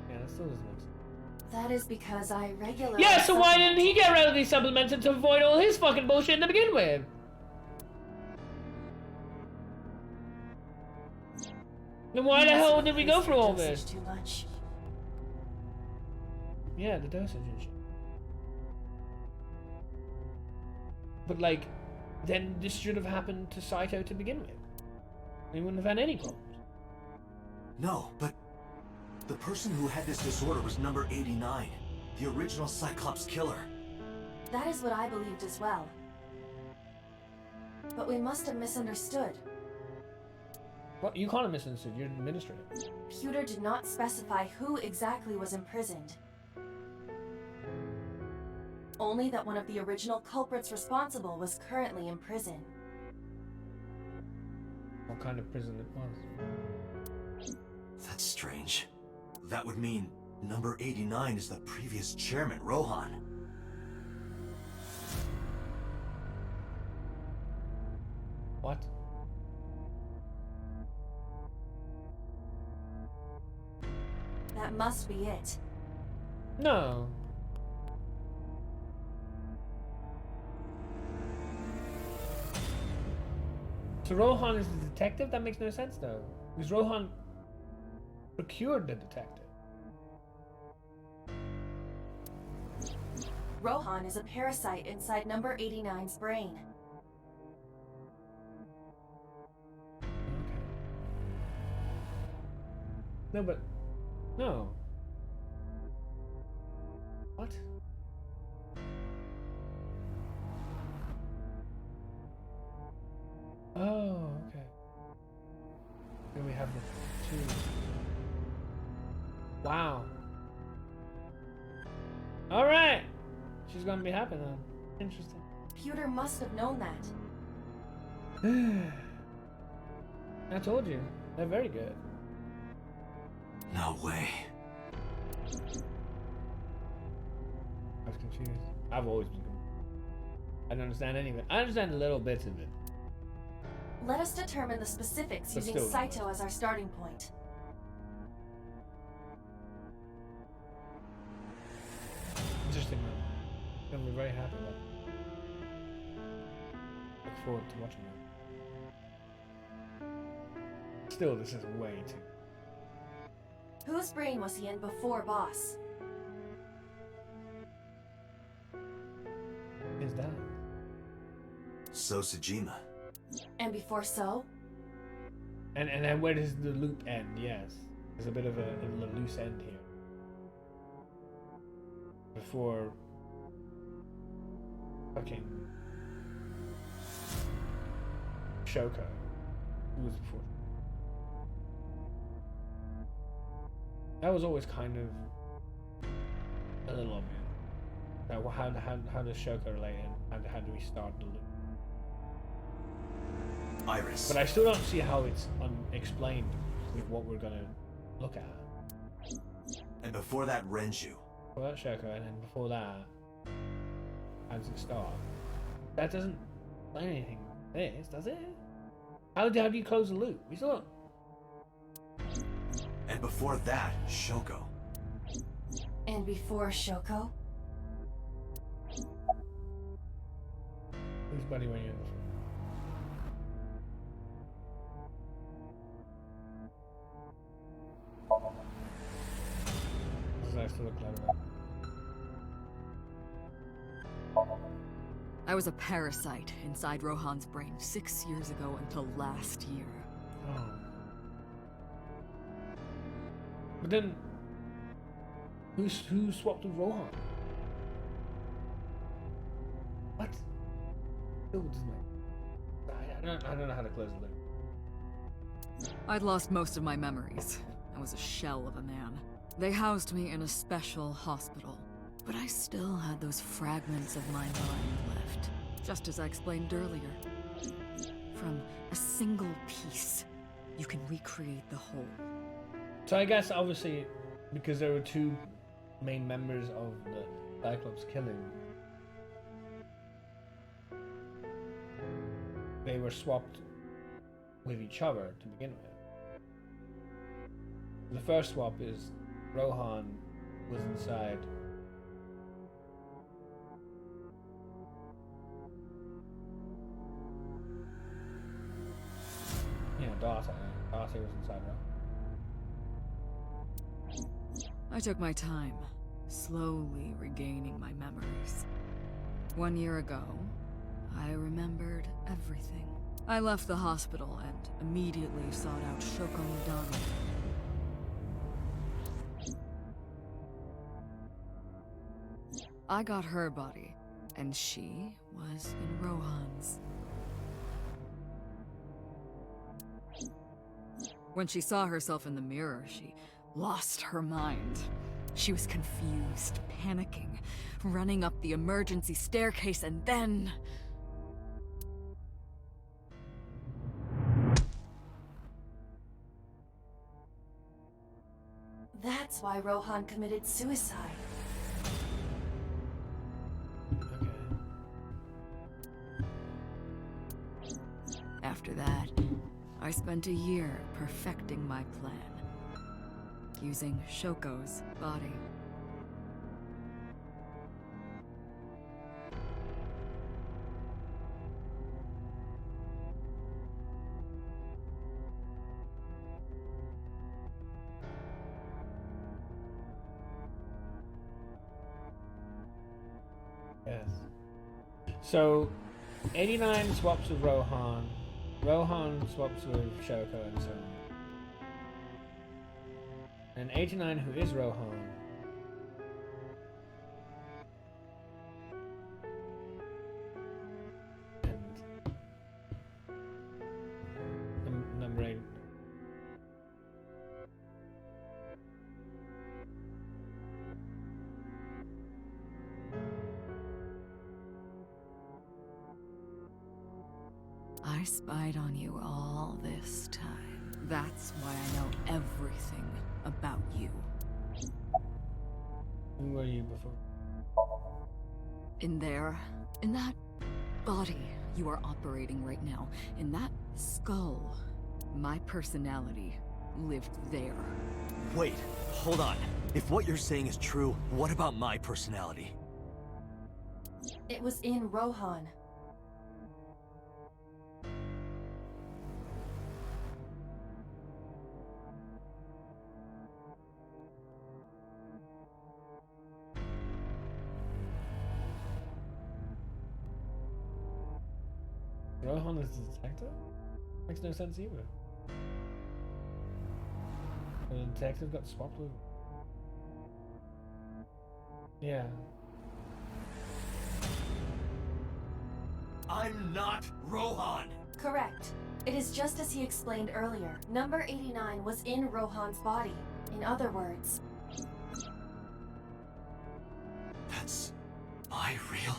Yeah, that still doesn't make sense.
That is because I regularly.
Yeah, so why
supplement-
didn't he get rid of these supplements to avoid all his fucking bullshit to begin with? Then why the hell did we go through all
Dosage
this?
Too much.
Yeah, the dosage and shit. But like, then this should have happened to Saito to begin with. He wouldn't have had any problems.
No, but the person who had this disorder was number 89, the original Cyclops killer.
That is what I believed as well. But we must have misunderstood.
What? You can't have misunderstood. You're an administrator.
Pewter did not specify who exactly was imprisoned. Only that one of the original culprits responsible was currently in prison.
What kind of prison it was?
That's strange. That would mean number 89 is the previous chairman, Rohan.
What?
That must be it.
No. So Rohan is the detective? That makes no sense though. Because Rohan procured the detective.
Rohan is a parasite inside number 89's brain.
Okay. No, but no. What? Oh, okay. Then we have the two. Wow. All right. She's gonna be happy then. Interesting.
Pewter must have known that.
I told you. They're very good.
No way.
I was confused. I've always been confused. I don't understand any of it. I understand little bits of it.
Let us determine the specifics
But
using
still-
Saito as our starting point.
Interesting man. I'm gonna be very happy about it. Look forward to watching it. Still, this is way too.
Whose brain was he in before Boss?
His dad.
So Sejima.
And before So?
And then where does the loop end? Yes. There's a bit of a loose end here. Before fucking Shoko. Who was before? That was always kind of a little obvious. Now, how does Shoko relate and how do we start the loop?
Iris.
But I still don't see how it's unexplained with what we're gonna look at.
And before that, Renju.
Before that Shoko, and then before that, how does it start? That doesn't explain anything. This does it? How do you close the loop? We still don't.
And before that, Shoko.
And before Shoko?
Who's Buddy when you're in the This is nice to look like.
I was a parasite inside Rohan's brain 6 years ago until last year.
Oh. But then, who swapped with Rohan? What? Still doesn't make. I don't know how to close the loop.
I'd lost most of my memories. I was a shell of a man. They housed me in a special hospital, but I still had those fragments of my mind left, just as I explained earlier. From a single piece, you can recreate the whole.
So I guess obviously, because there were two main members of the Cyclops killing, they were swapped with each other to begin with. The first swap is Rohan was inside Data. Data was inside Rohan.
I took my time, slowly regaining my memories. 1 year ago, I remembered everything. I left the hospital and immediately sought out Shoko Midano. I got her body, and she was in Rohan's. When she saw herself in the mirror, she lost her mind. She was confused, panicking, running up the emergency staircase, and then...
That's why Rohan committed suicide.
Okay.
After that, I spent a year perfecting my plan, using Shoko's body.
Yes. So, 89 swaps with Rohan. Rohan swaps with Shoko and so on. And 89, who is Rohan, and number 8.
I spied on you all this time. That's why I know everything about you.
Who were you before?
In that body you are operating right now, in that skull, my personality lived there.
Wait, hold on. If what you're saying is true, what about my personality?
It was in Rohan.
Rohan is the detective? Makes no sense either. The detective got swapped over. Yeah.
I'm not Rohan!
Correct. It is just as he explained earlier. Number 89 was in Rohan's body. In other words,
That's my real.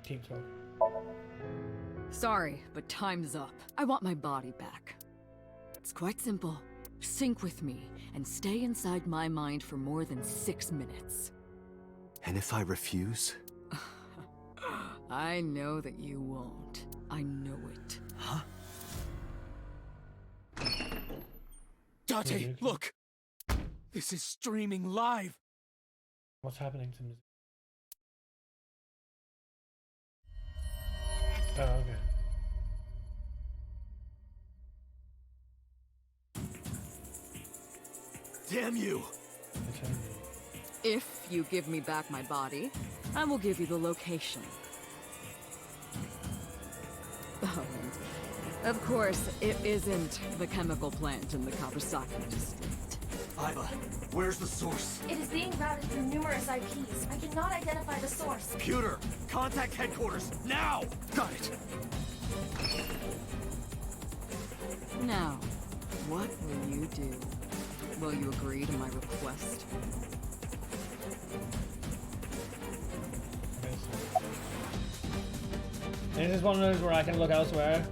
Keep talking.
Sorry, but time's up. I want my body back. It's quite simple. Sync with me and stay inside my mind for more than 6 minutes.
And if I refuse?
I know that you won't. I know it.
Huh?
Date, look! This is streaming live!
What's happening to me? Oh, okay.
Damn you!
If you give me back my body, I will give you the location. Oh, and of course, it isn't the chemical plant in the Kawasaki district.
Iba, where's the source?
it is being routed through numerous IPs. I cannot identify the source.
Computer, contact headquarters, now!
Got it.
Now, what will you do? Will you agree to my request?
This is one of those where I can look elsewhere.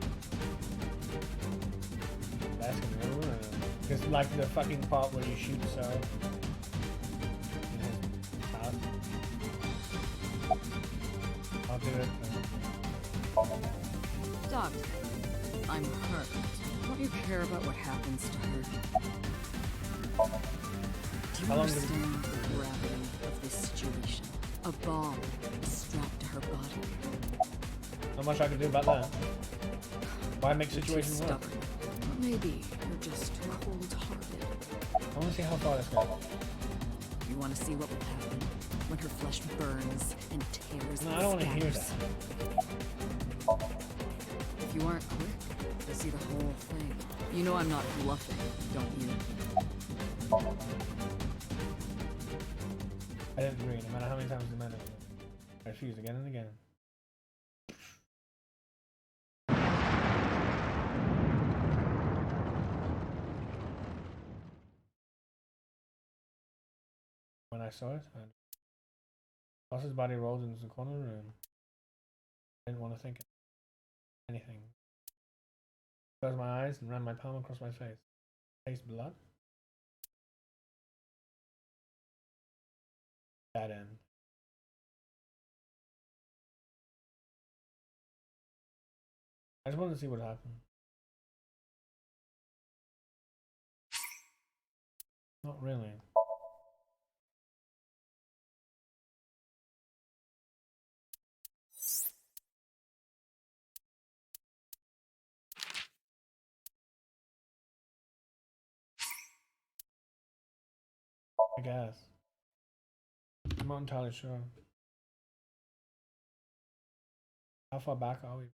That's gonna be just like the fucking part where you shoot so. I'll do it.
Doctor, I'm hurt. Don't you care about what happens to her? Do you
How long did it-
understand the gravity of this situation? A bomb strapped to her body.
Not much I can do about that. Why make
You're too
situations worse?
stubborn. Or maybe you're just cold-hearted.
I want to see how far this goes.
You want to see what will happen when her flesh burns and tears
No,
and
I don't want to hear
scatters?
that.
If you aren't quick, you'll see the whole thing. You know I'm not bluffing, don't you?
I didn't agree, no matter how many times we met it. I refuse again and again. When I saw it, Boss's body rolled into the corner of the room. I didn't want to think anything. Closed my eyes and ran my palm across my face. Taste blood? That end. I just wanted to see what happened. Not really. I guess. I'm not entirely sure. How far back are we?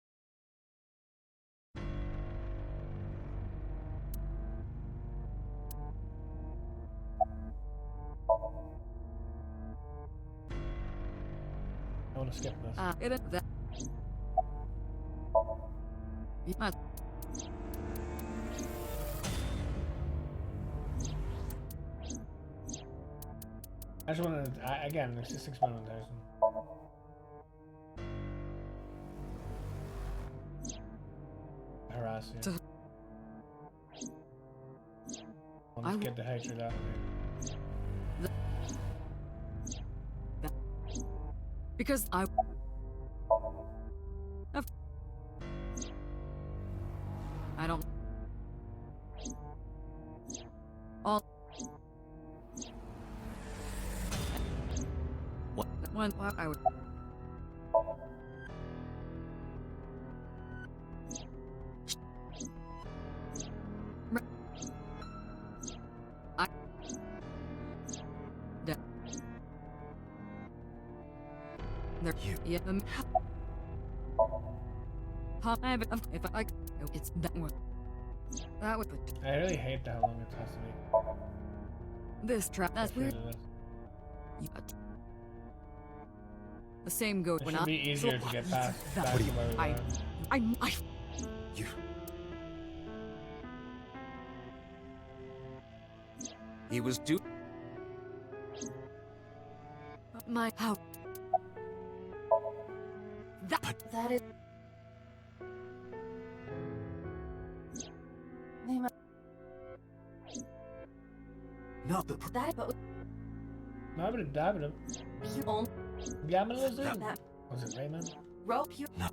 I want to skip this.
It is that. You must.
I just want to, again, it's just experimentation. Harass you. I want to get the hatred out of you.
Because I... I don't... All...
What?
One, I would...
You.
Yeah, if I it's that one. That would.
I really hate how long it has to be.
This trap. That's
Frustrated
weird.
of this.
Yeah. The same goes
It
when
should
I.
be easier to get past back
What
to where we were.
I.
You. He was due.
My how.
That is. They must.
No,
That, but
Dabba-dabba-dab.
you only
Yamala-zoom.
that
Was it Rayman?
rope you.
No.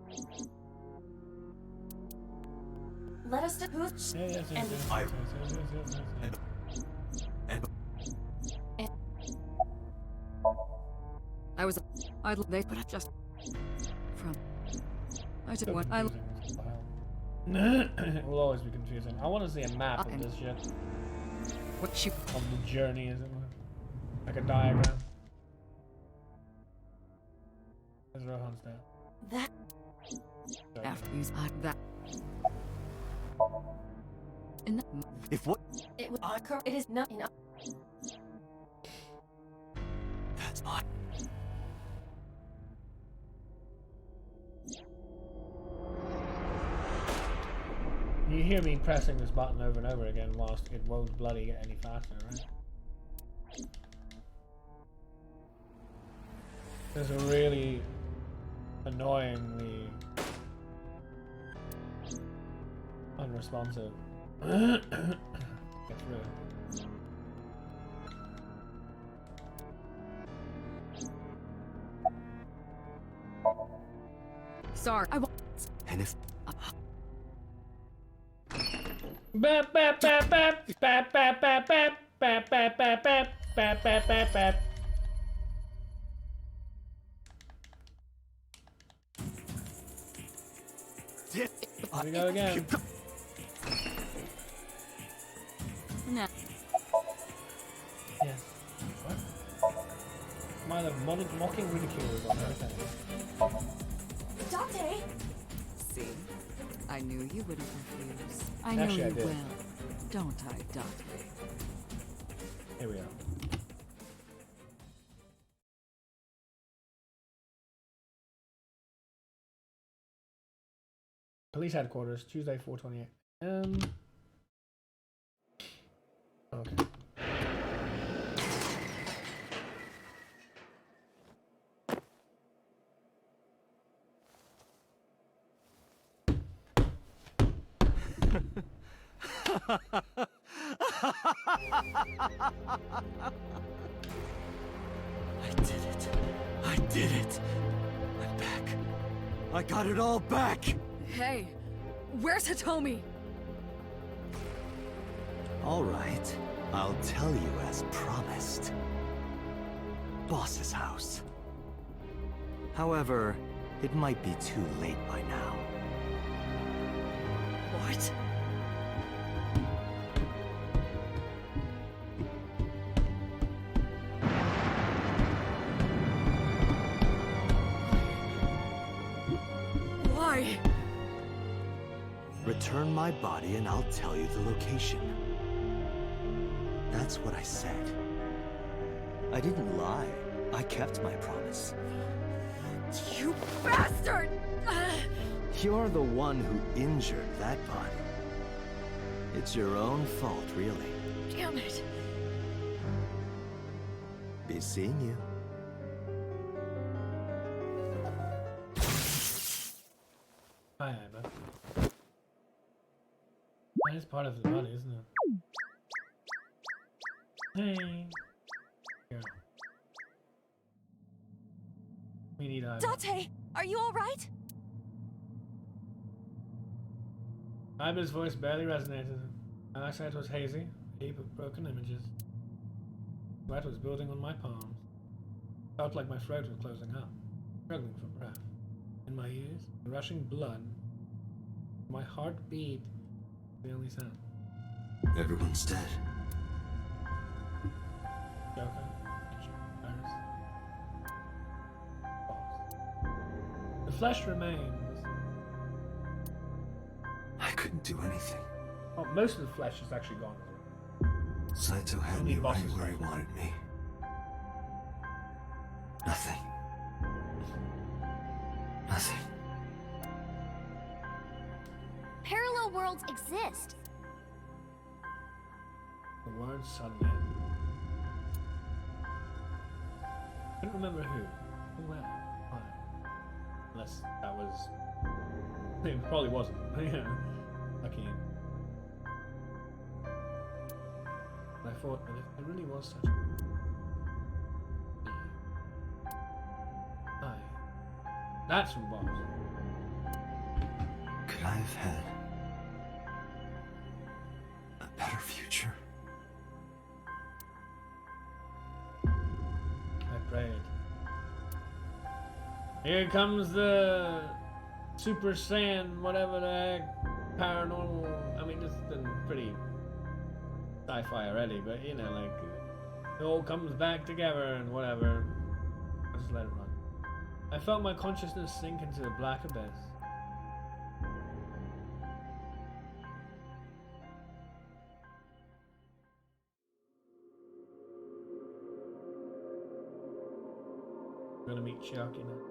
Let us do who's.
Yeah, yes, yes,
And-
yes,
I-
yes, yes, yes, yes, yes.
And
I was. They put it just from. I did
So
what I.
confusing, what the hell. It will always be confusing. I want to see a map of
And-
this shit.
What she.
Of the journey, as it were. Like a diagram. There's Rohan's now.
That
Sorry.
After you that. In the,
if what?
it would occur. It is not enough.
That's not.
You hear me pressing this button over and over again whilst it won't bloody get any faster, right? There's a really annoyingly unresponsive. Get through.
sorry. I.
And if
Bap bap bap bap bap bap bap bap bap bap bap bap bap bap bap bap.
Here
we go again.
Nah.
Yes. What? My mocking ridicule is on everything.
Dante.
See, I knew you wouldn't refuse. I know
Actually, I
you
did.
will, don't I, Dante?
Here we are. Police headquarters, Tuesday, 4:28 a.m. Okay.
I did it. I did it. I'm back. I got it all back.
Hey, where's Hitomi?
All right. I'll tell you as promised. Boss's house. However, it might be too late by now.
What? Why?
Return my body and I'll tell you the location. That's what I said. I didn't lie. I kept my promise.
You bastard!
You're the one who injured that body. It's your own fault, really.
Damn it!
Be seeing you.
Hi, Iba. That is part of the body, isn't it? Hey. Here. We need Iba.
Date, are you alright?
Iba's voice barely resonated. My eyesight was hazy, a heap of broken images. Sweat was building on my palms. Felt like my throat was closing up, struggling for breath. In my ears, the rushing blood. My heart beat. The only sound.
Everyone's dead.
Joker, Iris, Boss. The flesh remains.
I couldn't do anything.
Oh, most of the flesh is actually gone.
Saito had
Only
me right
Boss's
where he
flesh.
wanted me. Nothing. Nothing.
Parallel worlds exist.
The word Somnium. I couldn't remember who. Who went? Why? Unless that was. It probably wasn't. Yeah. Lucky. But I thought that if there really was such a. Hi. That's from Boss.
Could I have had a better future?
I prayed. Here comes the Super Saiyan, whatever the heck, paranormal. I mean, it's been pretty sci-fi already, but you know, like it all comes back together and whatever. I just let it run. I felt my consciousness sink into a black abyss. I'm gonna meet Chiaki now.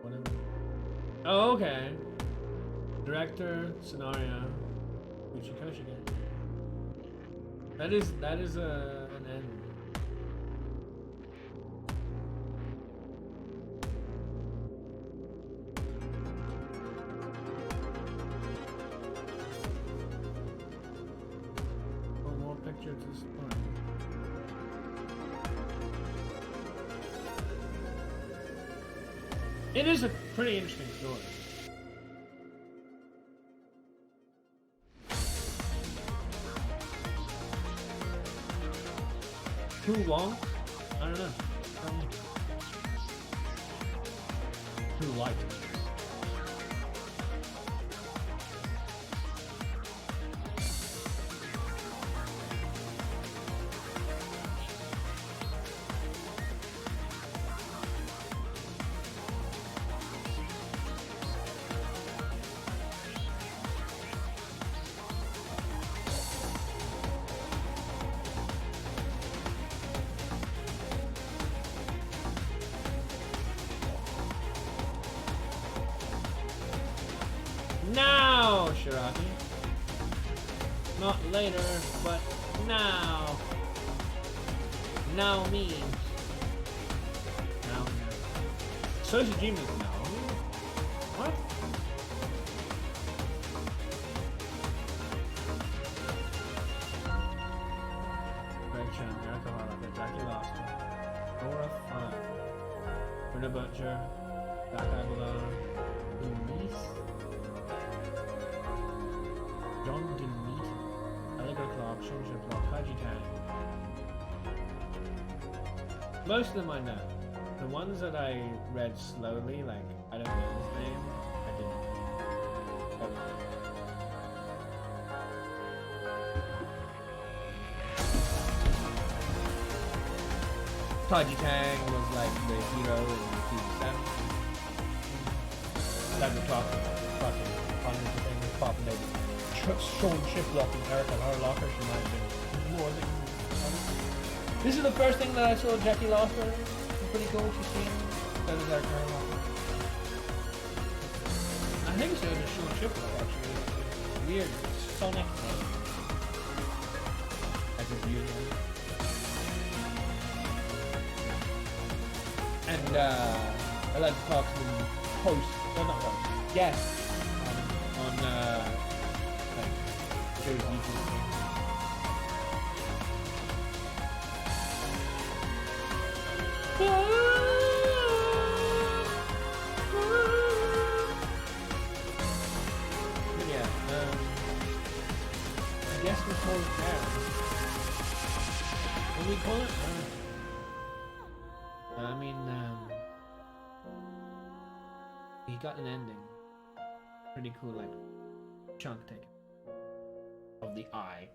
Whatever. Oh, okay. Director, scenario, Uchikoshi again. That is an end. One more picture to start. It is a pretty interesting story. Too long? I don't know. Too light. Now, Shiraki. Not later, but now. Now me. Now. Sojijima's now. What? Greg Chen, Erica Harlock, Jackie Lobster, Nora Fun, Bruna Butcher, Doc Aguilar, Denise, John Denise, Allegro Clark, Shinsha Clark, Haji Tang. Most of them I know. The ones that I read slowly, like, I don't know his name, I didn't. Taji Tang was like the hero in season 7. That we're talking hundreds of things popping out. Sean Shiplock and Erica Harlocker, she might have been more than others. This is the first thing that I saw Jackie Locker. It's pretty cool, she's seen. That is Erica Harlocker. I think so, it's Sean Shiplock actually. It's weird. Sonic name. As his usual. And I like to talk to them host, no not host, guests on like Joe's YouTube thing. I guess we call it there. What do we call it? I mean, he got an ending. Pretty cool, like, chunk taken of the eye.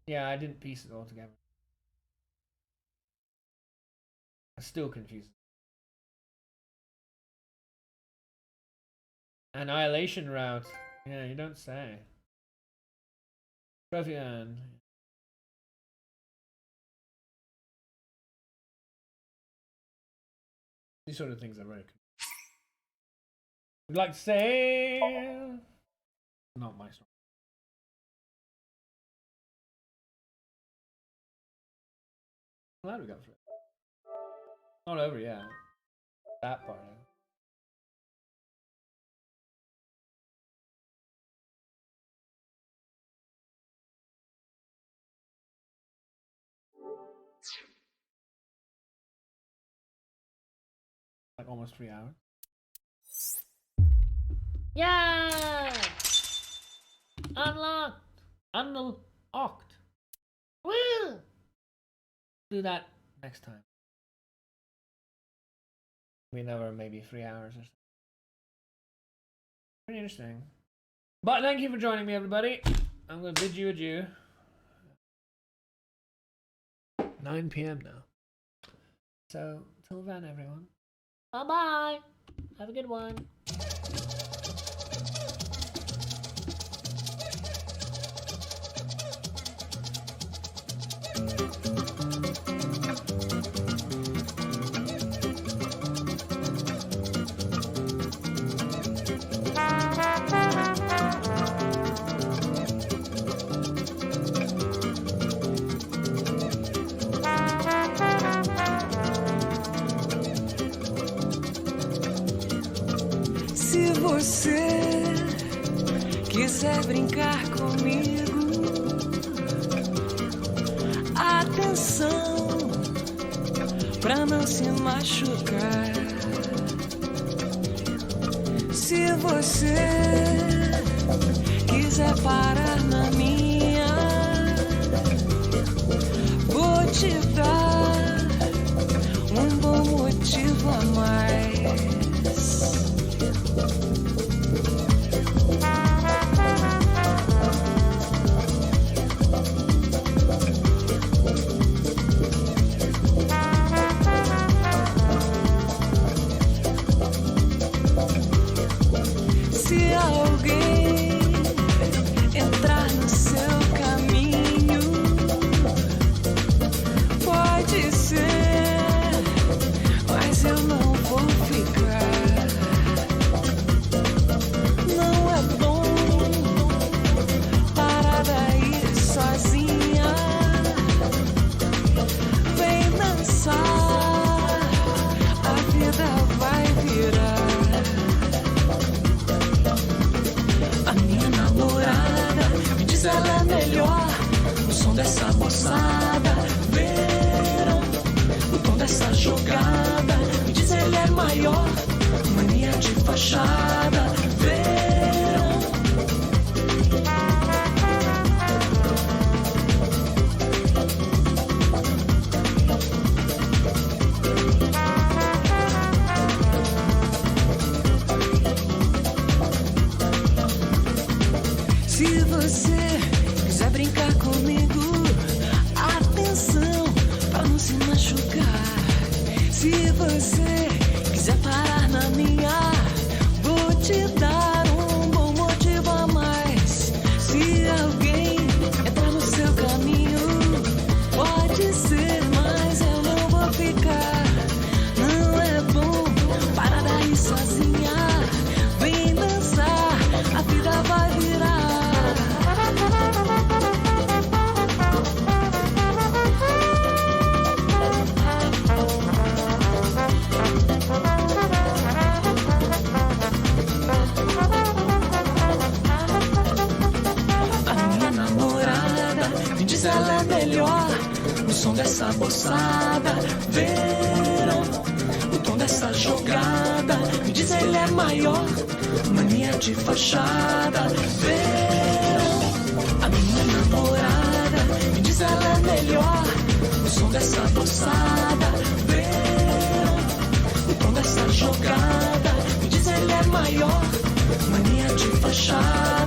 Yeah, I didn't piece it all together. I'm still confused. Annihilation route. Yeah, you don't say. Trophy earned. These sort of things are very cool. Would like to say, not my story. Glad we got through it. Not over yet. That part. Like almost 3 hours. Yeah! Unlocked! Unlocked! Woo! Do that next time. Another maybe 3 hours or so. Pretty interesting. But thank you for joining me, everybody. I'm going to bid you adieu. 9 p.m. now. So, till then, everyone. Bye-bye. Have a good one.
Se você quiser brincar comigo, atenção pra não se machucar. Se você quiser parar na minha, vou te dar um bom motivo a mais. Se alguém entrar no seu caminho, pode ser, mas eu não vou ficar. Não é bom parar daí sozinha. Vem dançar, a vida vai virar. A minha namorada me diz ela é melhor. O som dessa moçada, verão. O tom dessa jogada me diz ele é maior. Mania de fachada, verão. Se você quiser brincar comigo, atenção pra não se machucar. Se você quiser parar na minha, vou te dar ela é melhor. O som dessa moçada, verão. O tom dessa jogada, me diz ele é maior. Mania de fachada, verão. A minha namorada, me diz ela é melhor. O som dessa moçada, verão. O tom dessa jogada, me diz ele é maior. Mania de fachada.